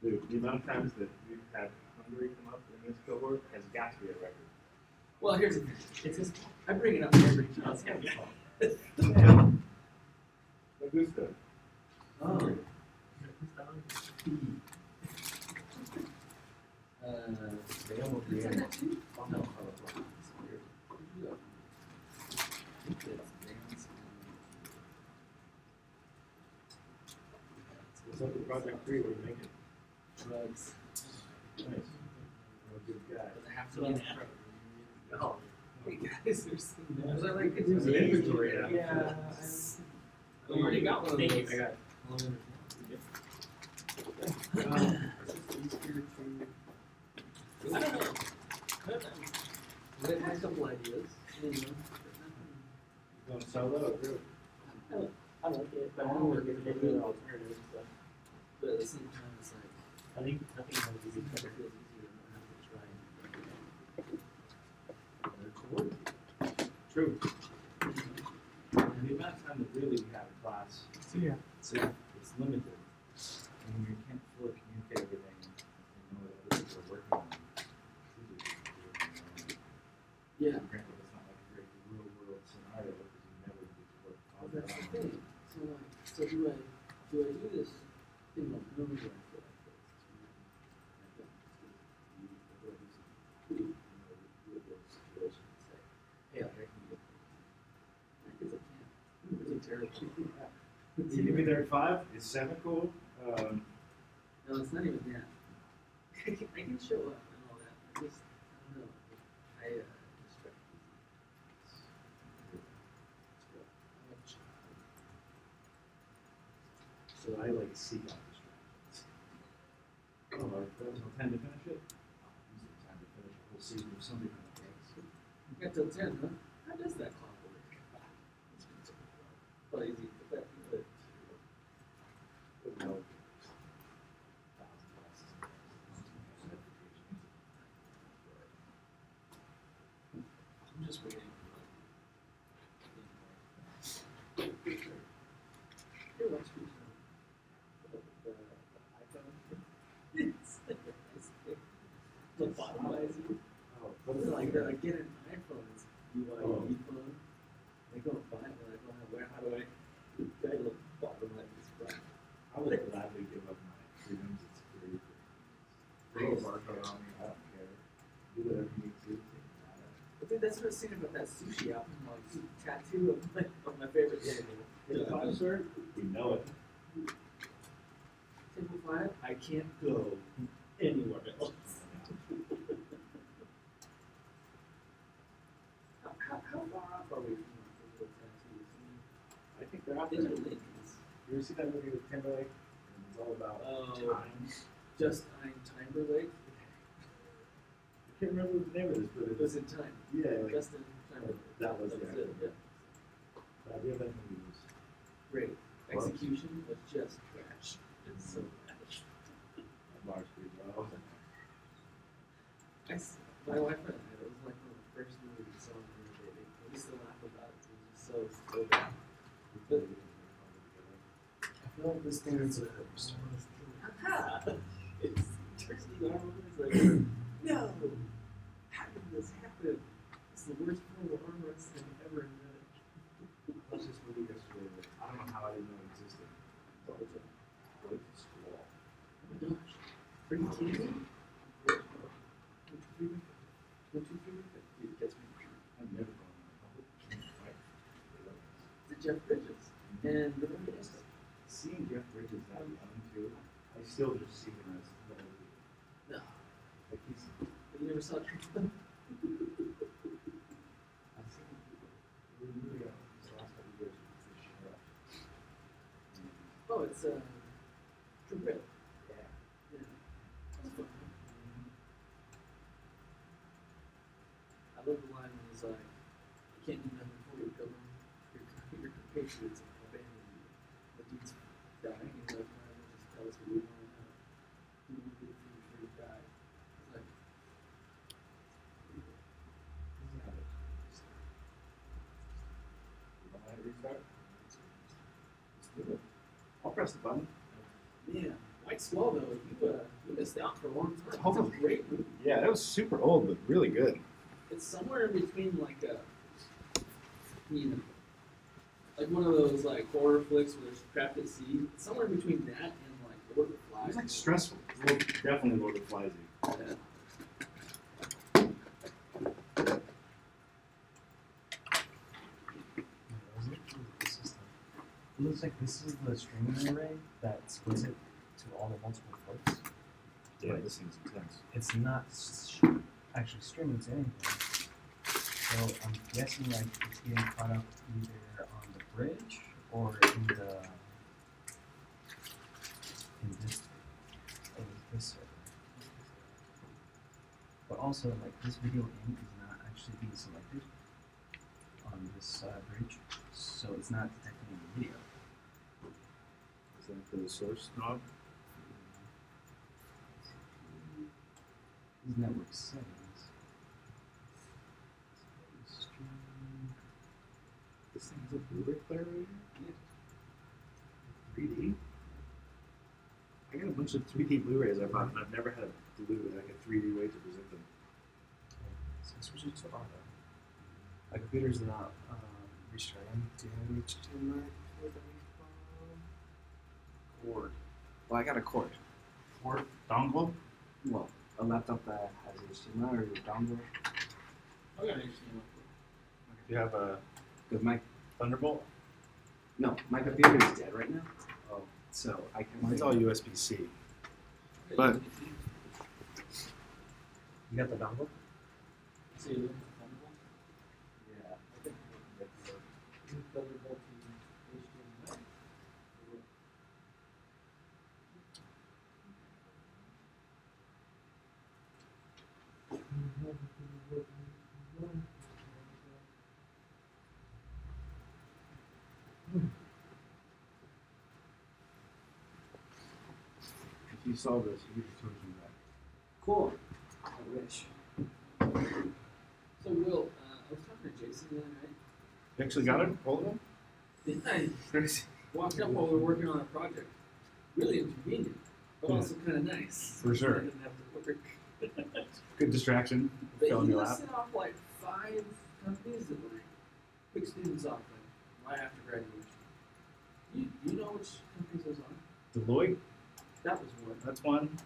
Dude, the amount of times that we've had Hungary come up in this cohort has got to be a record. Well, here's the thing. It's just, I bring it up every time. It's gotta be called. Augusta. Oh. They almost did. Oh, no. Something Project 3, we're making. Drugs. Nice. I'm a good guy. Does it have to be an app? No. Hey guys, there's some. Was that like there's an inventory app? Yeah. I already got one of those. Thank you. I got. I don't know. I have a couple ideas. You know. You want to sell that or do it? I like it, but I don't work with any alternatives. So. But at the same time, it's like. I think it might be It better. feels easier not to try. True. And the amount of time that really we have in class, it's limited. And when you can't fully communicate everything and know what other people are working on, it's easy to do it. Yeah. Granted, it's not like a great real world scenario because you never get to work on Well, that's the that. thing. So like, so do I do this thing of knowing what I feel like this? Hey, I can get because I can't. It's really terrible. You can be there at 5. Is 7 cool? No, it's not even that. I can show up and all that. I just, I don't know. I distract So I like seek out distractions. Oh, like there's no time to finish it? Use the time to finish a whole season of something on the case. You got till 10, huh? How does that clock work? It's been so lazy, but that'd be good. No. I'm just waiting. Hey, watch me. The iPhone. The bottom lazy. They're like, get an iPhone. It's BYE phone. They go buy it. They're like, well, how do I? I look bottom lazy. I would gladly give up my freedoms and security. Throw a barcode on me, I don't care. Do whatever you need to. But dude, that's what I was saying about that sushi album, like tattoo of my favorite table. The concert, we know it. Table 5, I can't go anywhere else. How far off are we from digital tattoos? I think they're out there. Digital links. You ever see that movie with Timberlake? And it's all about time. Just Timberlake. I can't remember the name of this, but It was in time. yeah, like, Justin Timberlake. that was it. it. Yeah. Yeah, that movie was Great. Execution was just trash. It's so trash. March pretty well. My wife and I, it was like one of the first movies we saw when we were dating. We used to laugh about it. It was just so bad. But I feel like this thing is a poster. it's Thirsty Arm is like, no! How did this happen? It's the worst form of arm wrestling ever invented. I watched this movie yesterday that I don't know how I didn't know it existed. But it's a great squall. Oh my gosh. Are you kidding me? 1, 2, 3, dude, gets me. I've never gone on a public fight. The Jeff Bridges. And the one that Seeing Jeff Bridges that young too, I still just see him as the old dude. No. Like he's. But you never saw True I've seen him. We really got these last couple of years with this sheriff. Oh, it's True Grit. Yeah. Yeah. That's fun. I love the line when he's like, you can't do nothing for your government, your compatriots abandon you. The dude's dying, and he's like, man, just tell us what we want to know. You want to do it for you before you die. It's like, You want to restart? Let's do it. I'll press the button. man, White Squall though, you missed out for a long time. It's Totally. a great movie. Yeah, that was super old, but really good. It's somewhere in between like like one of those like horror flicks where there's crap at sea. It's somewhere in between that and like Lord of the It Flies. was like stressful. Definitely Lord of the Flies. Yeah. It looks like this is the streaming array that splits it to all the multiple floats. Yeah, this thing's intense. It's not actually streaming to anything. So I'm guessing like it's getting caught up either on the bridge or in this server. But also like this video in is not actually being selected on this bridge, so it's not detecting any video. Is that for the source knob? These network settings. This thing has a Blu-ray player right here? Yeah. 3D? I got a bunch of 3D Blu-rays I bought, and I've never had a like a 3D way to present them. So switch it to auto. My computer's not restarting. Do you have an HDMI cord? Well, I got a cord. Cord? Dongle? Well, a laptop that has HDMI or your dongle. I got an HDMI. Do you have a my Thunderbolt? No, my computer is dead right now. Oh. So I can. Mine's all USB-C. But you got the dongle? See you looking for Thunderbolt? Yeah. Thunderbolt to HDMI. if you solve this, you get your tuition back. Cool. I wish. So Will, I was talking to Jason the other night. You actually got it? Hold of him? I walked up while we were working on a project. Really inconvenient, but Yeah. also kind of nice. For sure. I didn't have to work. Good distraction. But Fell in he your lap. listed off like 5 companies that like pick students off like right after graduation. You know which companies those are? Deloitte? That was one. That's one.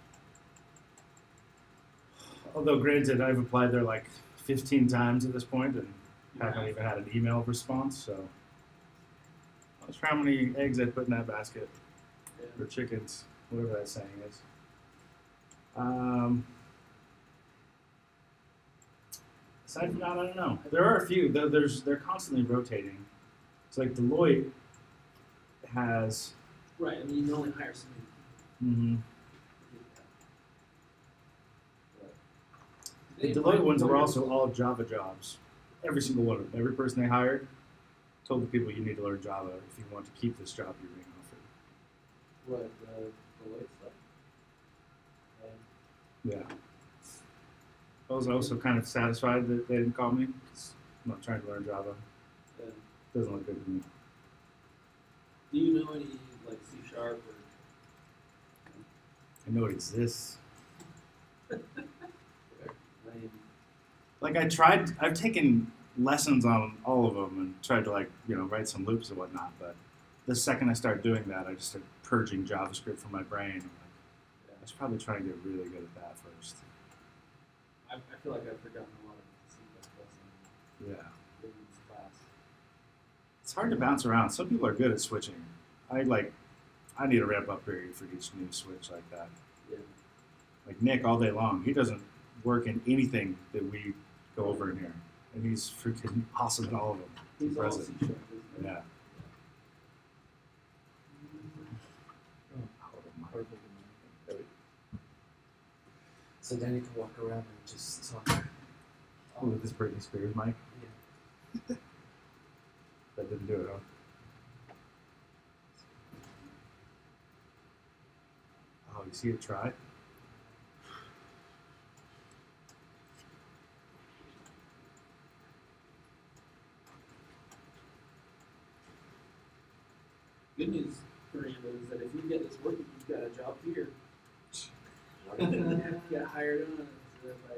Although granted, I've applied there like 15 times at this point and haven't even had an email response, so I'm not sure how many eggs I put in that basket. Yeah. Or chickens, whatever that saying is. Aside from that, I don't know. There are a few. They're constantly rotating. It's like Deloitte has. Right. I mean, you can only hire so many. Mm-hmm. They The Deloitte ones were also all Java jobs. Every single one of them. Every person they hired told the people you need to learn Java if you want to keep this job you're being offered. What the Deloitte stuff? Yeah. I was also kind of satisfied that they didn't call me. 'Cause I'm not trying to learn Java. Yeah. Doesn't look good to me. Do you know any like C# or? I know it exists. Lame. Like I've taken lessons on all of them and tried to write some loops and whatnot, but the second I started doing that, I just started purging JavaScript from my brain. I'm like, I should probably try and get really good at that first. I feel like I've forgotten a lot of C++ in Yeah. this class. It's hard to bounce around. Some people are good at switching. I need a ramp up period for each new switch like that. Yeah. Like Nick all day long. He doesn't work in anything that we go over in here. And he's freaking awesome at all of them. He's all Impressive. C#, isn't he? Yeah. So then you can walk around and just talk. Oh, with this Britney Spears mic? Yeah. That didn't do it, huh? Oh, you see it try? Good news, Fernando, is that if you get this working, you've got a job here. Get hired on by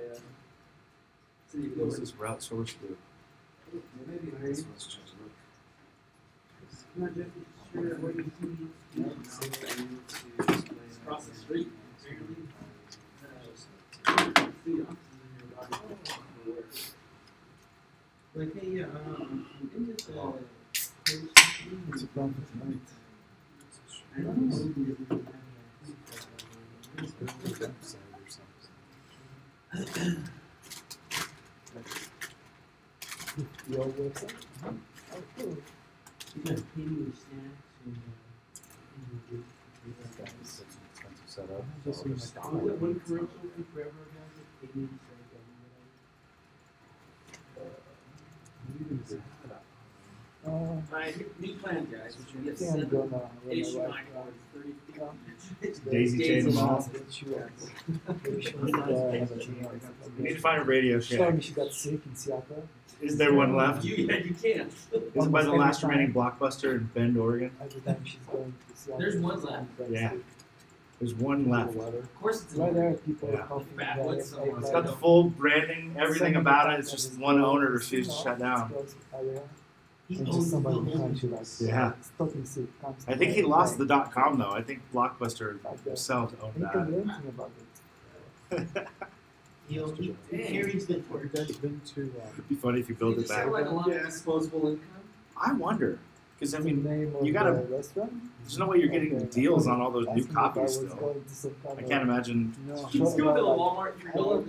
city of What's Gilbert. this route source do? Maybe This one's just look. Come on, Jeff, you sure that what you see? It's across the street. Apparently, the offices in your body. Like, hey, into the What's the plan for tonight? Your website? Oh, cool. You got painting snacks and Such an expensive setup. Just we got one commercial for forever guys with painting Alright, new plan guys, which we get Yeah, I'm 7 gonna HDMI run cords, 30 feet. Daisy chain them all. We need to find a Radio She told Shack. me she got sick in Seattle. Is there one left? You can't. Is it by the last remaining Blockbuster in Bend, Oregon? Every time she's going to Seattle. There's one left. Yeah. There's one left. Of course it's Right there, people Yeah. are coughing. Backwoods somewhere. It's got the full branding, everything about it. It's just one owner refused to shut down. And just somebody behind you like, Yeah. it's totally sick. I think he lost the .com though. I think Blockbuster themselves owned He can do that. anything about it. He carries the torch. You guys been to It'd be funny if you build it back. Like a lot of disposable income. I wonder, because I mean, name of you gotta. the restaurant? There's no way you're getting deals on all those new Ask me if I copies was still. going to some kind I of- can't imagine. No, Just go to Walmart I don't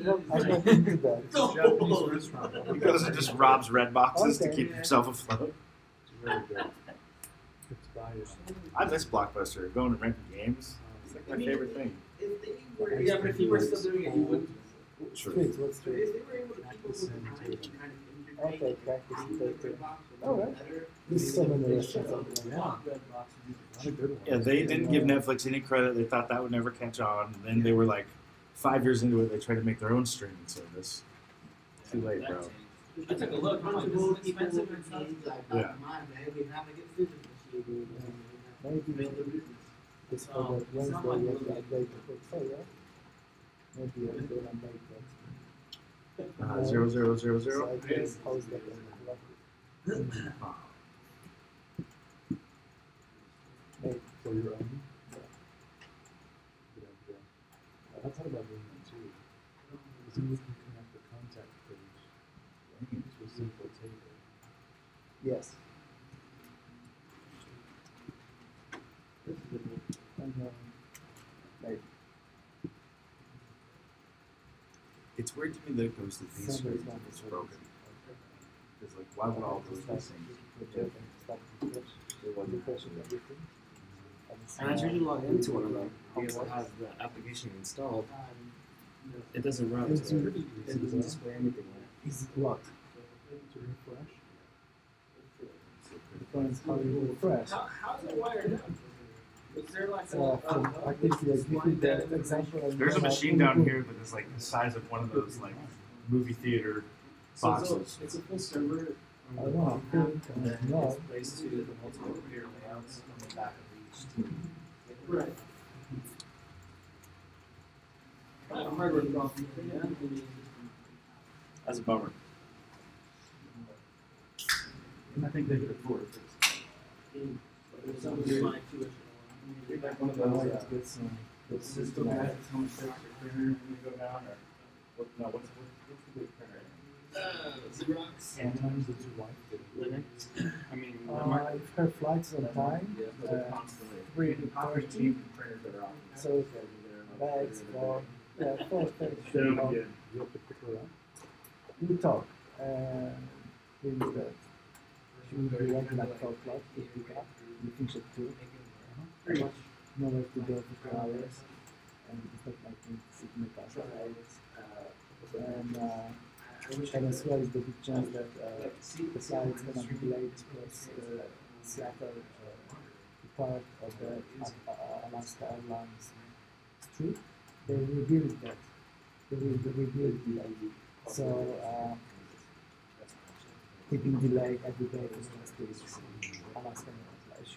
do that. Go. He goes and just robs red boxes to Okay. keep himself afloat. Very good. I miss Blockbuster. Going and renting games. It's like my favorite thing. Yeah, but if you were still doing it, you wouldn't. Sure. Streets, what streets? If they were able to keep up with the time and kind of Okay, practice later. Alright. There's so many restaurants out there. Yeah, they didn't give Netflix any credit. They thought that would never catch on. And then they were like, 5 years into it, they tried to make their own streaming service. Too late, bro. I took a look. How much is it expensive and stuff? Yeah. Maybe this for the Wednesday you have to update the portfolio. Maybe I'm going to make that. 0000. So I can post that in the blog. Maybe. For your own? Good idea. I thought about doing that too. Because then you can connect the contact page to a simple table. Yes. And, maybe. It's weird to me that it goes to these screens if it's broken. Because like, why would all those be synced? And I tried to log into one of them because it has the application installed. It doesn't run, so it doesn't display anything on it. Is it locked? To refresh? Depends how you refresh. How's it wired up? Is there like I think the example. There's a machine down here that is like the size of one of those like movie theater boxes. It's a full server. I don't know. I think, no. It's placed to the multiple computer layouts on the back of each team. Right. Hardware problem. Yeah. That's a bummer. I think they could afford it. Like one of those Get some. the system has how much space your printer when you go down, or what, no, what's the big printer? Xerox. Sometimes it's your wife that Linux. I mean, If her flight's on time, 3:30. printers that are off. So bags for 4:30. You have to pick her up. We talk. Means that she will be working at 12 o'clock to pick up. We finish at 2. Pretty much. Nowhere to go for 2 hours. And it's not like me to sit in the car for hours. And as well as the big chance that the flight is going to be late because Seattle part of the Alaska Airlines street. They rebuilt that. They rebuilt that. So they've been delayed every day for the last 2 weeks. Alaska Airlines.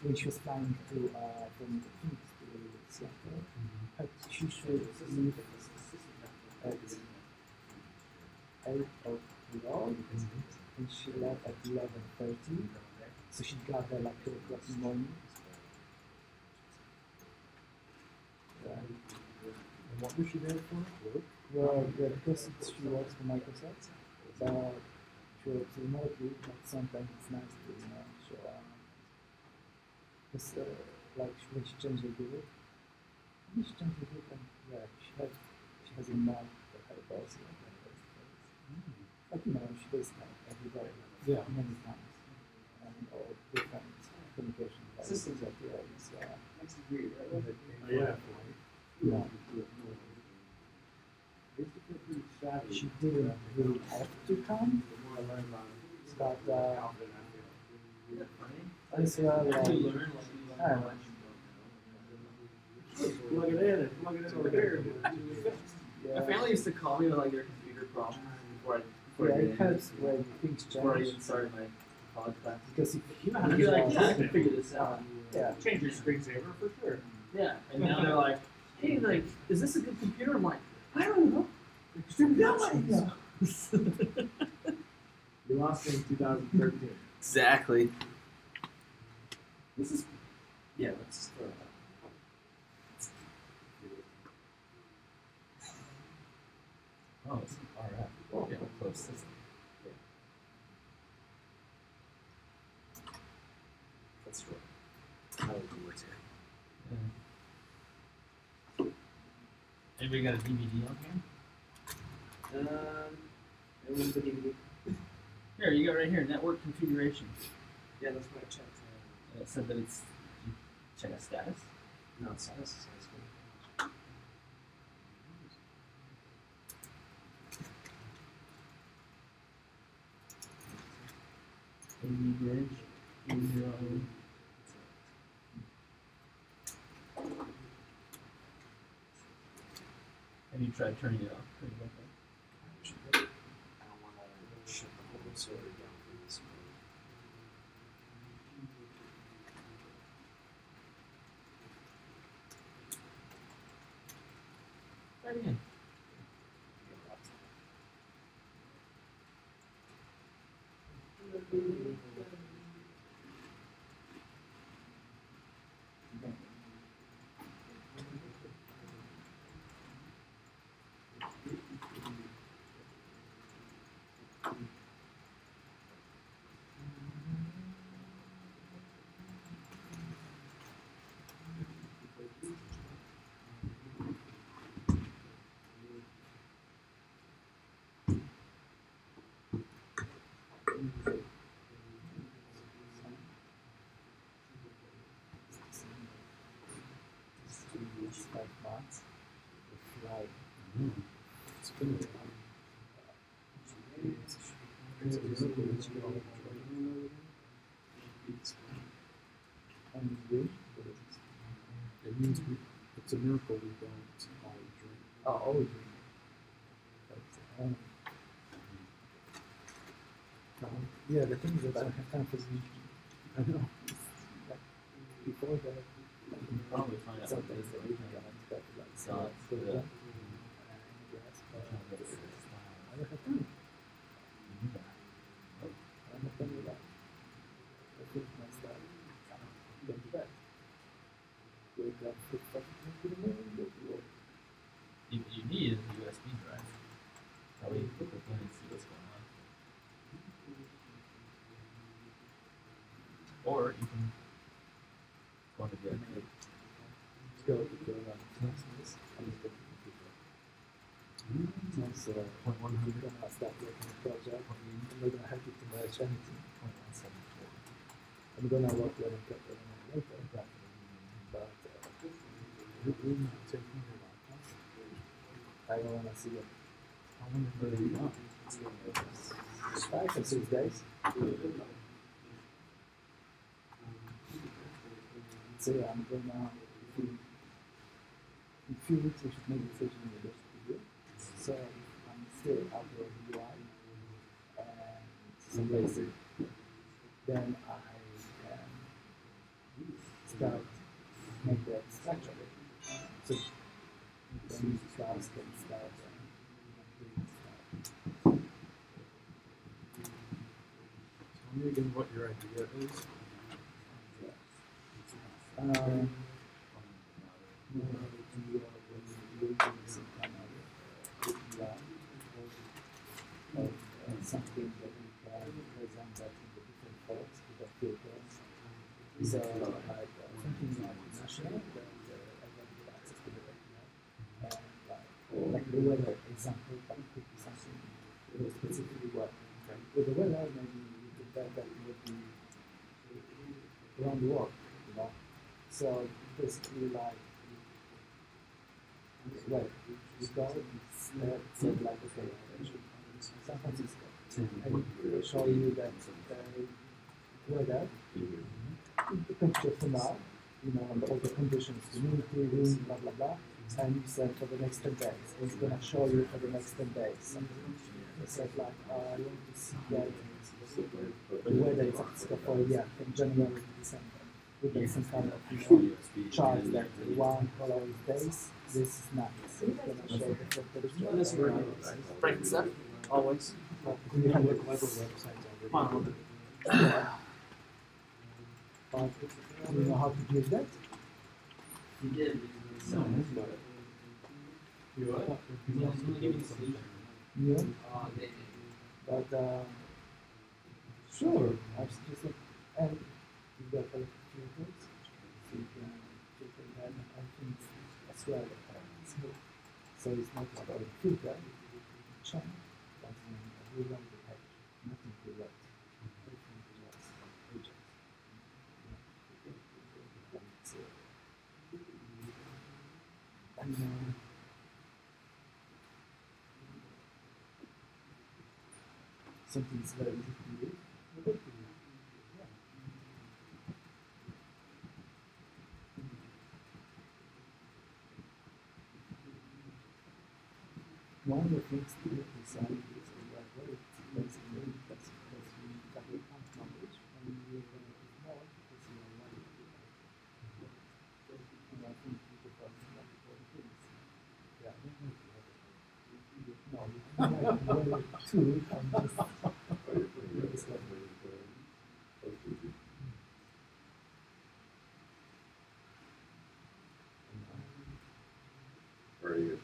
When she was flying from Phoenix to Seattle, but she should leave at 8 o'clock, and she left at 11:30. So she got there like 2 o'clock in the morning. And what was she there for? Work? Well, yeah, because she works for Microsoft, but she works remotely, but sometimes it's nice to, show It's like when she changed the group. When she changed the group, and yeah, she has a map that had a policy like that. Like, you know, she does like everybody many times. And all different communication systems like it's next degree, right? Yeah. She didn't really have to come. But as well, like, I don't know. Plug it in and plug it in over here. Yeah. My family used to call me with like their computer problems before I It helps when things change. before I even started my college class. Because if you You'd be like, yeah, I can figure this out. Yeah. Change your screensaver for sure. Yeah, and now they're like, hey, like, is this a good computer? I'm like, I don't know. No idea. You lost it in 2013. Exactly. This is, yeah, let's throw it out. Oh, it's RF. Oh, yeah, close system. That's right. How would you work here? Anybody got a DVD on here? Everyone's the DVD. Here, you got right here, network configuration. Yeah, that's what I checked. It said that it's, you check a status. No, status is good. AV bridge, 80. Have you tried turning it off? Turning it off? I don't want to shut the whole server down for this. Try it again. It means it's a miracle we don't all drink. Oh, all drink. Yeah, the thing is that I don't have time for sleep. I know. Like, before that, You can probably find out what it is that you can like, sell it so to the. I don't have time. I don't have time with that. I finish my stuff. Go to bed. Wake up, put fucking to the morning, go to work. You need is a USB drive. That way you put the thing and see what's going on. Or you can go to the arcade. Let's go to the I'm just going to computer. So, when I start working on the project, I'm not going to have it to merge anything. I'm going to work on it later. But I don't want to see it. How long is it on? 5 or 6 days. So yeah, I'm going to, in a few weeks we should make a decision on the rest of the year. So I'm still out there in UI and some basic. Then I can start make the structure. So then class can start doing stuff. Tell me again what your idea is. Something that we can present that in the different forms with the filters. So like thinking like national, that everybody get access to the API. Like the weather example, that could be something specifically what with the weather maybe you could bet that would be around the world, you know. So basically like well, we go said like okay, San Francisco, and we show you that the weather, the temperature for now, you know, and all the conditions, humidity, wind, blah blah blah, and you said for the next 10 days, it's gonna show you for the next 10 days something. It said like I want to see that the weather in San Francisco for from January to December. We get some kind of chart that one color is days, this is night. So it's gonna show different temperature. This break stuff always. You have the clever website. Yeah. But do you know how to use that? Yeah. But sure, I just and you've got a few things, so you can filter that and things as well. So it's not about a filter, channel, but we run the page, nothing to write, everything to write, pages. And something is very easy to use. One of the things to do is I use the right way, basically, that's because we got the account knowledge and we're going to do more because we are running the and I think we could probably like all things. Yeah. No, I'm like two, I'm just Very good.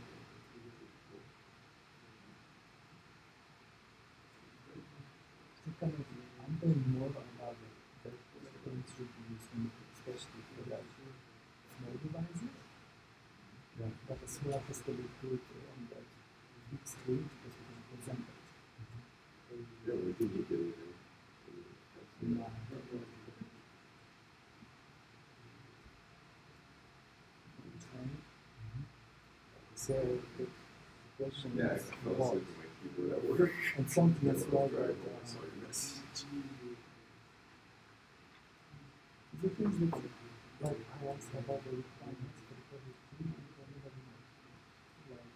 I'm doing more about the things should be used, especially for like small devices. Yeah. But as well as to be good on that big screen because we can present it. Yeah, we can do it. So the question Yeah, is I fell asleep with my keyboard at work. and something as well that the things that like I asked about the requirements for the project team and for everybody like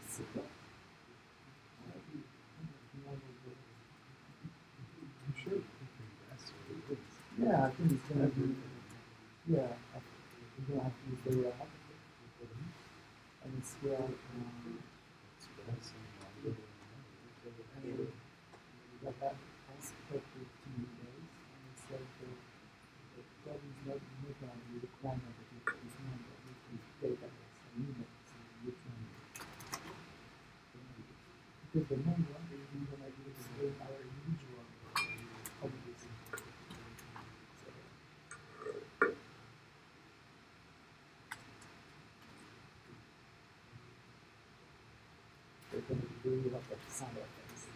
super. I'm sure. Yeah, I think it's gonna be yeah, we're gonna have to use the app. And it's well like I spoke with 2 days and it said the problem is not the requirement that you put this number, you put database and emails and which number. Because the number is going to explain our individual hobbies. They're going to do a lot of sound effects.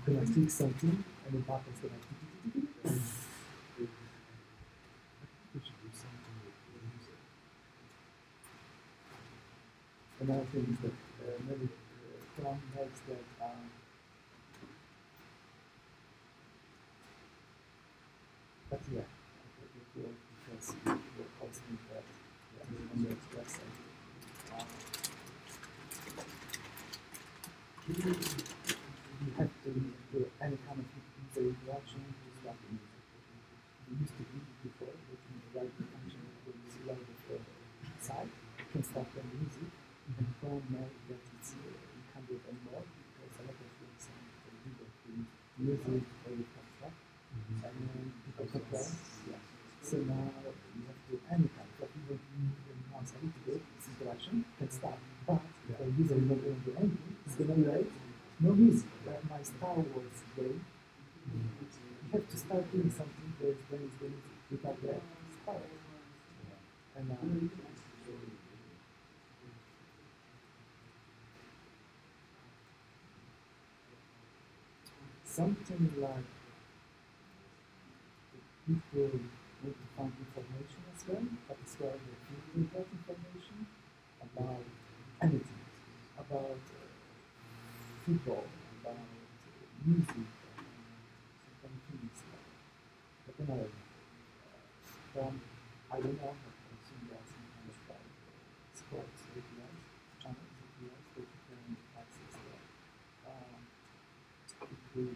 You're going to click something and the button's going to another thing is that maybe Chrome makes that but yeah, it will because we're posting that on the website. You have to do any kind of user interaction to start the music. It used to be before, but in the right function, when you slide the side, you can start the music, and Chrome knows that it's you can't do it anymore because a lot of websites do that music or you can start, and then people complain. Yeah. So now you have to do any kind of even once a little bit, this interaction can start, but if the user is not going to do anything, it's going to wait. No music, like my Star Wars game. You have to start doing some we got that spark. And something like people want to find information as well, but as well they need that information about anything, about football, about music, some things. But then I don't know, but I think there are some kind of like sports APIs, channels APIs that you can access there. It will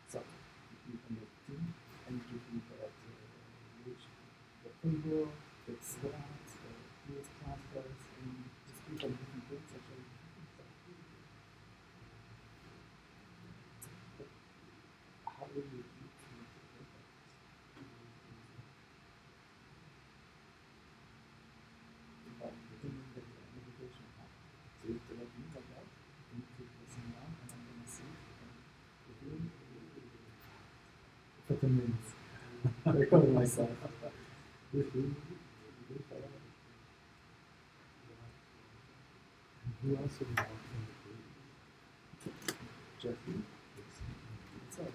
so you can make team and you can collect which the table, the stats, the US transfers, and just click on different things actually. How will you do it? But the thing is that meditation happens. So you have to let me like that, and you keep listening down, and I'm gonna see for 10 minutes. I record myself. Who else would have Jeffrey? What's up?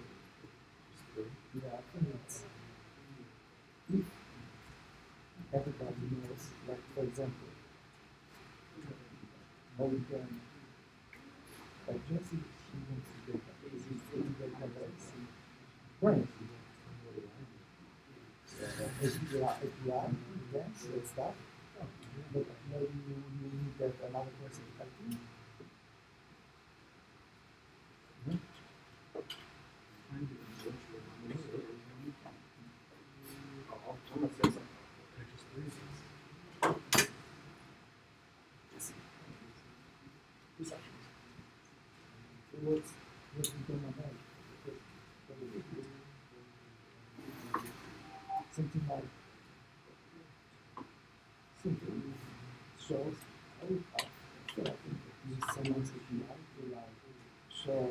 Yeah, I think it's if everybody knows, like for example, Morgan, like Jesse, she wants to get that. He's taking the coverage. Right. API, events, and stuff. But maybe you need that another person to help you. What's going on there? Something like simple shows. I feel like use someone's API to like show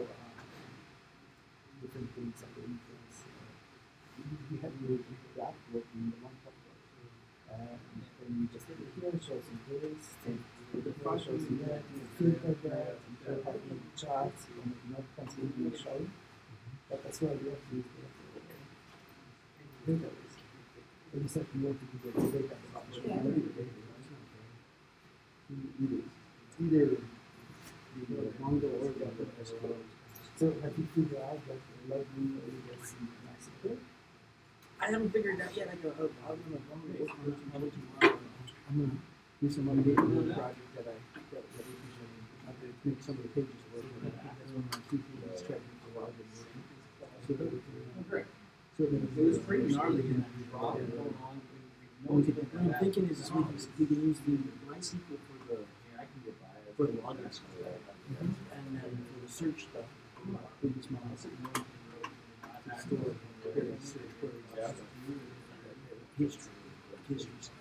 different things like the influence. We have to interact with in the one topic. And then you just click here, show some this, the file shows you that, you filter that, you have the charts, and not constantly showing. But as well, you have to use the database. And you said you want to do the data. Either Mongo or the So have you figured out that the library is Mexico? I haven't figured out yet. I'm gonna work on it tomorrow. I'm gonna do some updating project that I make some of the pages work. That's one of my key things. Checking to log in. So that we can. So it was pretty gnarly. What I'm thinking is we can use the MySQL for the login stuff, and then for the search stuff, we use MySQL to store various search queries, history stuff.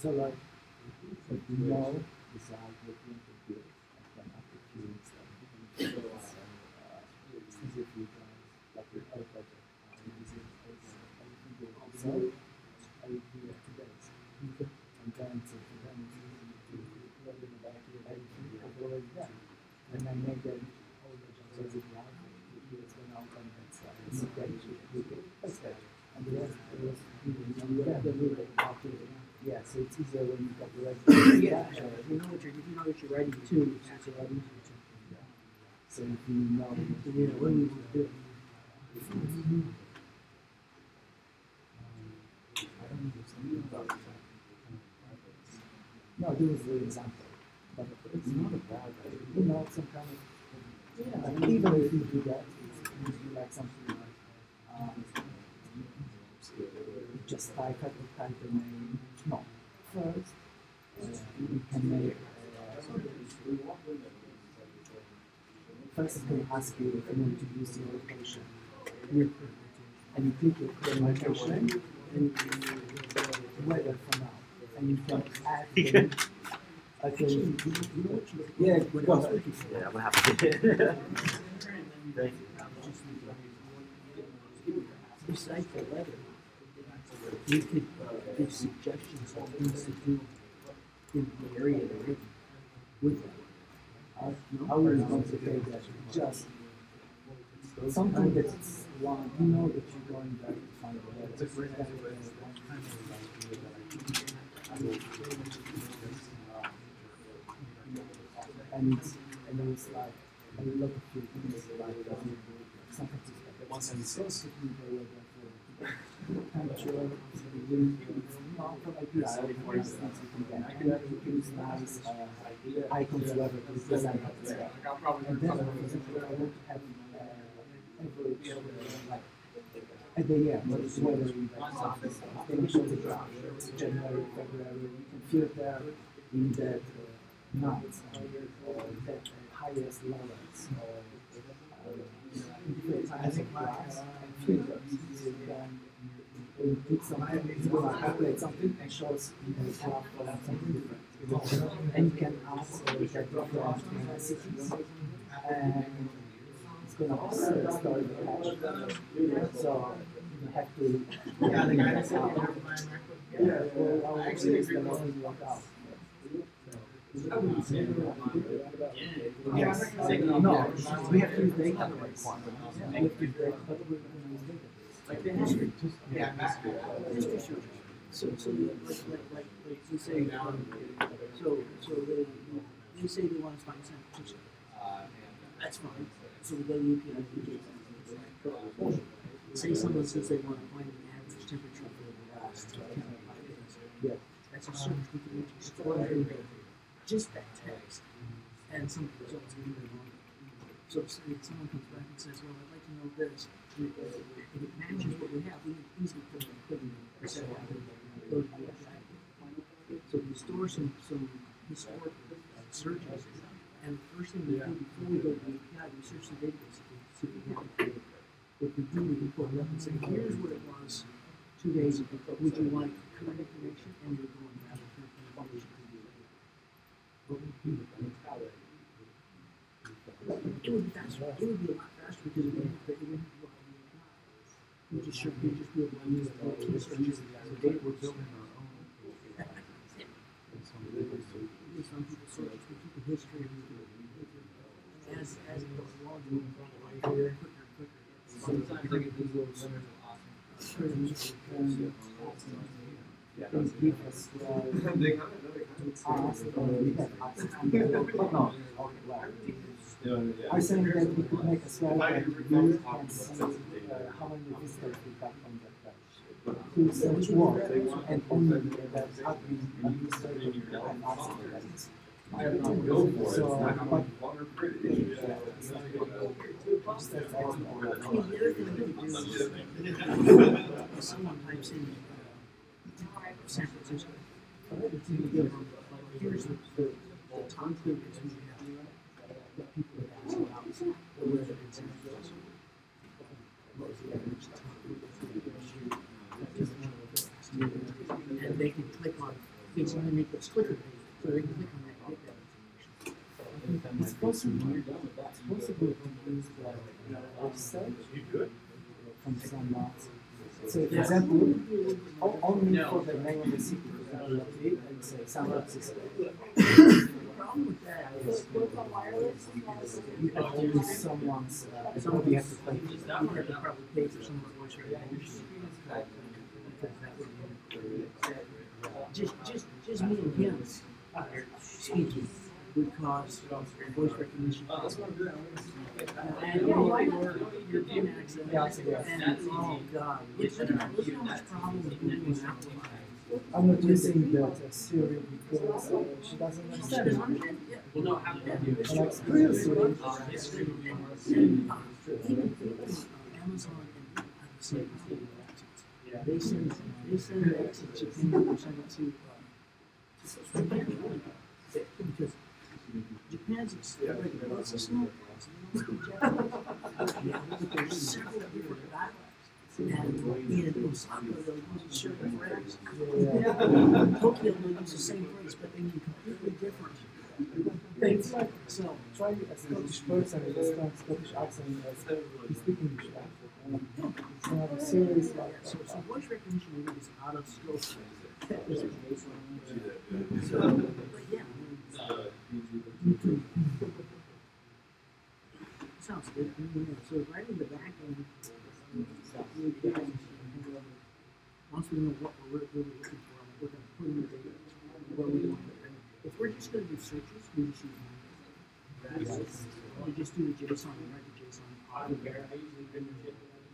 So like now decide what you want to build and after queuing stuff. So it's easy for you guys, like your other project. So I would do that today. And then so for them it's easy to plug in the back of everything I've already done. And I make that all the jobs as it was, it's going out on that side. It's okay. And the rest yeah, so it's easier when you've got the right yeah, if you know what you're writing to, it's a lot easier to so if you know what you do. No, this is the example. But it's not a bad you know, some kind of even if you do that, it's usually like something like just type the name. No. First, you can make first it's going to ask you if you want to use the location. And you click the location and weather for now. And you can add them. Yeah, what happened? Besides the letter, we could give suggestions of things to do in the area they're in with that. I was going to say that just something that's long, you know that you're going back to find the letter. And it's like a lot of things like San Francisco. Once I'm so sick, use nice icons to represent that stuff. And then, for example, I want to have average, like, at the end, what is weather in that office. Then you show the graph, January, February, you can filter in that month, that highest levels, different kinds of graphs and filters. You put something, it's going to calculate something and shows the graph something different. And you can ask that different cities, and it's going to store the hash. So you have to well, actually is the one you work out. Yes. No, we have to use data requirements. We have to use data, but we don't use data. Like the history. History search. So like you say, so they say they want to find San Francisco. That's fine. So we go to the API. Say someone says they want to find an average temperature for the last 10 or 5 days. Yeah. That's a search we can explore just that text and some results in there. So if someone comes back and says, well, I'd like to know this, if it matches what we have, we can easily put it in the set and go to the website. So we store some historic searches, and the first thing we do before we go to the API, we search the database to see if we have it. What we do, we can pull it up and say, here's what it was 2 days ago. Would you like current information? And you're going to have the current information. It would be faster. It would be a lot faster because it wouldn't have to look at the API. You just be able to use the key searches. The data we're building our own. Some people search, we keep a history of it. As it goes along, you can go quicker. Sometimes I get these little letters of I'm saying that we could make a slide that you can see how many visitors we got from that page. To search more, and only that administrator can answer that. So, someone types in San Francisco. Here's the time periods we have that people have asked about the weather in San Francisco. What was the average time? And they can click on things and then make those clicker pages. So they can click on that and get that information. It's possible to use the website from some lots. So, for example, only for the name of the city, for example, and say San Francisco. The problem with that is you have to use someone's, somebody has to play. You have to probably pay for someone's voice recognition. Because that would be just me and him speaking would cause voice recognition. And your European accent. And oh god, look at how much problem with Google and Apple. I'm not using that Siri because she doesn't understand. Yeah. Well, no, and experience it. Even Amazon and same they send that to Japan or send it to Japan because Japan's it's a small place. There's several different dialects. And in Osaka, they'll use certain phrases. Tokyo, they'll use the same phrase, but they mean completely different. It's like, so, try a Scottish person with a strong Scottish accent as he speaks English, right? It's not a serious like. So voice recognition is out of scope. So, but yeah. Sounds good. So right in the back end, once we know what we're really looking for, we're going to put in the data where we want it. And if we're just going to do searches, we just use you just do the JSON and write the JSON.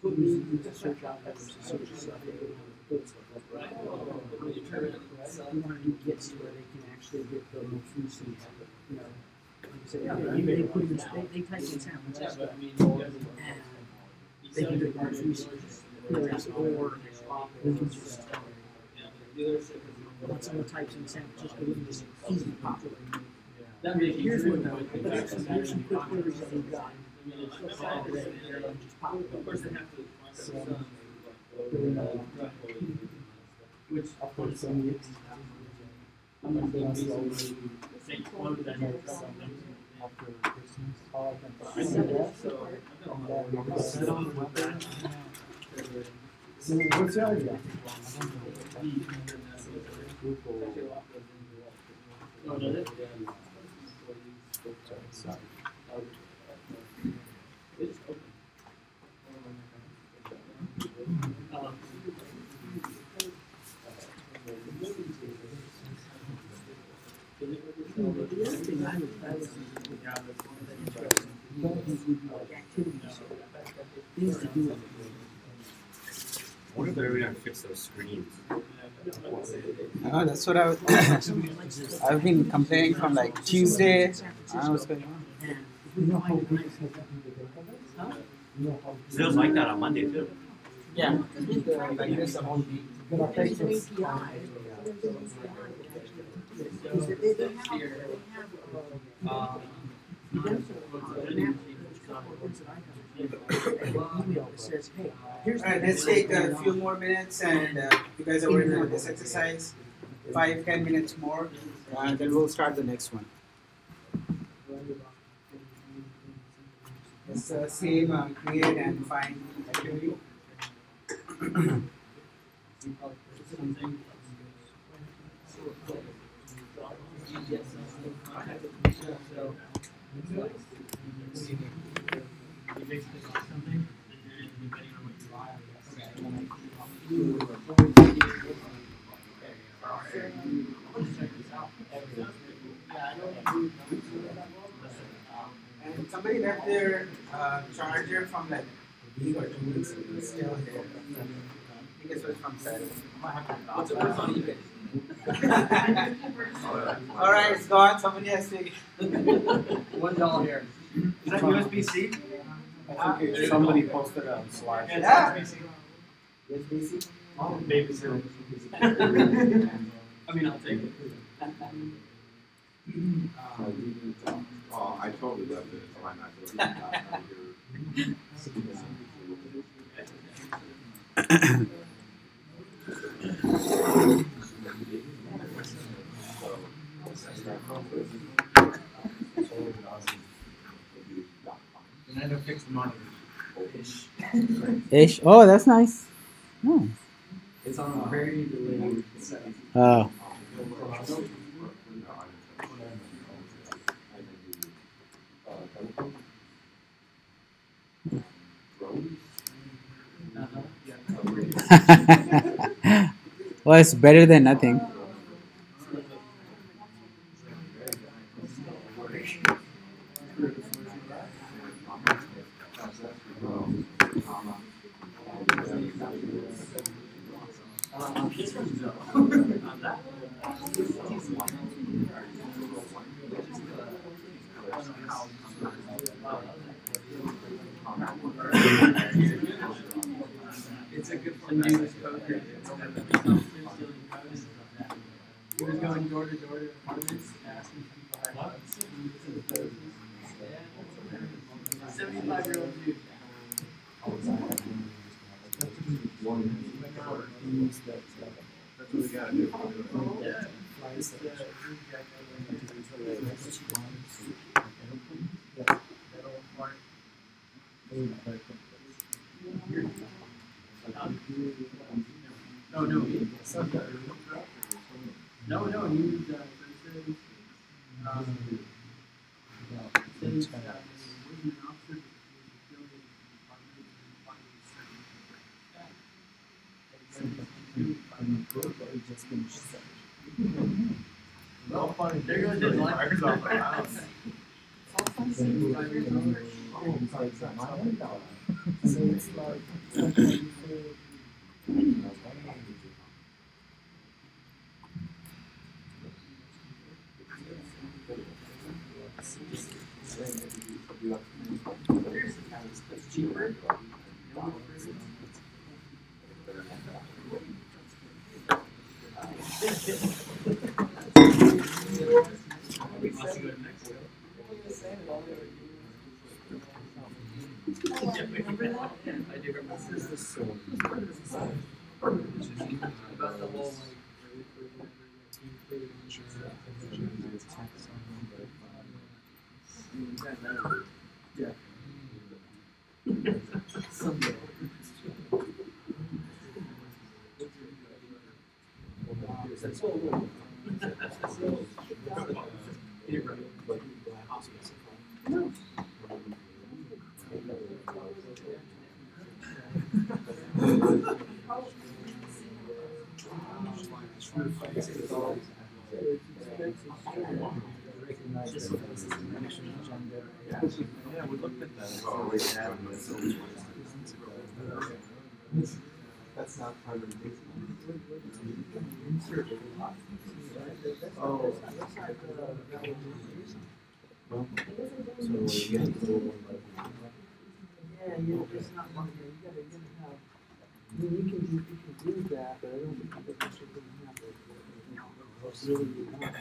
Use the search outputs to search stuff. You want to do gets where they can actually get the most recent, you know. Like I said, they put in, they type in San Francisco, and they can get the most recent queries, or they can just, when someone types in San Francisco, they can just easily populate. Here's what here's some quick queries that we've got. Just populate. Of course, they have to. Which of course I'm not going to say quote that after Christmas. All I can say that. So what's your idea? What if they're going to fix those screens? Oh, that's what I've been complaining from like Tuesday. I don't know what's going on. It was like that on Monday too. Yeah. Like this the whole week. Alright, let's take a few more minutes, and you guys are working on this exercise. 5-10 minutes more, and then we'll start the next one. It's the same create and find activity. And somebody left their charger from like a week or 2 weeks ago. It's still there. I think it was from Saturday. What's it worth on eBay? Alright, it's gone. Somebody has to. $1 here. Is that USB-C? I think somebody posted a slide. Yeah. USB-C? Oh, babysitter. I mean, I'll take it. Oh, I totally left it. It's fine. I And I don't fix the monitor. Ish. Oh, that's nice. Oh. It's on a very delayed setting. Oh. Well, it's better than nothing. It's a good one. He was going door to door to apartments, asking people for hugs. 75-year-old dude. That's what we gotta do. Yeah. No, no, use there goes his life. Yeah, we looked at that. That's not part of the business. Oh. Yeah, you're just not one here. You gotta have. I mean, you can do that, but I don't think that's what you're gonna have. Really, you want.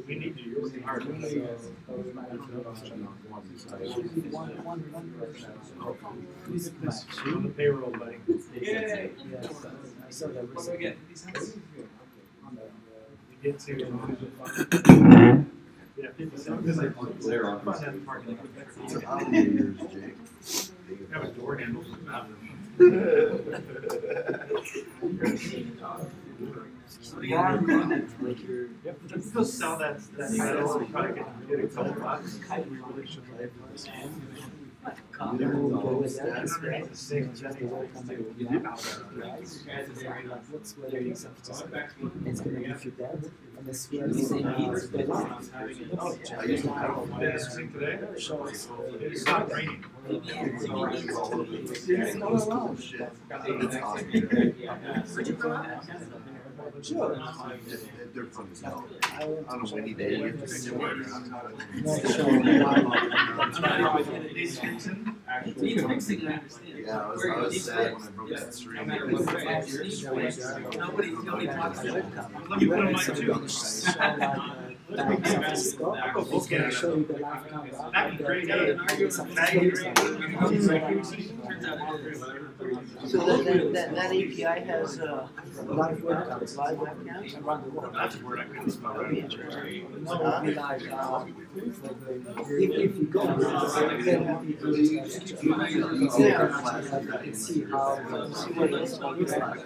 We need to use the hard. On the payroll, buddy. Yay! I saw that. What do we get? We get to. Yeah, 50 cents. Have a door handle for the bathroom. Let's go sell that title. We probably get a couple bucks. Underneath the sink, It's gonna give you that, and the square is I used to have a sink today. It's not raining. Sure. They're fun as hell. On a windy day, you have to sit there. He's fixing it, I understand. Yeah, I was sad when I broke that string. No matter what it nobody talks about it. Let me put on mine too. That'd be great. So that API has live webcams, live webcams around the world. That's a word I couldn't spell. That'd be interesting. If you go, then you can see how what it's looks like.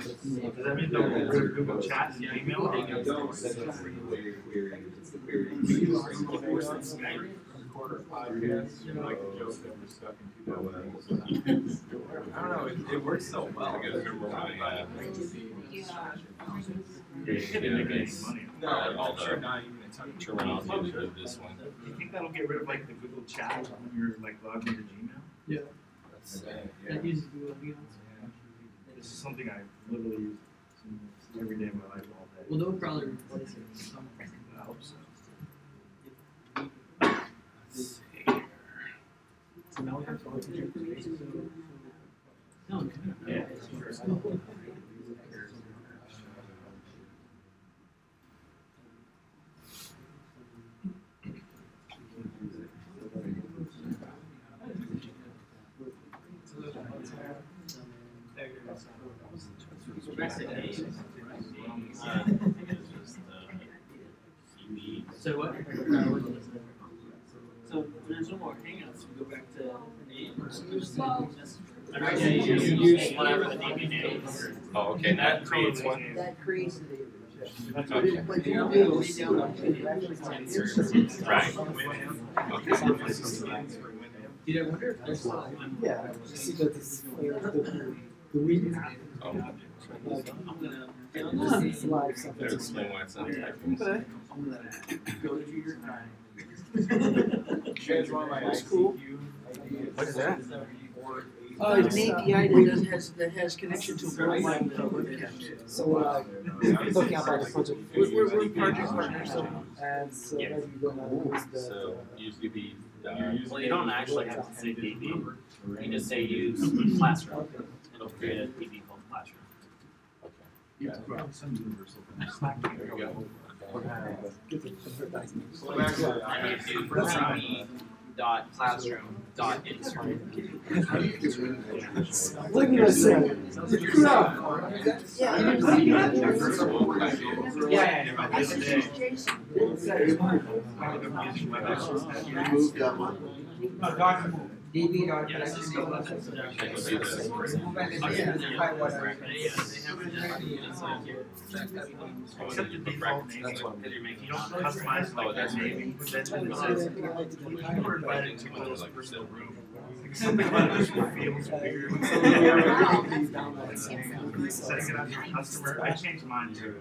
Does that mean they'll go to Google Chat and email? I don't know, it works so well. All the terminology of this one. Do you think that'll get rid of like the Google Chat when you're like logged into Gmail? Yeah. That uses Google Hangouts. This is something I literally use every day of my life all day. Well, they'll probably replace it with something. I hope so. So now we have to look at your spaces. No, yeah. So what? So there's no more hangouts. We go back to use whatever the DB name is. Oh, okay, that creates one. That creates the database. Okay. But you don't do a read down, you actually insert. Right. Did I wonder if there's Yeah, see that it's the wind. Oh. Like, it's live something. That explains why it's not typing. Okay. go to your time? That's cool. What is that? It's an API that has connection to worldwide webcams. So talking about the project. We're project partners. And so then you're gonna use the. So usually be. Well, you don't actually have to say DB. You just say use Classroom. It'll create a DB called Classroom. Yeah, some universal. There you go. Dot classroom dot insert. What did I say? Remove that one. DB dot Except the default name that you're making. You don't customize like that name. We're invited to those personal room. Something about this feels weird. Setting it up to your customer. I changed mine to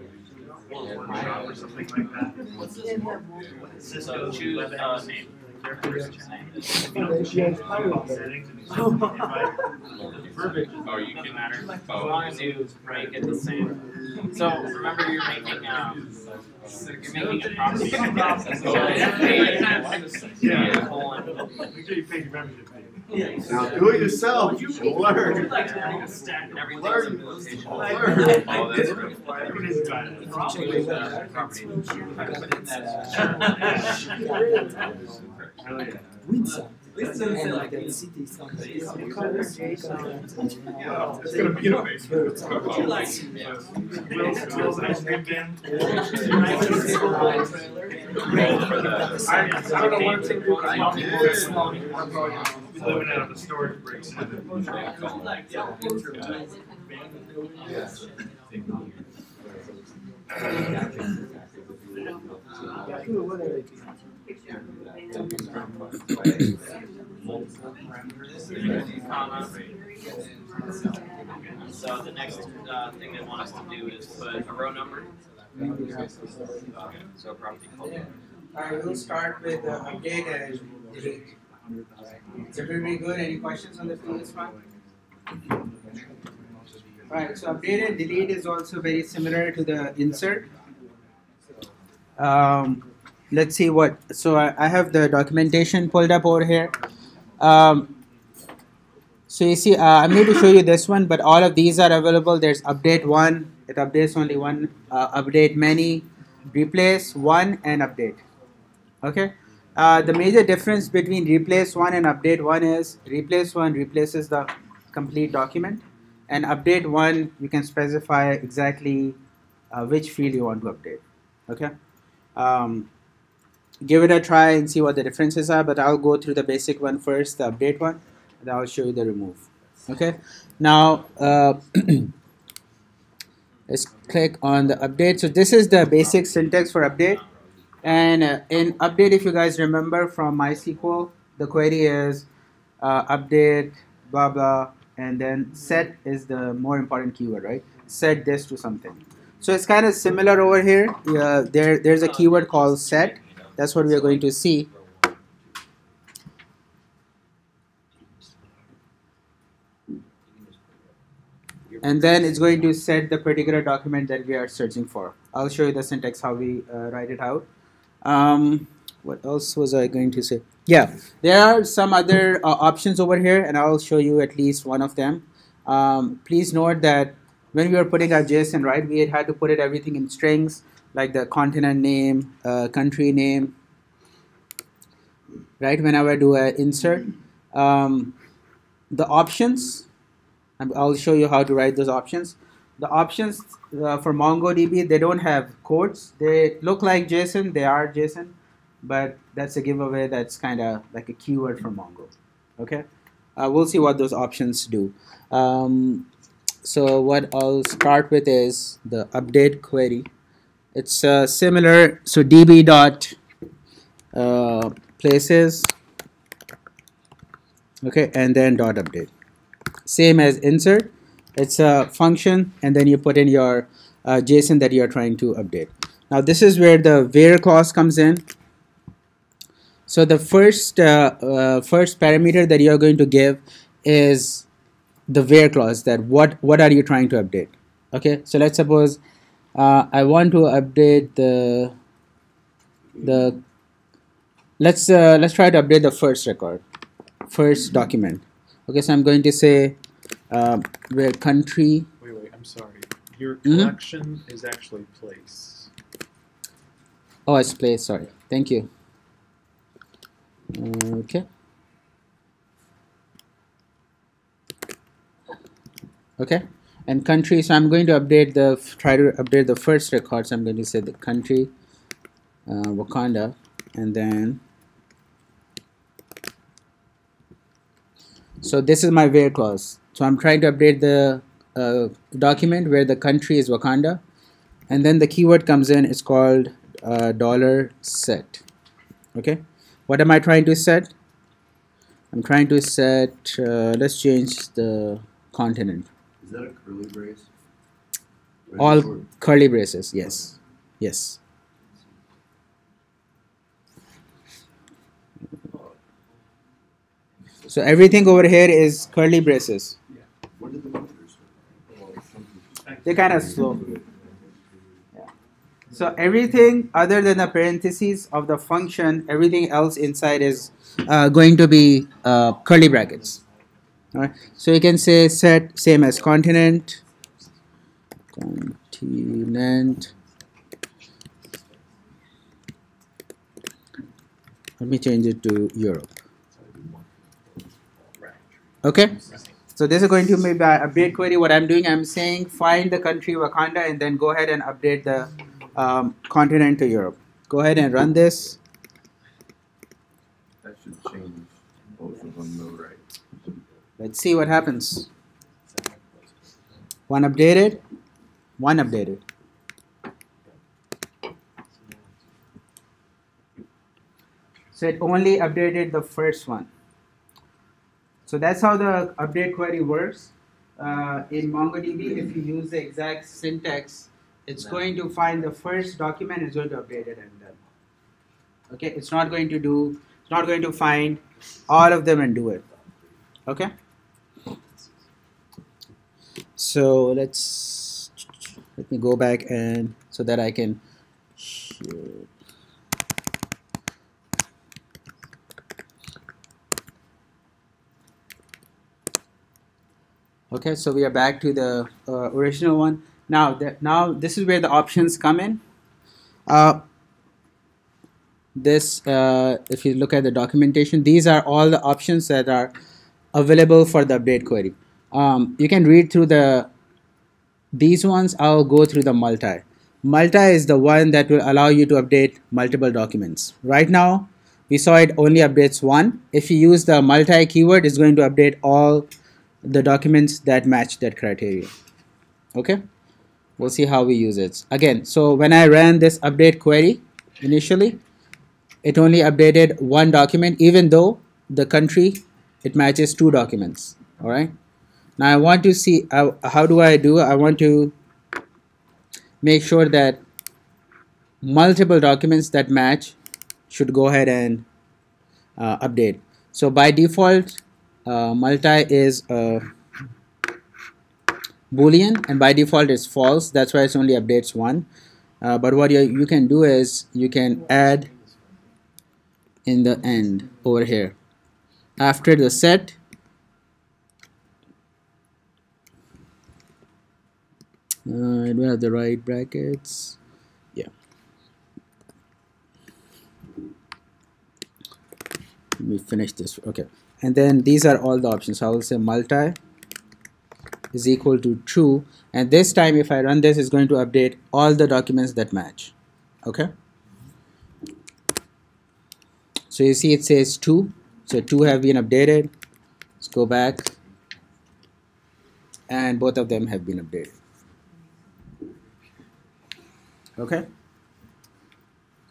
workshop or something like that. So choose name. Your person's name. If you don't change default settings and you invite, Perfect. Oh, you can matter. As long as you make it the same. So remember, you're making a proxy. Yeah. Make sure you pay your membership fee. Now do it yourself. Learn. Like to have a stack and everything's Learn. in the location. Learn. Oh, that's great. Everybody's got it. Property. Hell yeah. Windsor. At least it doesn't say like the city is Well, it's gonna be in a basement. Will's ice cream bin. I don't know what to do. Living out of the storage bricks. So the next thing they want us to do is put a row number. So property code. Alright, we'll start with update and delete. Is everybody good? Any questions on the previous one? Alright, so update and delete is also very similar to the insert. Let's see what. So I have the documentation pulled up over here. So you see, I'm going to show you this one, but all of these are available. There's update one, it updates only one, update many, replace one, and update. Okay. The major difference between replace one and update one is replace one replaces the complete document, and update one you can specify exactly which field you want to update. Okay. Give it a try and see what the differences are, but I'll go through the basic one first, the update one, and I'll show you the remove. Okay. Now let's click on the update. So this is the basic syntax for update. And in update, if you guys remember from MySQL, the query is update, blah, blah, and then set is the more important keyword, right? Set this to something. So it's kind of similar over here. There's a keyword called set. That's what we are going to see. And then it's going to set the particular document that we are searching for. I'll show you the syntax how we write it out. What else was I going to say? Yeah, there are some other options over here, and I'll show you at least one of them. Please note that when we were putting our JSON, right, we had to put it everything in strings, like the continent name, country name, right? Whenever I do an insert, the options, I'll show you how to write those options. The options for MongoDB, they don't have quotes. They look like JSON, they are JSON, but that's a giveaway. That's kind of like a keyword for Mongo. Okay, we'll see what those options do. So what I'll start with is the update query. It's similar. So db dot places. Okay, and then dot update. Same as insert. It's a function, and then you put in your JSON that you're trying to update. Now this is where the where clause comes in. So the first parameter that you're going to give is the where clause. That what are you trying to update? Okay, so let's suppose I want to update the let's try to update the first record, first document. Okay, so I'm going to say where country. Wait, I'm sorry. Your collection is actually place. Oh, it's place. Sorry. Thank you. Okay. Okay. And country. So I'm going to update try to update the first record. So I'm going to say the country, Wakanda, and then. So this is my where clause. So I'm trying to update the document where the country is Wakanda, and then the keyword comes in. It's called $set. Okay, what am I trying to set? I'm trying to set. Let's change the continent. Is that a curly brace? All curly braces. Yes. Yes. So everything over here is curly braces. They're kind of slow. Yeah. So everything other than the parentheses of the function, everything else inside is going to be curly brackets. All right. So you can say set same as continent. Let me change it to Europe. Okay, so this is going to be by update query. What I'm doing, I'm saying find the country Wakanda and then go ahead and update the continent to Europe. Go ahead and run this. That should change both of them though, right? Let's see what happens. One updated, one updated. So it only updated the first one. So that's how the update query works. In MongoDB, if you use the exact syntax, it's going to find the first document, it's going to update it and done. Okay, it's not going to find all of them and do it. Okay. So let me go back and so that I can share. Okay, so we are back to the original one. Now this is where the options come in. If you look at the documentation, these are all the options that are available for the update query. You can read through these ones. I'll go through the multi. Multi is the one that will allow you to update multiple documents. Right now, we saw it only updates one. If you use the multi keyword, it's going to update all the documents that match that criteria. Okay, we'll see how we use it again. So when I ran this update query initially, it only updated one document, even though the country, it matches two documents. All right, now I want to see how do I do. I want to make sure that multiple documents that match should go ahead and update. So by default, multi is Boolean, and by default it's false. That's why it only updates one. But what you can do is you can add in the end over here. After the set, I don't have the right brackets. Yeah. Let me finish this. Okay. And then these are all the options. So I will say multi is equal to true. And this time, if I run this, it's going to update all the documents that match. Okay. So you see it says 2. So 2 have been updated. Let's go back. And both of them have been updated. Okay.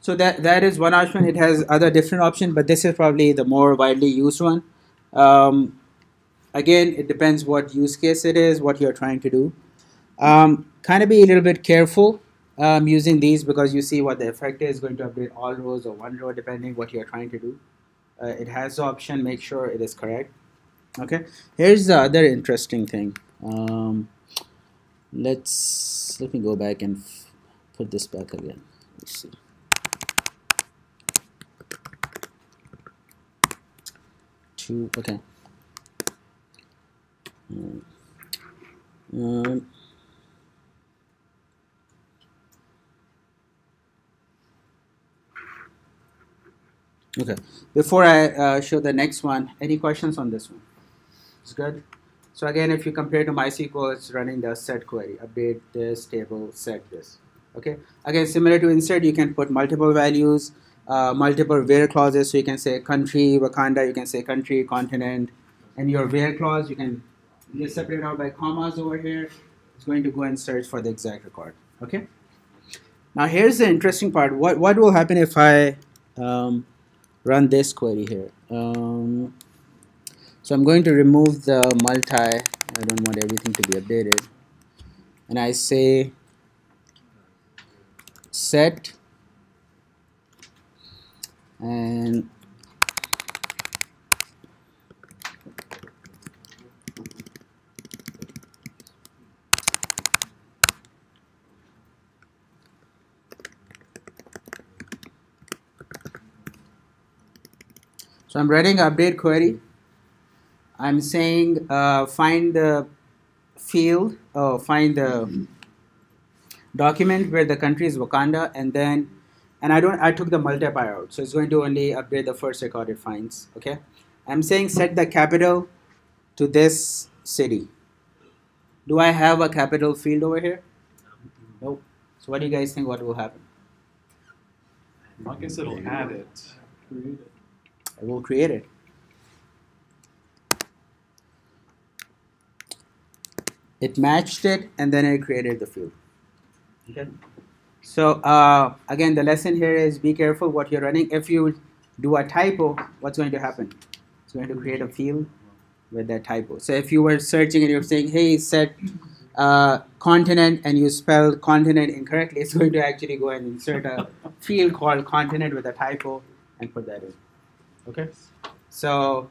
So that is one option. It has other different options, but this is probably the more widely used one. Again, it depends what use case it is, what you're trying to do. Kind of be a little bit careful using these, because you see what the effect is going to update all rows or one row depending what you're trying to do. It has the option, make sure it is correct. Okay, here's the other interesting thing. Let me go back and put this back again. Let's see. Okay. Okay. Before I show the next one, any questions on this one? It's good. So again, if you compare to MySQL, it's running the set query, update this table, set this. Okay. Again, similar to insert, you can put multiple values, multiple where clauses. So you can say country, Wakanda, you can say country, continent, and your where clause, you can just separate out by commas over here. It's going to go and search for the exact record. Okay. Now here's the interesting part. What will happen if I run this query here? So I'm going to remove the multi. I don't want everything to be updated. And I say set and so I'm writing update query. I'm saying find the field, find the document where the country is Wakanda, and I took the multiplier out, so it's going to only update the first record it finds. Okay, I'm saying set the capital to this city. Do I have a capital field over here? Nope. So what do you guys think? What will happen? I guess it'll add it. I will create it. It matched it, and then I created the field. Okay. So again, the lesson here is be careful what you're running. If you do a typo, what's going to happen? It's going to create a field with that typo. So if you were searching and you're saying, hey, set continent, and you spelled continent incorrectly, it's going to actually go and insert a field called continent with a typo and put that in. Okay. So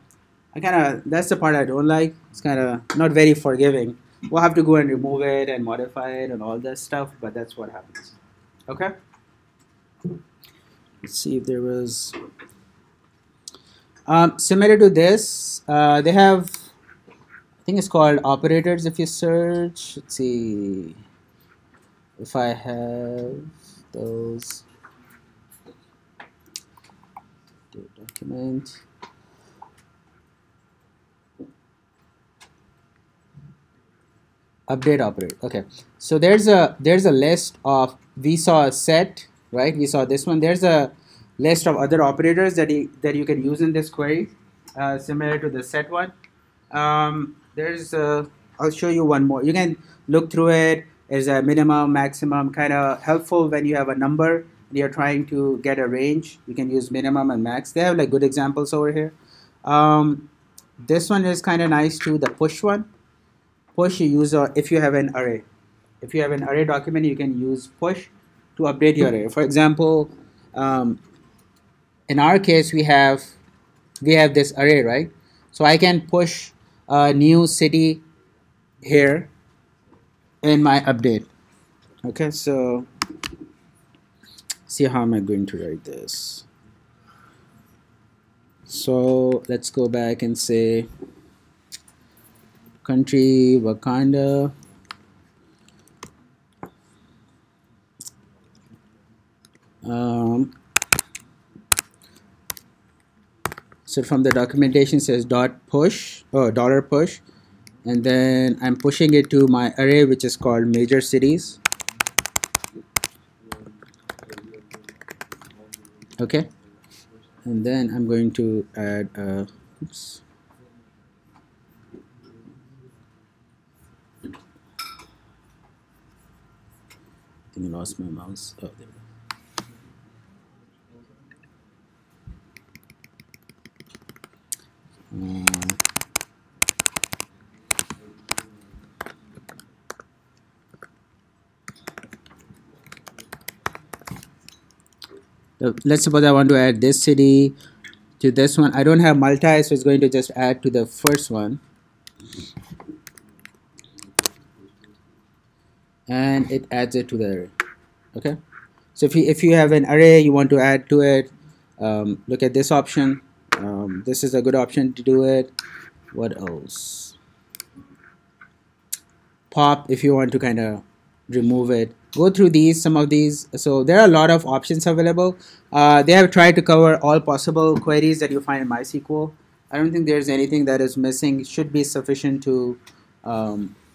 that's the part I don't like. It's kind of not very forgiving. We'll have to go and remove it and modify it and all that stuff, but that's what happens. Okay? Let's see if there was... similar to this, they have, I think it's called operators if you search. Let's see if I have those. Document. Update operator. Okay, so there's a list of, we saw a set, right? We saw this one. There's a list of other operators that you can use in this query, similar to the set one. I'll show you one more. You can look through it. There's a minimum, maximum, kind of helpful when you have a number and you're trying to get a range. You can use minimum and max. They have like good examples over here. This one is kind of nice too, the push one. Push you use if you have an array. If you have an array document, you can use push to update your array. For example, in our case, we have this array, right? So I can push a new city here in my update. Okay, so see how am I going to write this? So let's go back and say country Wakanda. So from the documentation says $push, $push, and then I'm pushing it to my array, which is called major cities. Okay, and then I'm going to add oops. I think I lost my mouse. Oh, there. Let's suppose I want to add this city to this one. I don't have multi, so it's going to just add to the first one. And it adds it to the array. Okay. So if you have an array you want to add to it, look at this option. This is a good option to do it. What else? Pop if you want to kind of remove it. Go through some of these. So there are a lot of options available. They have tried to cover all possible queries that you find in MySQL. I don't think there's anything that is missing. It should be sufficient to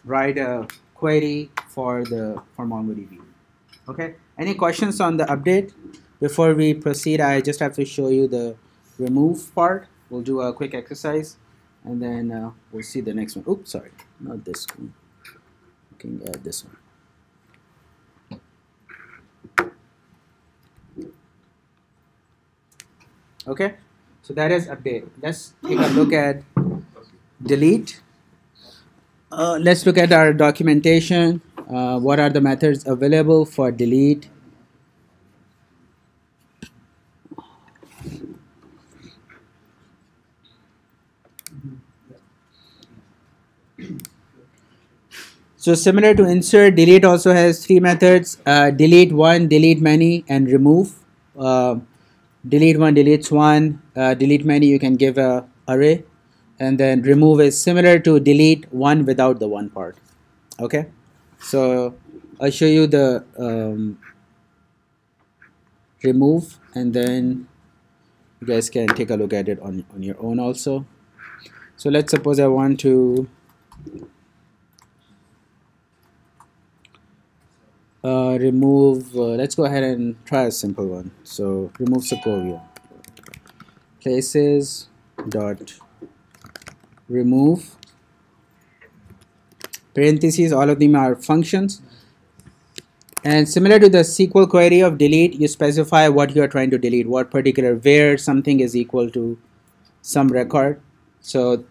write a query for MongoDB. Okay. Any questions on the update? Before we proceed, I just have to show you the remove part. We'll do a quick exercise, and then we'll see the next one. Oops, sorry, not this one. We can add this one. Okay, so that is update. Let's take a look at delete. Let's look at our documentation. What are the methods available for delete? So similar to insert, delete also has three methods: delete one, delete many, and remove. Delete one deletes one, delete many you can give a array, and then remove is similar to delete one without the one part. Okay, so I'll show you the remove, and then you guys can take a look at it on your own also. So let's suppose I want to remove, let's go ahead and try a simple one. So remove Sokovia. Places dot remove, parentheses, all of them are functions. And similar to the SQL query of delete, you specify what you are trying to delete, what particular, where something is equal to some record. So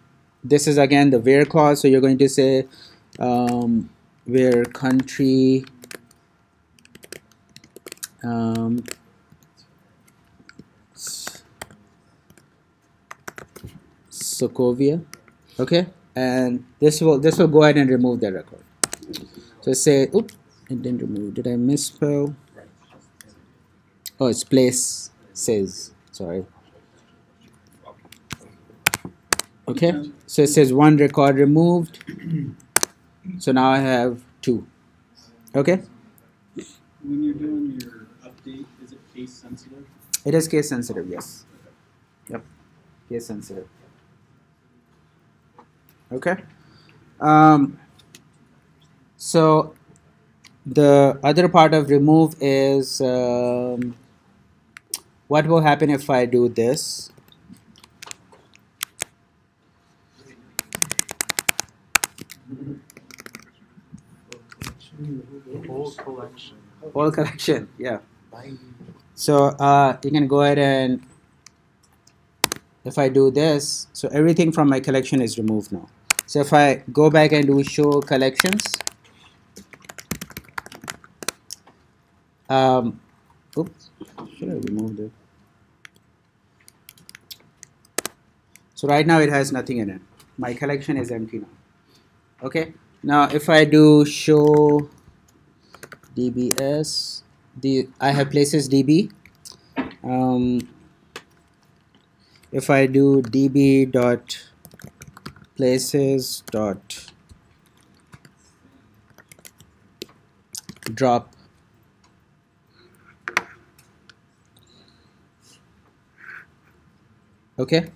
this is again the where clause. So you're going to say where country Sokovia, okay, and this will go ahead and remove the record. So say, oops, it didn't remove. Did I misspell? Oh, it's place says. Sorry. Okay, so it says one record removed. So now I have two. Okay. When you're doing your update, is it case sensitive? It is case sensitive, yes. Yep, case sensitive. Okay. So the other part of remove is what will happen if I do this? Whole collection, yeah. So you can go ahead and if I do this, so everything from my collection is removed now. So if I go back and do show collections, oops, should I remove it? So right now it has nothing in it. My collection is empty now. Okay. Now if I do show dbs, I have places db. if I do db dot places dot drop, okay,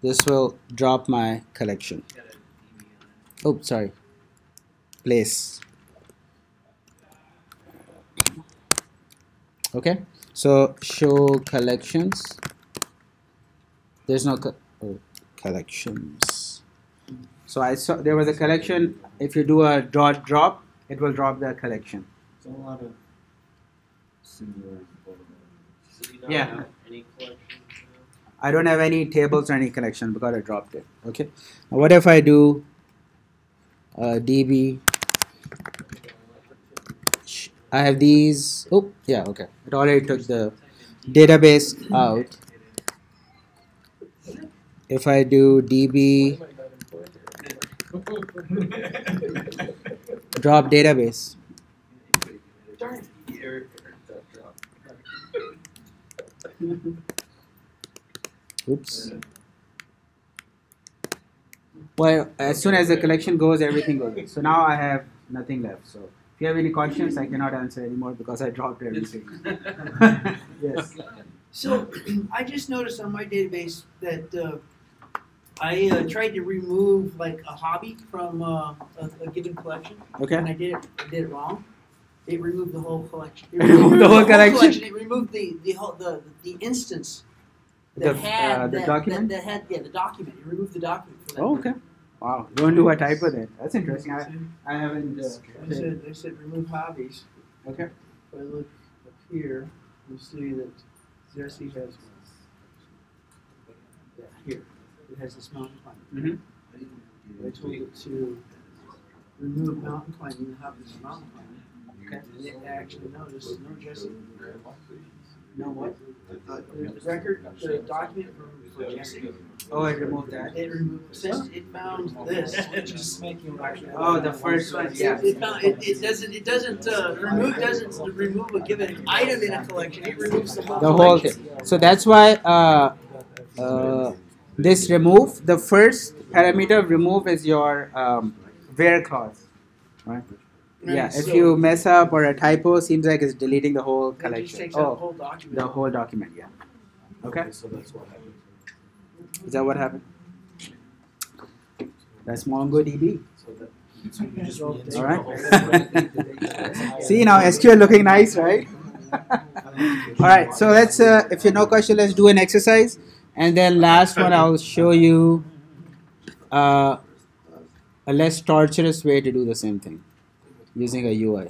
this will drop my collection. Oh, sorry, place. Okay, so show collections. There's no collections. So I saw there was a collection. If you do a dot drop, it will drop the collection. So a lot of similar. So you don't Yeah. have any collections now? I don't have any tables or any collection because I dropped it. Okay. Now what if I do db? I have these. Oh, yeah. Okay. It already took the database out. If I do db drop database. Oops. Well, as soon as the collection goes, everything goes. So now I have nothing left. So if you have any questions, I cannot answer anymore because I dropped everything. Yes. So I just noticed on my database that I tried to remove like a hobby from a given collection. Okay. And I did it wrong. It removed the whole collection. It removed the whole collection? It removed the whole the instance The, that had the document? That had the document. It removed the document. For that. Oh, okay. Wow. Don't do a typo there. That's interesting. I haven't. I said remove hobbies. Okay. If I look up here, you'll see that Jesse has here. It has this mountain climbing. I told it to remove mountain climbing, the hobbies of mountain climbing. Okay. And it actually noticed, no, Jesse. No what? The record, the document for Jesse. Oh, I removed that. It removed, since it found this, which is Oh, the first one. Yeah. it doesn't remove a given item in a collection. It removes the whole The whole collection. thing. So that's why this remove, the first parameter of remove is your where clause, right? Yeah, if you mess up or a typo, seems like it's deleting the whole It just collection. takes out the whole document. The whole document, yeah. Okay. So that's what happened. Is that what happened? That's MongoDB. All right. See now SQL looking nice, right? All right. So let's, if you have no question, let's do an exercise, and then last one I'll show you a less torturous way to do the same thing using a UI.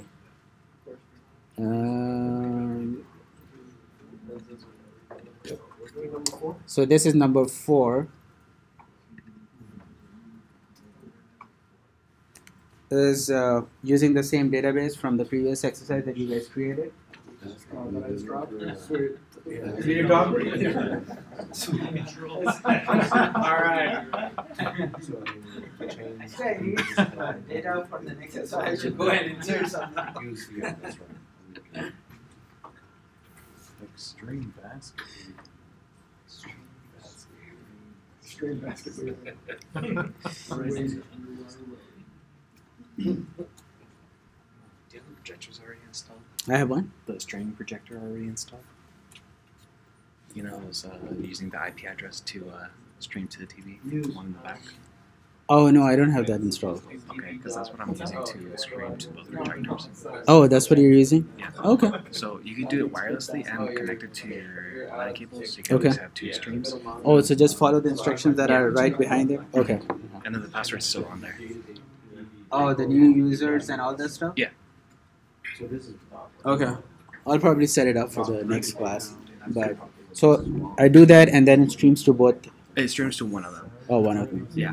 So this is number 4. Is using the same database from the previous exercise that you guys created. Did you drop it? All right. Actually, I need data for the next exercise. I should go ahead and insert something. Yeah, that's right. Extreme basket. Extreme basket. Do you have the projectors already installed? I have one. The streaming projector already installed? You know, I was using the IP address to stream to the TV, the one in the back. Oh no, I don't have that installed. Okay, because that's what I'm using to stream to both projectors. Oh, that's what you're using? Yeah. Okay. So you can do it wirelessly and connect it to your LAN cables. So you can Okay. always have 2 streams. Oh, so just follow the instructions that are right behind it? Okay. And then the password's still on there. Oh, the new users and all that stuff? Yeah. Okay. I'll probably set it up for the next class. But so I do that and then it streams to both. It streams to one of them. Oh, one of them. Yeah.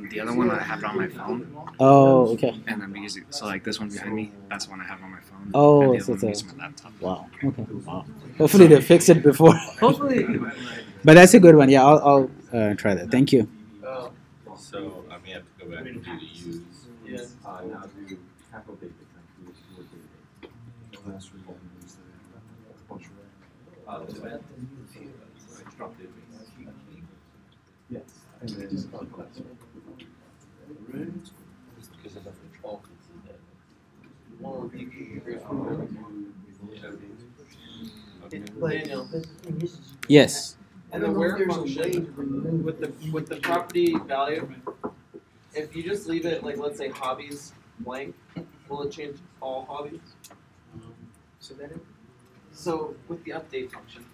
The other one I have it on my phone. Oh, okay. And I'm using so like this one behind me. That's one I have on my phone. Oh, and the so other one it's I'm using my laptop. Wow. Okay. Wow. Hopefully they fix it before. Hopefully. But that's a good one. Yeah, I'll try that. Thank you. So I may have to go back and do the use. Yes. Now do capital data Yes. And then just call it class. Because of the 12th, it's in there. Well, you can Daniel, Yes. and the where function with the property value, if you just leave it like let's say hobbies blank, will it change all hobbies? So with the update function,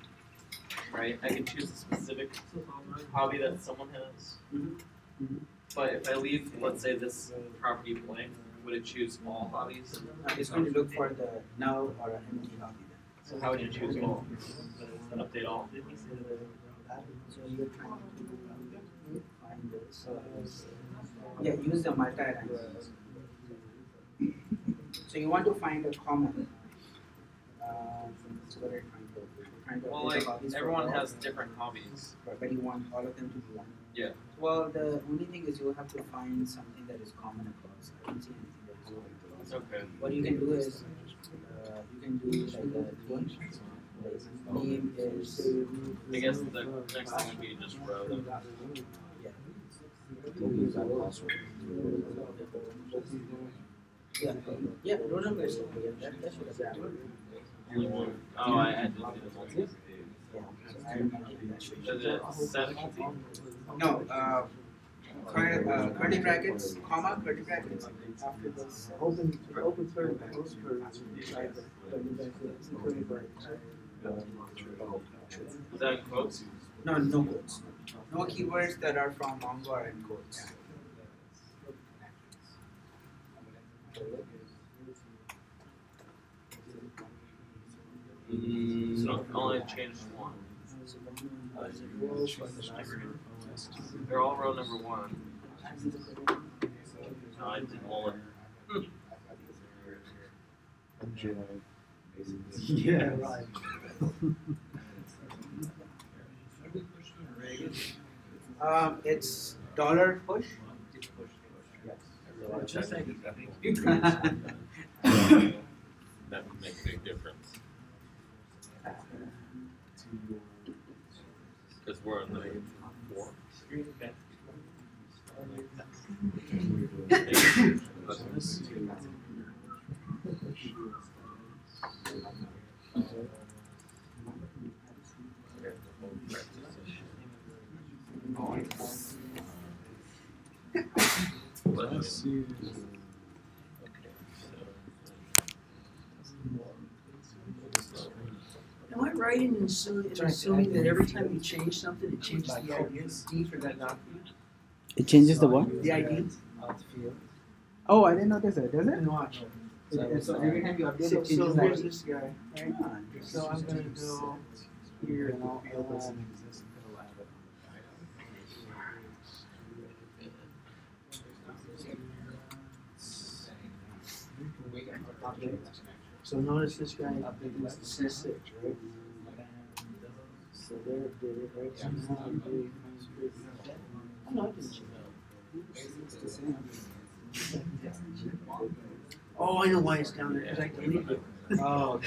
right? I can choose a specific hobby that someone has. But if I leave, let's say this property blank, would it choose all hobbies? It's going to look for the null or an empty hobby. So how would you choose all? Update all. So you're trying to find this. Yeah, use the multi-rank. So you want to find a common. So what are you trying to Well, like everyone has different hobbies. But you want all of them to be one. Yeah. Well, the only thing is you have to find something that is common across. I don't see anything that is common across. Okay. What you can do is you can do like a name is. I guess the next thing would be just row them. Yeah, row number is okay. That should have been. Oh, I had to do the multi. Is it set multi? No, curly brackets, comma, curly brackets. After this, Open third, close third, inside the curly brackets. Is that in quotes? No, no quotes. No keywords that are from Mongo are in quotes. So I only changed one. They're all row number one. No, I did all of them. Yeah, right. It's dollar push. That would make a big difference. Because we're on the 4. Let's see. Am I right in assuming that every time you change something, it changes the ID for that document? It changes the what? The ID? Oh, I didn't notice it. Does it? Watch. So every time you update it, So changes here's ID. this guy, right? So I'm gonna go here and I'll So notice this guy is the C6, right? So there, right? So now I'm doing, I'm not gonna change it. Oh, I know why it's down there, because I deleted it. Oh,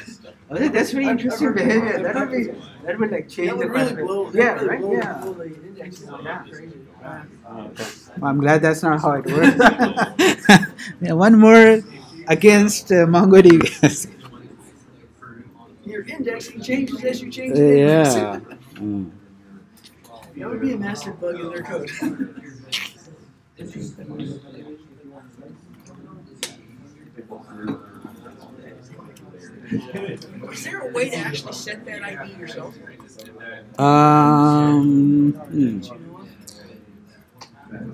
that's very interesting behavior. That would like change the concept. Yeah, right? Yeah. Blow the index down. Yeah. Crazy. Well, I'm glad that's not how it works. Yeah, one more against MongoDB. Your indexing changes as you change the index. Yeah. That would be a massive bug in their code. Is there a way to actually set that ID yourself?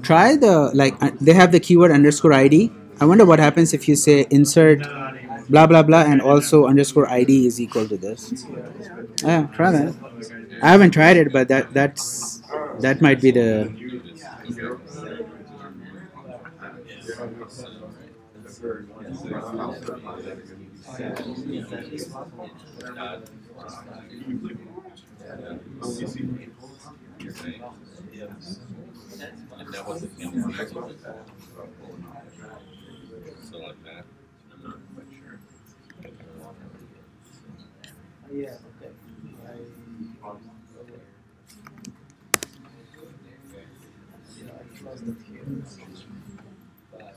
Try the they have the keyword _ID. I wonder what happens if you say insert blah blah blah and also _ID is equal to this. Yeah, try that. I haven't tried it, but that might be the. And that wasn't him. So like that. I'm not quite sure. Yeah, okay. was not here. But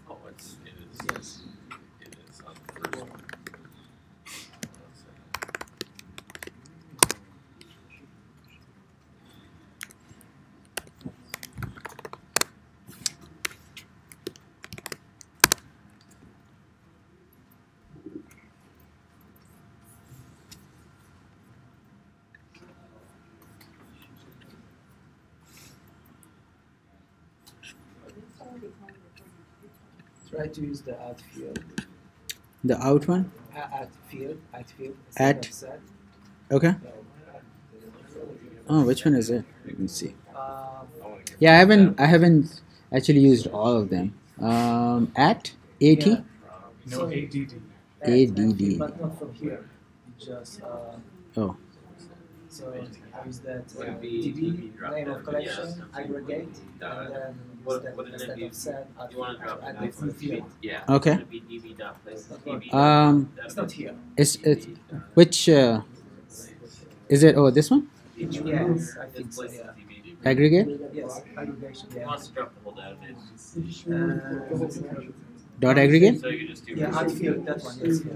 Oh, it is on the first one. try to use the add field. The out one? Add field. At. Set. Okay. Oh, which one is it? Let me see. Um, Yeah, I haven't actually used all of them. At AT. Yeah. No, So- ADD. ADD. But not from here. Just Oh. so I use that Would be DB drop name down, of collection, yes. aggregate, and then use that Wouldn't it instead be, of set, add you wanna drop add it the new field. Yeah. Okay. It'd be db dot places, db It's not here. It's which is it? Oh, this one? Yes, I think so. Yeah. Aggregate. Yes, aggregation. He Yeah. wants to drop the whole database. Dot aggregate. So you can just do. Yeah, add field. That one. Yes. Yeah.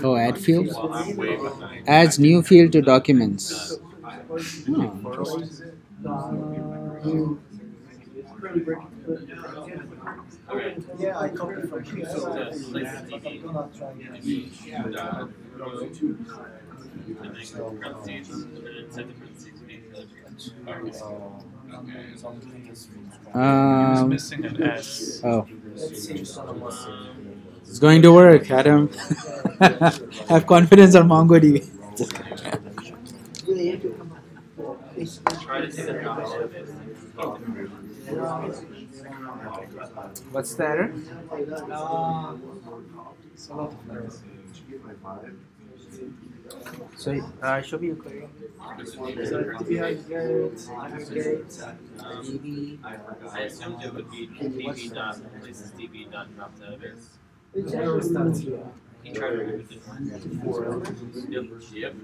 Oh, add field. Well, I'm way behind. Adds new field to documents. Oh. Yeah, I copied from here. So So places I'm db gonna try dot and then parentheses and then inside the parentheses Missing an S. Oh. It's going to work, Adam. Have confidence on MongoDB. try to take the drop database. What's the error? So, show me your query. I assumed it would be db dot places db dot drop database. Error starts here. He tried to remove it. Yep.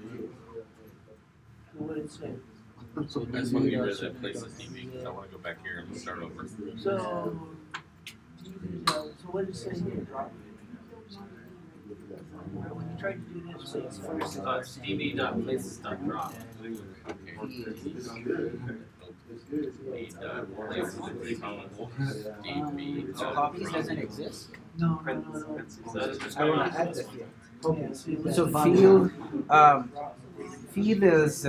What it said. So that's when we read that places DB, because I want to go back here and start over. So what is it saying here? When you try to do this, so it's first. db dot places dot drop. So copies doesn't exist? No. That is just I going want on. to add the field. Okay. So field is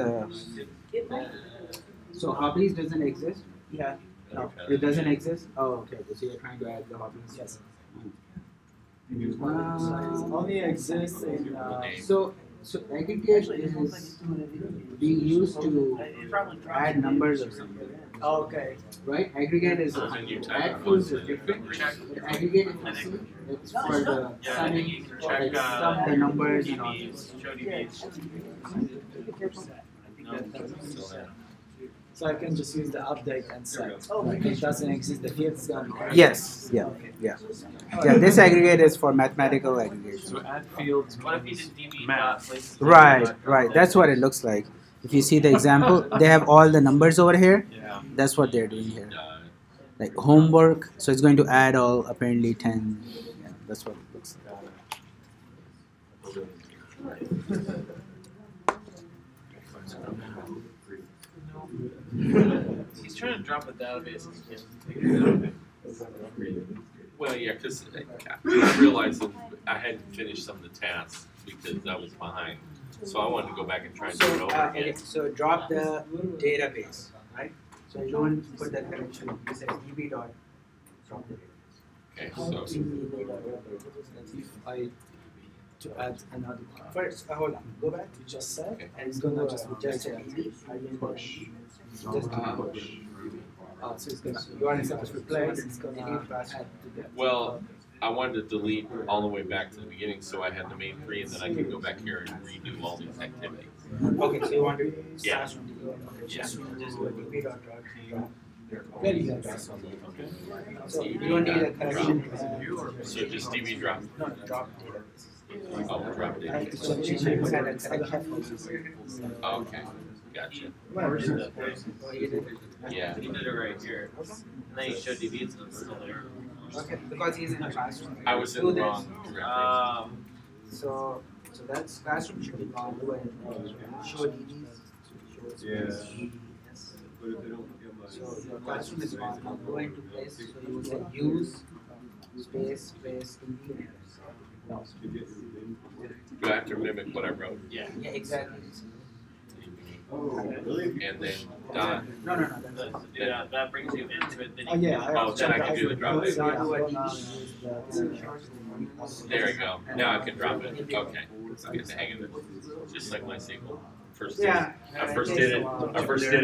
so copies doesn't exist? Yeah. No. It doesn't exist? Oh, okay. So you're trying to add the copies. Yes. Only exists in. So aggregate is being used to add numbers or something. Okay. Right? Aggregate is add fields is different. But aggregate, if you see, it's for the summing, like sum the numbers and all this. So I can just use the update and set. Like it doesn't exist, the field's gone. Yes. Yeah. Yeah. Yeah. This aggregate is for mathematical aggregation. So add fields. What if you did db dot places? Right. Right. That's what it looks like. If you see the example, they have all the numbers over here. Yeah. That's what they're doing here. Like homework. So it's going to add all apparently 10. Yeah, that's what it looks like. He's trying to drop a database and he can't figure it out. Well, yeah, because I realized that I hadn't finished some of the tasks because I was behind. So I wanted to go back and try and do it over Okay, again. so drop the database, right? So you don't put that connection. You say db dot drop the database. Okay, so If I to add another First, hold on. Go back. you just said, Okay. and it's gonna just Just reject a it. Push. Just push. So it's gonna, you are supposed to replace, it's gonna add to that. well, I wanted to delete all the way back to the beginning, so I had the main three, and then I could go back here and redo all these activities. Okay, so you want to Yeah. start from the beginning. Just do a db dot drop. Very good. So you don't need a correction. So just DB drop. No, drop. Oh, drop data. So you should have a correction. Okay, gotcha. Yeah. He did it right here. And then he showed DB, so it's still there. Okay, because he's in the classroom. I was in the wrong So that's classroom should be gone. Go ahead and show DBs. So your classroom is gone. Now go into place. So you will say use space DB. No. Do I have to mimic what I wrote? Yeah. Yeah, exactly. And then dot. No. Yeah, that brings you into it. Then Oh yeah. Oh, then I can do the drop data. There There you go. Now I can drop it. Okay. I get the hang of it. Just like my SQL. First did it. I first did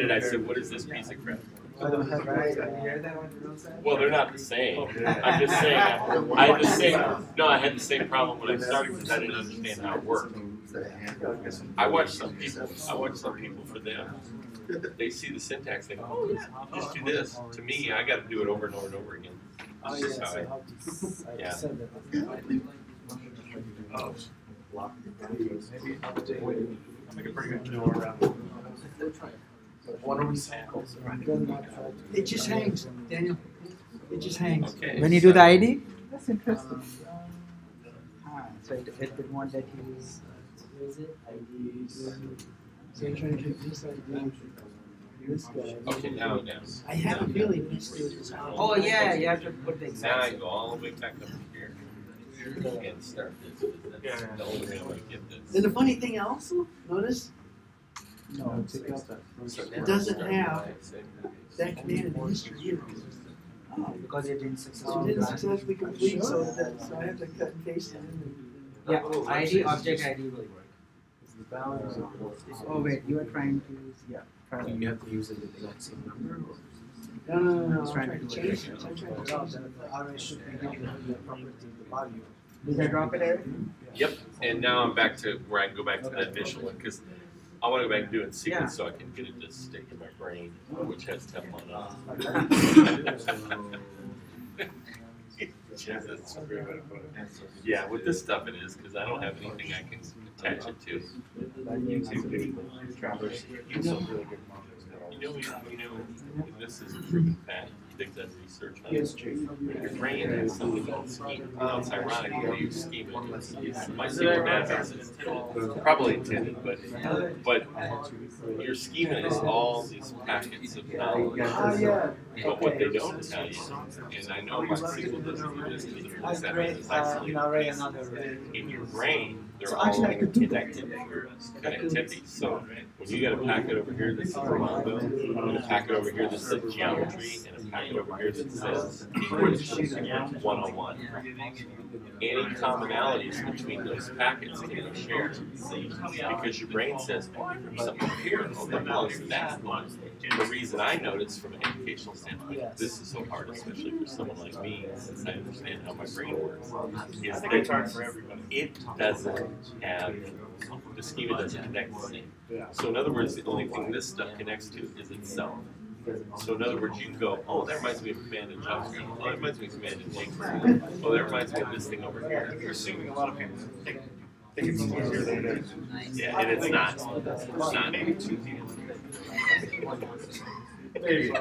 it. I said, what is this piece of crap? Well, they're not the same. I'm just saying. I had the same. No, I had the same problem when I started because I didn't understand how it worked. I watch some people for them. They see the syntax. They go, oh yeah, just do this. To me, I got to do it over and over and over again. It's just how yeah. Oh. Maybe make a pretty good tool around. What are we saying? It just hangs, Daniel. It just hangs. Okay, When you do the ID? That's interesting. So it would want that you use it, ID. So you're trying to take this ID, this guy. Okay, now yes. I have a feeling this is how. Oh yeah, you have to put the Now exact. I go all the way back up here and start this. That's the only way I'm going to get this. And the funny thing also, notice, No, take out that. it doesn't have that command in the history either. Because it didn't So successfully. it didn't successfully complete, so I have to cut and paste it in. Yeah, ID, object ID will work. Oh wait, you are trying to use, yeah. You have to use it with the exact same number. No, I'm trying to change it. I'm trying to change it. How I should be given the property the value. Did I drop it, Eric? Yep, and now I'm back to where I can go back to that initial one because I want to go back and do it in sequence so I can get it to stick in my brain, which has Teflon on it. Jesus. Yeah, with this stuff it is because I don't have anything I can attach it to. This is a proven fact. Things that research on your brain has something called schema. It's ironic you use schema. My SQL database is probably intended, but your schema is all these packets of knowledge. But what they don't tell you, and I know my SQL doesn't do this because it looks at it as isolated. In your brain, they're all connectivity. So when you got a packet over here that says Mongo, and a packet over here that says geometry, and a packet over here that says English 101, any commonalities between those packets can be shared. Because your brain says, oh, there's something over here, oh, that belongs to that one. The reason I notice from an educational standpoint, this is so hard, especially for someone like me, since I understand how my brain works, is that it doesn't have, the schema doesn't connect the same. So in other words, the only thing this stuff connects to is itself. So in other words, you can go, oh, that reminds me of command in JavaScript. Oh, that reminds me of command in Java. Oh, that reminds me of this thing over here. You're assuming a lot of people think it's easier than it is. Yeah, and it's not. It's not. Maybe too easy. There you go.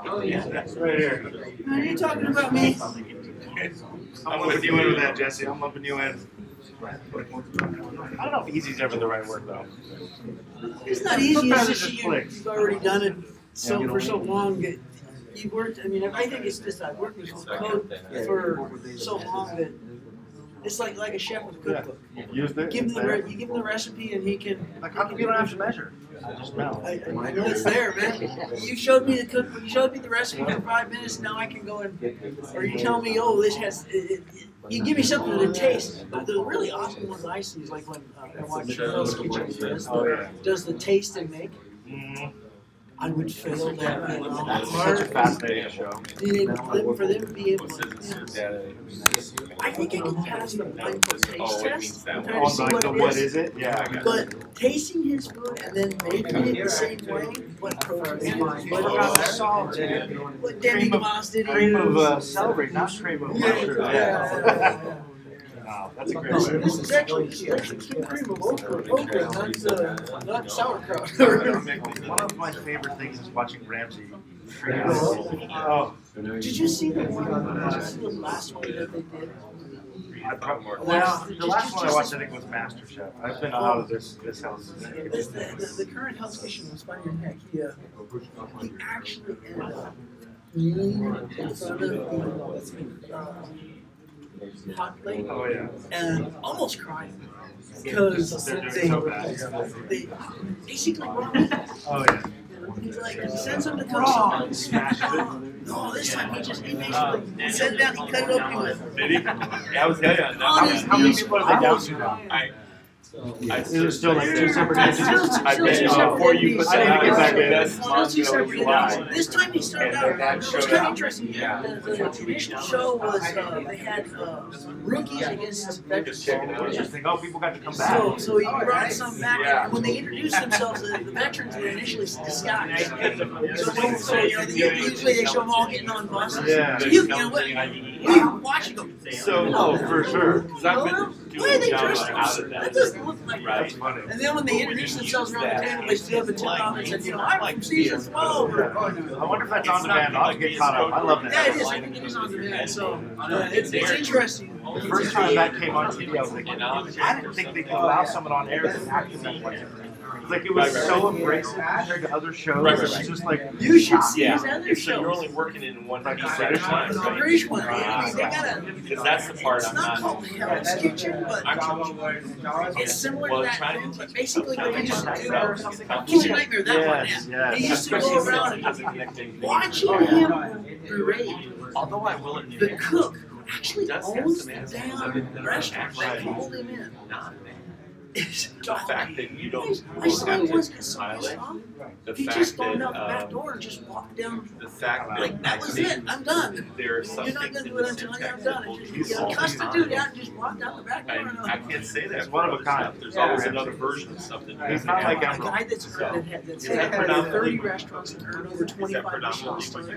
Oh yeah, That's right here. Are you talking about me? I'm lumping you in with that, Jesse. I'm lumping you in. I don't know if easy's ever the right word though. It's not easy. Sometimes It's it just just clicks. you've already done it for so long. That you've worked. I mean, I think it's just I've worked with code for so long that it's like a chef with a cookbook. Used it. You give him the recipe and he can. Like how come you don't have to measure? I just know. I know it's there, man. You showed me the cookbook. You showed me the recipe for 5 minutes. Now I can go and, or you tell me, oh, this has. You give me something to taste. The really awesome ones I see is like when I watch Hell's Kitchen does the taste and make. I would fail that. That's such a fascinating show. For them to be able to, I think I can pass the blind taste test. Kind of see what it is. Yeah. But tasting his food and then making it the same way, what protein, what salt, what demi-glace did he Cream use? of celery, not cream of mushroom. Yeah. That's a great way. This is actually some cream of okra, not sauerkraut. One of my favorite things is watching Ramsay. Oh. Did you see the one? Did you see the last one that they did? The last one I watched, I think, was MasterChef. I've been out of this house. The current Hell's Kitchen was funny in heck. He actually ended up kneeling in front of the hot plate and almost crying because they basically brought it. Oh yeah. He's like, he sends him to cook something. No, this time he basically sat down, he cut it open with. Did he? Yeah, I was dead on that. How many people are they down to now? Is there still like two separate days? I bet before you put that out, get back in. This time he started out, it was kind of interesting. The initial show was, they had rookies against veterans. Interesting. Oh, people got to come back. So he brought some back, and when they introduced themselves, the veterans were initially disguised. So usually they show them all getting on buses. Yeah. So you know what? You watch it go. So, for sure. Why are they dressed that doesn't look like right. And then when they introduce themselves around the table, they still have a tip off and said, I'm from season 12. I wonder if that's on demand. I'll get caught up. I love that. Yeah, it is. I think it is on demand. So it's interesting. The first time that came on TV, I was like, I didn't think they could allow someone on air to act in that way. Like it was so abrasive compared to other shows. It's just like you should see his other shows. So you're only working in one piece at a time. The British one. Because that's the part I'm not. It's not called Hell's Kitchen, but it's similar to that thing. But basically, what they just do, Kitchen Nightmare, that one. Yeah. They used to go around and watching him berate. Although I will admit, the cook actually owns the damn restaurant that called him in. The fact that you don't My son was pilot, the he fact just stormed out that the back door and just walked down. the fact Like that was it. I'm done. There are some You're not things gonna in do it the until syntax I'm done. that You know, cuss the dude out and just walked out the back door. I can't say that. It's one of a kind. There's always another version of something. It's not like A guy that's had 30 restaurants and earned over 25 Michelin stars.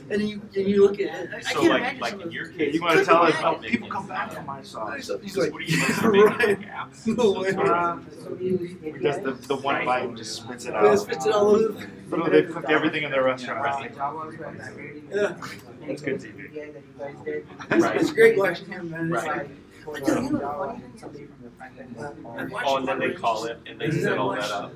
And you look at it. I So can't like imagine in your case, you want to tell us, oh, people come back from my side. He's like, what do you right. No way. He does the one bite and just spits it Yeah, out. spits it all over. Literally, they cook everything in their restaurant. Yeah. That's good TV. It's great watching him, man. It's Right. like, you know, Oh, and then they call it and they set all that up.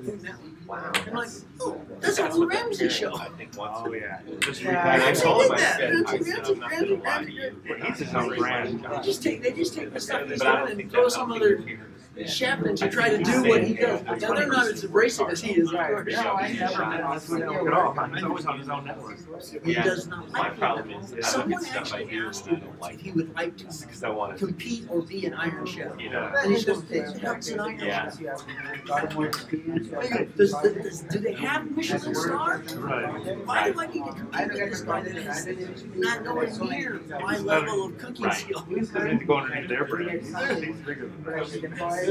Wow. I'm like, oh, that's a Lou Ramsey show. I think once. Oh yeah. Just And I told him, I said, Ramsey, I'm not going to lie to you. He's his own brand. They just take the stuff he's But I done don't and think throw that's some how other people hear chef and to try to do what he does. But now they're not as abrasive as he is, of course. No, I never met on Food Network at all. He's always on his own network. He does not My like problem it. is that I look Someone at stuff I actually do asked and I him don't like if he would like to because I want to. compete or be an Iron Chef. You know. And he goes, it helps an Iron Yeah. Chef. Do they have Michelin stars? Right. Why do I need to compete with this guy that is not nowhere near my level of cooking skill? They need to go underneath their brand. He's bigger than that. I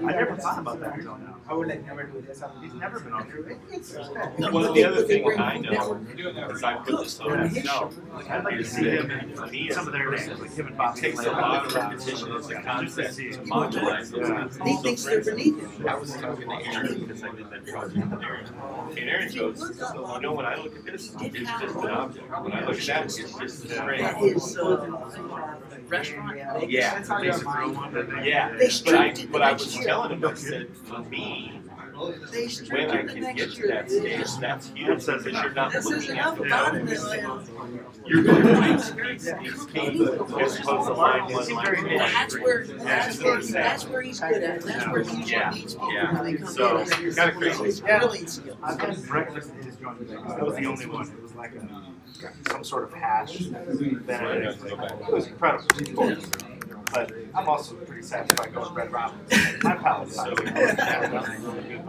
never thought about that until now. I would like never do this. He's never been on there. Well, the other thing I know is I put this on No, I'd like to see him in some of their names, like him and Bob. It takes a lot of repetition as a concept to modularize those things. He thinks they're beneath him. I was talking to Aaron because I did that project with Aaron. And Aaron goes, you know, when I look at this, it's just an object. When I look at that, it's just a string. At his restaurant. Yeah. That's how you Yeah. They but I was telling him, I said, for me, when I can get to that stage, that's huge because you're not looking at the you're going to these things as opposed to line one, line two. That's where he's good at. That's where he usually meets people when they come So, in. it's kind of crazy. His grilling skills. I've had breakfast in his joint today. That was the only one. It was like some sort of hash. It was incredible. But I'm also pretty recess, so I go to Red Robin. My palace.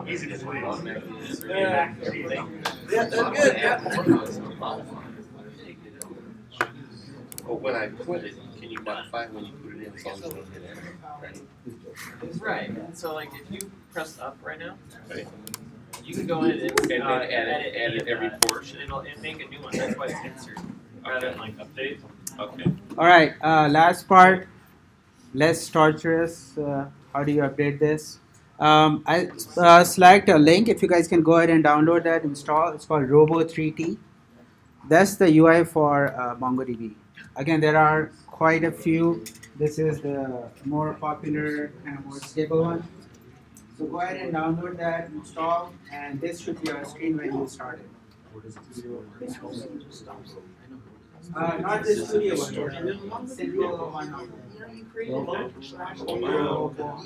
Easy to please. Yeah, that's good. Yeah. But when I put it, can you modify when you put it in as long as you don't hit enter, right? Right. So like if you press up right now, Right. you can go ahead and then edit any of every that, portion. and make a new one. That's why it's insert rather than like update. Okay. All right, last part, less torturous. How do you update this? I select a link. If you guys can go ahead and download that, install. It's called Robo3T. That's the UI for MongoDB. Again, there are quite a few. This is the more popular and more stable one. So go ahead and download that, install, and this should be your screen when you start it. Not the studio one. Simple one.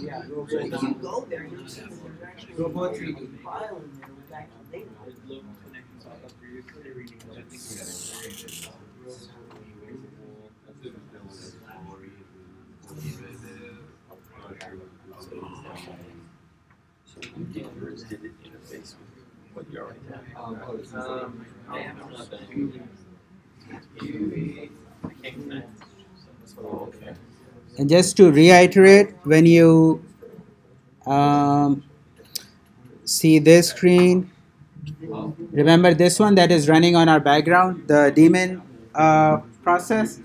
Yeah, If you go there, you'll see there's actually a Robo 3D. file in there with actual data. Did it interface with what you already have? I haven't really done. I can't connect. Okay. And just to reiterate, when you see this screen, remember this one that is running on our background, the daemon process,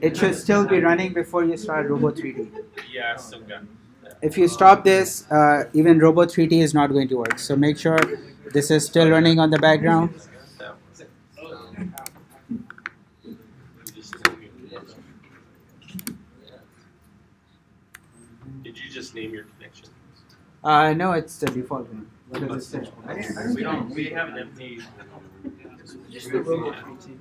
it should still be running before you start Robo 3D. Yeah, I still got that. If you stop this, even Robo 3D is not going to work. So make sure this is still running on the background. Did you just name your connection? No, it's the default one. What does it say? We have an empty. Just the Robo 3T.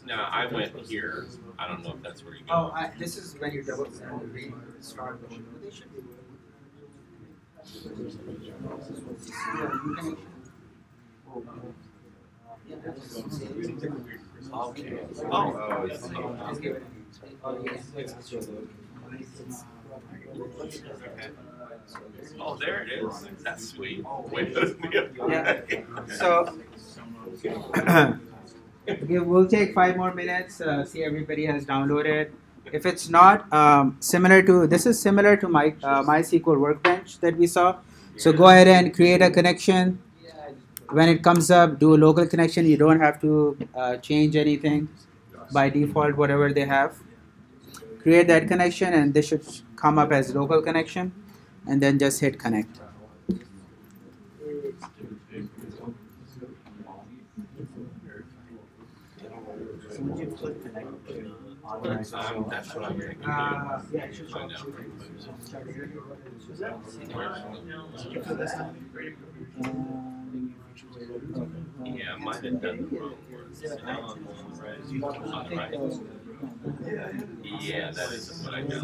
No, I went here. I don't know if that's where you go. Oh, this is when you double start the Okay. Oh, there it is. That's sweet. Wait, yeah. So, okay, we'll take 5 more minutes. See, everybody has downloaded. If it's not similar to, this is similar to my MySQL Workbench that we saw. So go ahead and create a connection. When it comes up, do a local connection. You don't have to change anything. By default, whatever they have. Create that connection, and this should come up as local connection. And then just hit connect. That's what I'm thinking. Yeah, I might have done the wrong words. Yeah, that isn't what I got.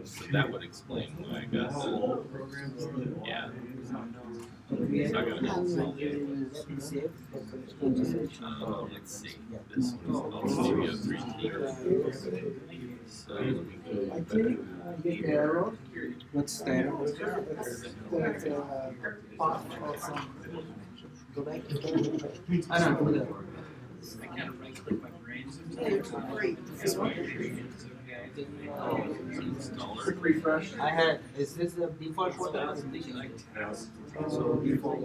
So that would explain why I got that. Yeah. So I gotta let's see. This one is on Studio 3T. So let me go back. What's that? I can't right click my brain. Refresh. I had. Is this the default folder? So default.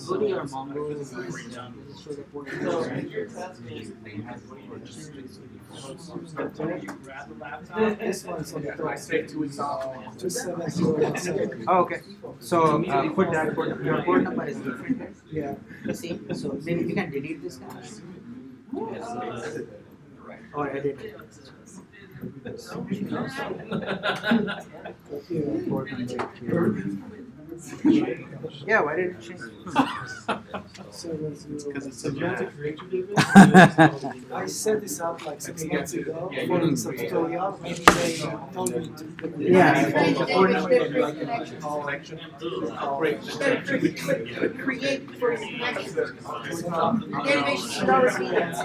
Go to your Mongo. This one's on the top. Just Oh, okay. So put that port. Your port number is different. Yeah. See. So maybe you can delete this guy. Or edit it. Yeah, why did it change? Because it's I set this up like 6 months ago, following some tutorial. Maybe they told me to. Yeah. Create first connection. Database should always be that.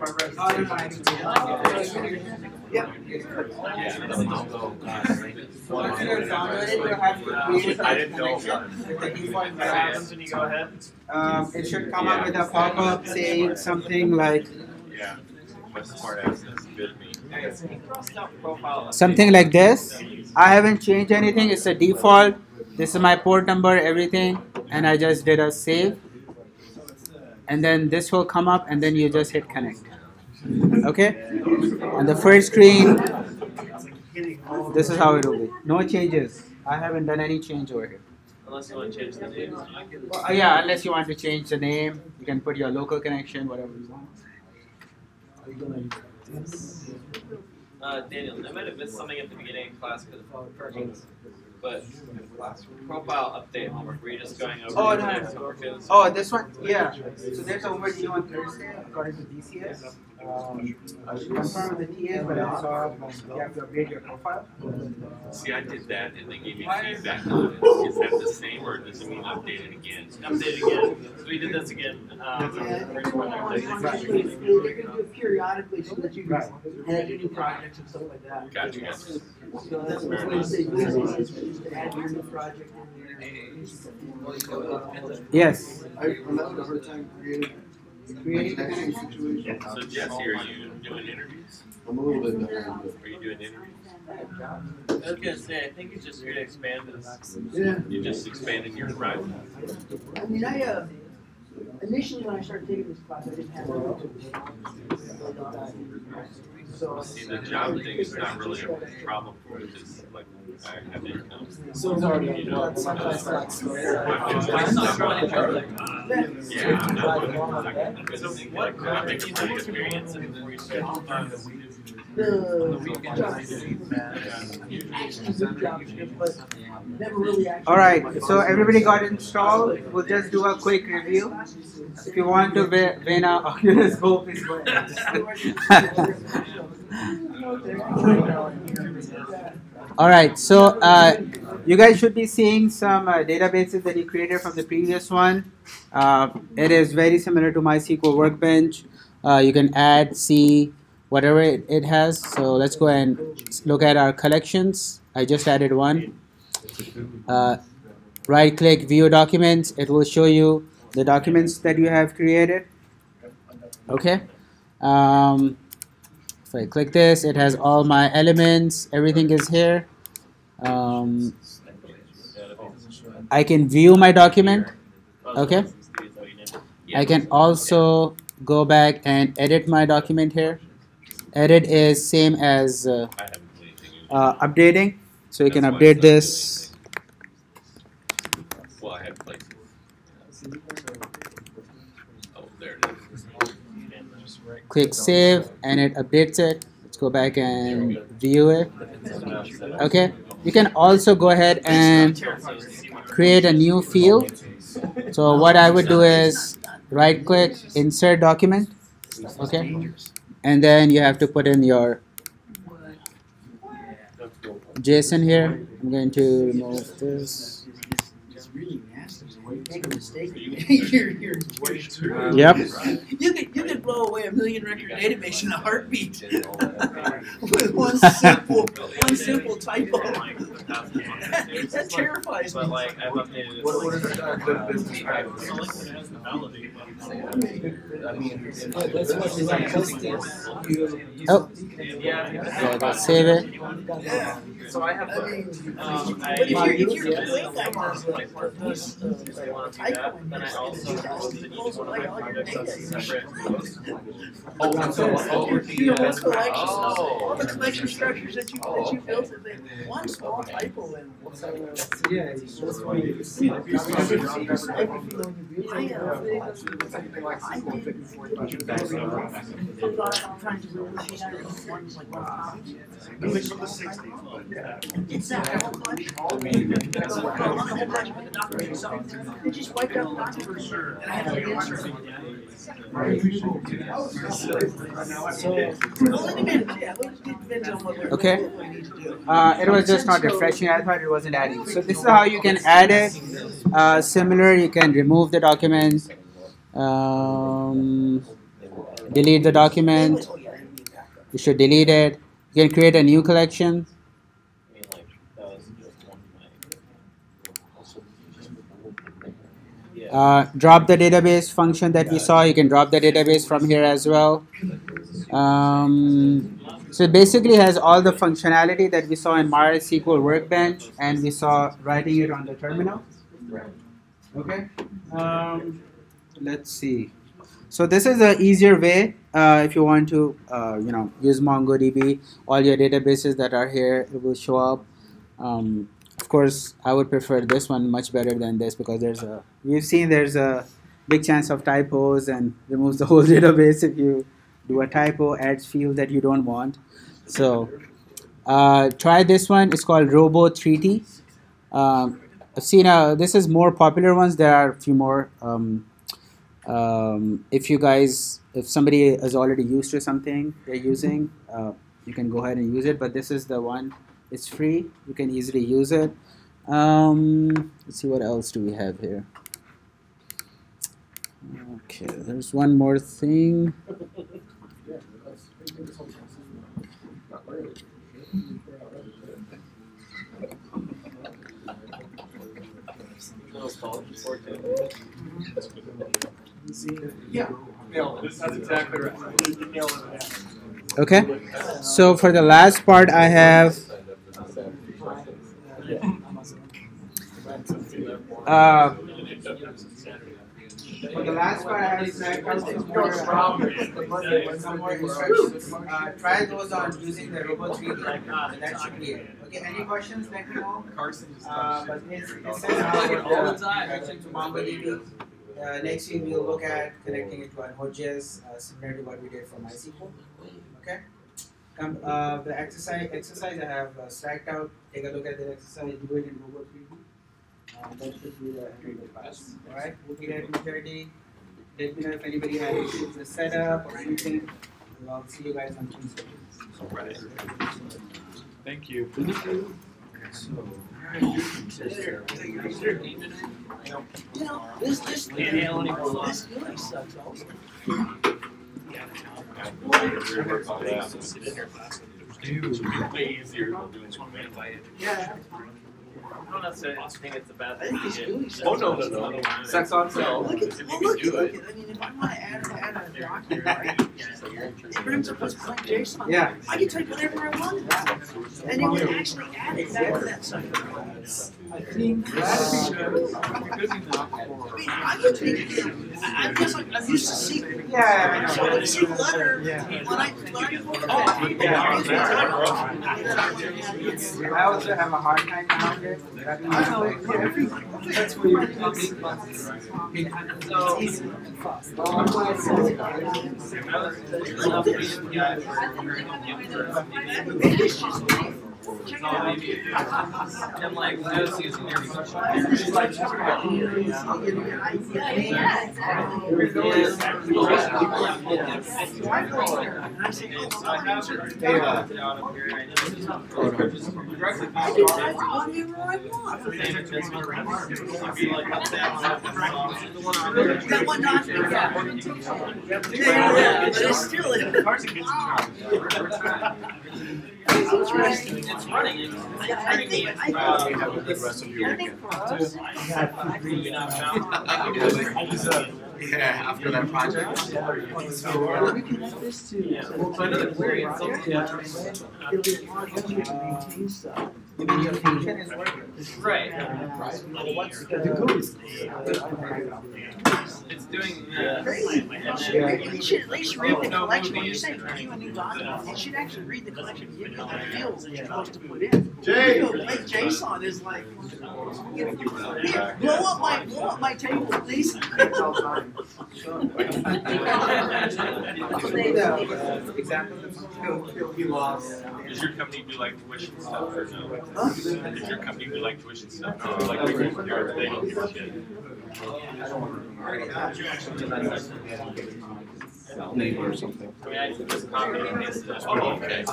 after my residency. Yeah. Once you have downloaded, you have to create a connection with the default browser. When you go ahead. It should come up with a pop-up saying something like something like this. I haven't changed anything. It's a default. This is my port number, everything, and I just did a save. And then this will come up, and then you just hit connect. Okay. On the first screen, this is how it will be. No changes. I haven't done any change over here. Unless you want to change the name. Well, yeah, unless you want to change the name, you can put your local connection, whatever you want. Daniel, I might have missed something at the beginning of class but profile update homework. Were you just going over Oh, the no. next homework is? Oh, this one? Yeah. So there's a overdue on Thursday according to DCS. I should confirm with the TAs, but I saw you have to update your profile. See, I did that and they gave me feedback on it. Is that the same or does it mean update it again? Update again. So we did this again. They're going to do it periodically so that you can add new projects and stuff like that. Gotcha. So that's what they say, just to add your new project in there. Yes. I'm having a hard time creating connection situation. So Jesse, are you doing interviews? I'm a little bit behind. Are you doing interviews? I was gonna say, I think it's just here to expand this. Yeah. You're just expanding your horizon. I mean, initially when I started taking this class, I didn't have so See, the job thing is not really a problem for me because like I have income. So it's already you know, yeah, yeah, I'm not looking because I'm making my experience and before you start. All right, so everybody got installed. We'll just do a quick review. If you want to win a Oculus Go, please go ahead. All right, so you guys should be seeing some databases that you created from the previous one. It is very similar to MySQL Workbench. You can add, see, whatever it has. So let's go and look at our collections. I just added one. Right click, view documents. It will show you the documents that you have created. Okay. If I click this, it has all my elements. Everything is here. I can view my document. Okay. I can also go back and edit my document here. Edit is same as updating. So you can update this. Well, I have places. Oh, there it is. Click save and it updates it. Let's go back and view it. Okay. You can also go ahead and create a new field. So what I would do is right click, insert document. Okay. And then you have to put in your JSON here. I'm going to remove this. It's really nasty. Make a mistake. you're Yep. You could blow away a million record database in a heartbeat with one simple typo. That terrifies me. But like I've updated it. What is that good business practice? Oh. Yeah. So save it. So I have. But if you're doing that I want to do that, then I also have to use one of my projects that's separate. all the collection structures that you built, one small typo in. It's that whole collection. They just wiped out the documents, and I had to reinsert it. Okay. It was just not refreshing. I thought it wasn't adding. So this is how you can add it. Similar, you can remove the document. delete the document. You should delete it. You can create a new collection. Drop the database function that we saw. You can drop the database from here as well. So it basically has all the functionality that we saw in MySQL Workbench, and we saw writing it on the terminal. Okay. Let's see. So this is an easier way if you want to, use MongoDB. All your databases that are here, it will show up. Of course, I would prefer this one much better than this because we've seen there's a big chance of typos and removes the whole database if you do a typo, adds fields that you don't want. So try this one. It's called Robo3T. I've seen this is more popular ones. There are a few more. If somebody is already used to something they're using, you can go ahead and use it. But this is the one. It's free. You can easily use it. Let's see what else do we have here. Okay, there's one more thing. Yeah, that's exactly right. Okay, so for the last part, I have for the last part, I have some more instructions. Try those on using the Robo3D. That should be it. Okay, any questions? Let me know. But it's says how connection to MongoDB. Next week we'll look at connecting it to our Node.js, similar to what we did for MySQL. Okay. The exercise I have stacked out. Take a look at the exercise. Do it in Robo3D. That should be the end of the class. All right. We'll be at 2:30. Let me know if anybody has issues with the setup or anything. I'll see you guys on Tuesday. Thank you. This really sucks also. Yeah. I don't necessarily think it's a bad I think it's idea. really Oh, no. Sex on cell. Look at, If you well, can look do at, it. I mean, if I want to add a document, right? It brings up this blank JSON. Yeah. I can type whatever I wanted. And it would actually add it back to that site. I think I mean, I could take it. I guess I'm used to SQL. Yeah, I know. So when I see letter, when I also have a hard time finding it. I know, that's where you're so easy. And like just using your it's running. Yeah, after that project. Right. It's doing It should at least read the collection. When you say view a new document, it should actually read the collection, give you the fields that you're supposed to put in. Jay! Make JSON is like, here, blow up my table, please. Does your company do like tuition stuff or no? Does your company do like tuition stuff? No, like they don't give a shit. Name or something. I mean, I can just copy and paste it. Oh, okay.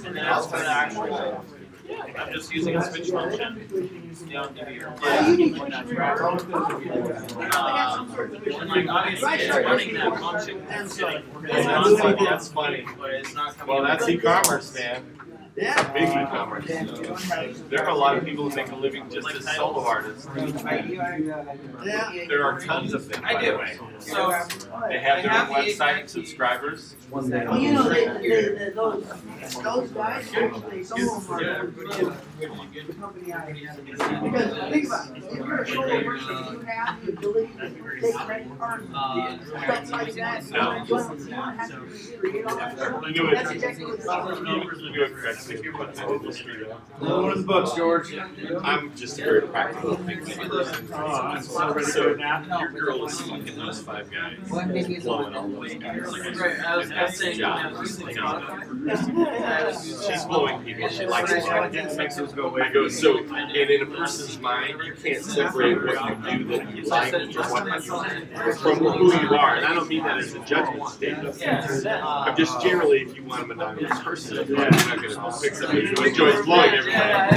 And then I'll put the actual. I'm just using a switch function. Down here. Like obviously it's running that function. That's funny. But it's not coming. Well, that's e-commerce, man. Yeah. Big e-commerce. There are a lot of people who make a living just as solo artists. There are tons of them, by the way. So They have their own website, subscribers. Well, you know, those guys, actually, some of them are the company ideas. Because think about it, if you're a solo person, you have the ability to take credit cards, stuff like that. You don't have to create all that stuff. You do it. That's exactly what it's all about. You do it correctly. One of the books, George. I'm just a very practical thinking person. So Your girl is fucking those 5 guys. Blowing all those guys. Right, I was And that's the saying, job. she's blowing people. She likes it. I go, so, and in a person's mind, you can't separate what you do that you like from who you are. And I don't mean that as a judgment statement. I'm just generally, if you want a monogamous person, you're not going to fix it who enjoys blowing everybody.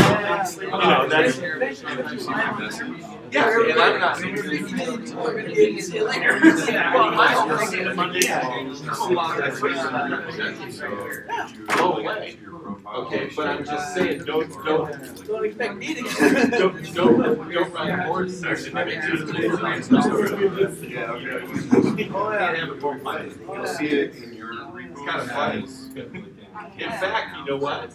You know, that's. Yeah, and I'm not. Blow away. Okay, but I'm just saying, don't expect me to. Don't run a board session. Yeah, okay. You'll see it in your. It's kind of funny. In fact, you know what?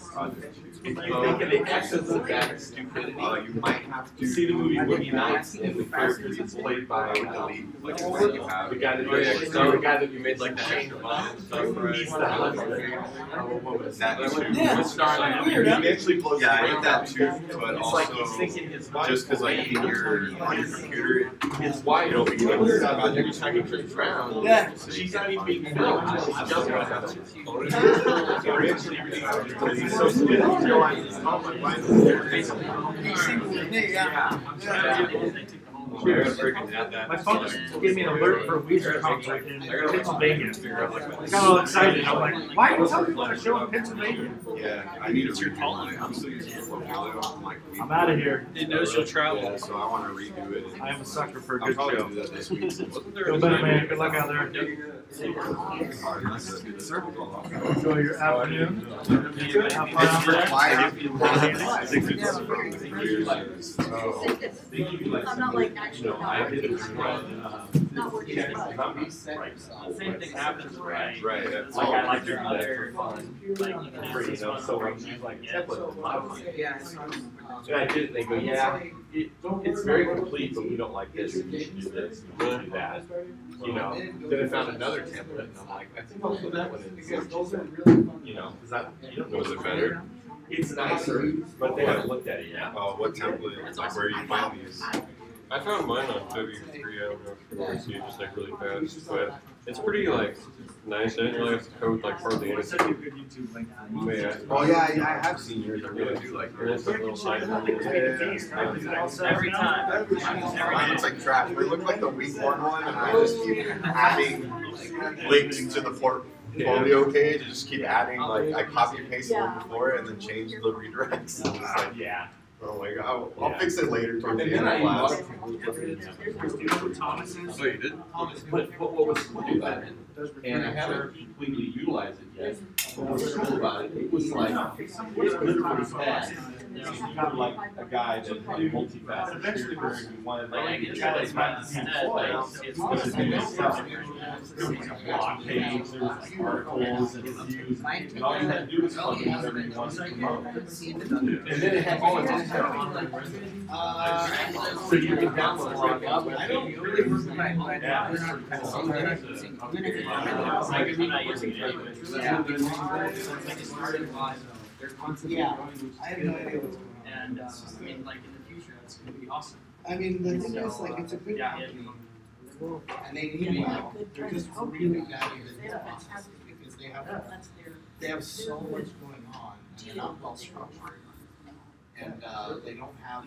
If you think of the essence of that stupidity, You might have to see the movie Boogie Nights, and the character is played by the guy that you made like the chain of he's the husband. He eventually blows Yeah, I away hate that too, but It's like he's also thinking his wife. just because like in on your computer, His wife, every time he turns around, Yeah. she's not even being filmed. She's jumping on his phone. Eventually, he's so stupid, he realizes, oh my My phone just gave me an alert for a Weezer concert in Pennsylvania. I got all excited. I'm like, why are you telling me about a show in Pennsylvania? yeah, I need to redo I'm still using the portfolio. I'm like, I'm out of here. It knows you'll travel. so I want to redo it. I am a sucker for a I'll good probably show. do that this week. Feel better, man. Good luck out there. Enjoy your afternoon. Have fun out there. I'm not like actually not working. Not working. Same thing happens, right? Right, that's Like all. I like your other fun. Like you can use this one so for she's like, yeah. And I did it, and they go, yeah, it's very complete, but we don't like this, and you should do this, and you should do that. You know, then I found another template, and I'm like, I think I'll put that one in. You know, because you don't know Was it better? It's nicer, but they haven't looked at it yet. Oh, what template? Like where you find these? I found mine on W3. I don't know if you want to see it just like really fast, but it's pretty like nice. I didn't really have to code like hardly anything. Yeah. Oh yeah, I have seen yours. I really do like And it's yours. like little side Every time. Mine looks like trash. They look like the week one, and I just keep adding links to the portfolio page. I just keep adding like I copy and paste the one before it and then change the redirects. It's just like, Yeah. oh my god, I'll fix it later towards the And end then of I class. Oh, you did? But what was cool about it, and I haven't completely utilized it yet, but what was cool about it, it was like, it literally had, it's kind of like a guy that had multifaceted career, where he wanted Like I like, can try this one instead, like it's there was like a blog page, there was like articles and reviews, and all you had to do was plug in whatever you wanted to promote. And then it had all its own so you can download it right now. I don't really work my Yeah. I'm not using it anyway. Yeah, I have no idea what's going on. And I mean, like in the future, that's gonna be awesome. I mean, the thing is, like, it's a good company, and they need well. They're just really bad because they have so much going on, and they're not well structured, and they don't have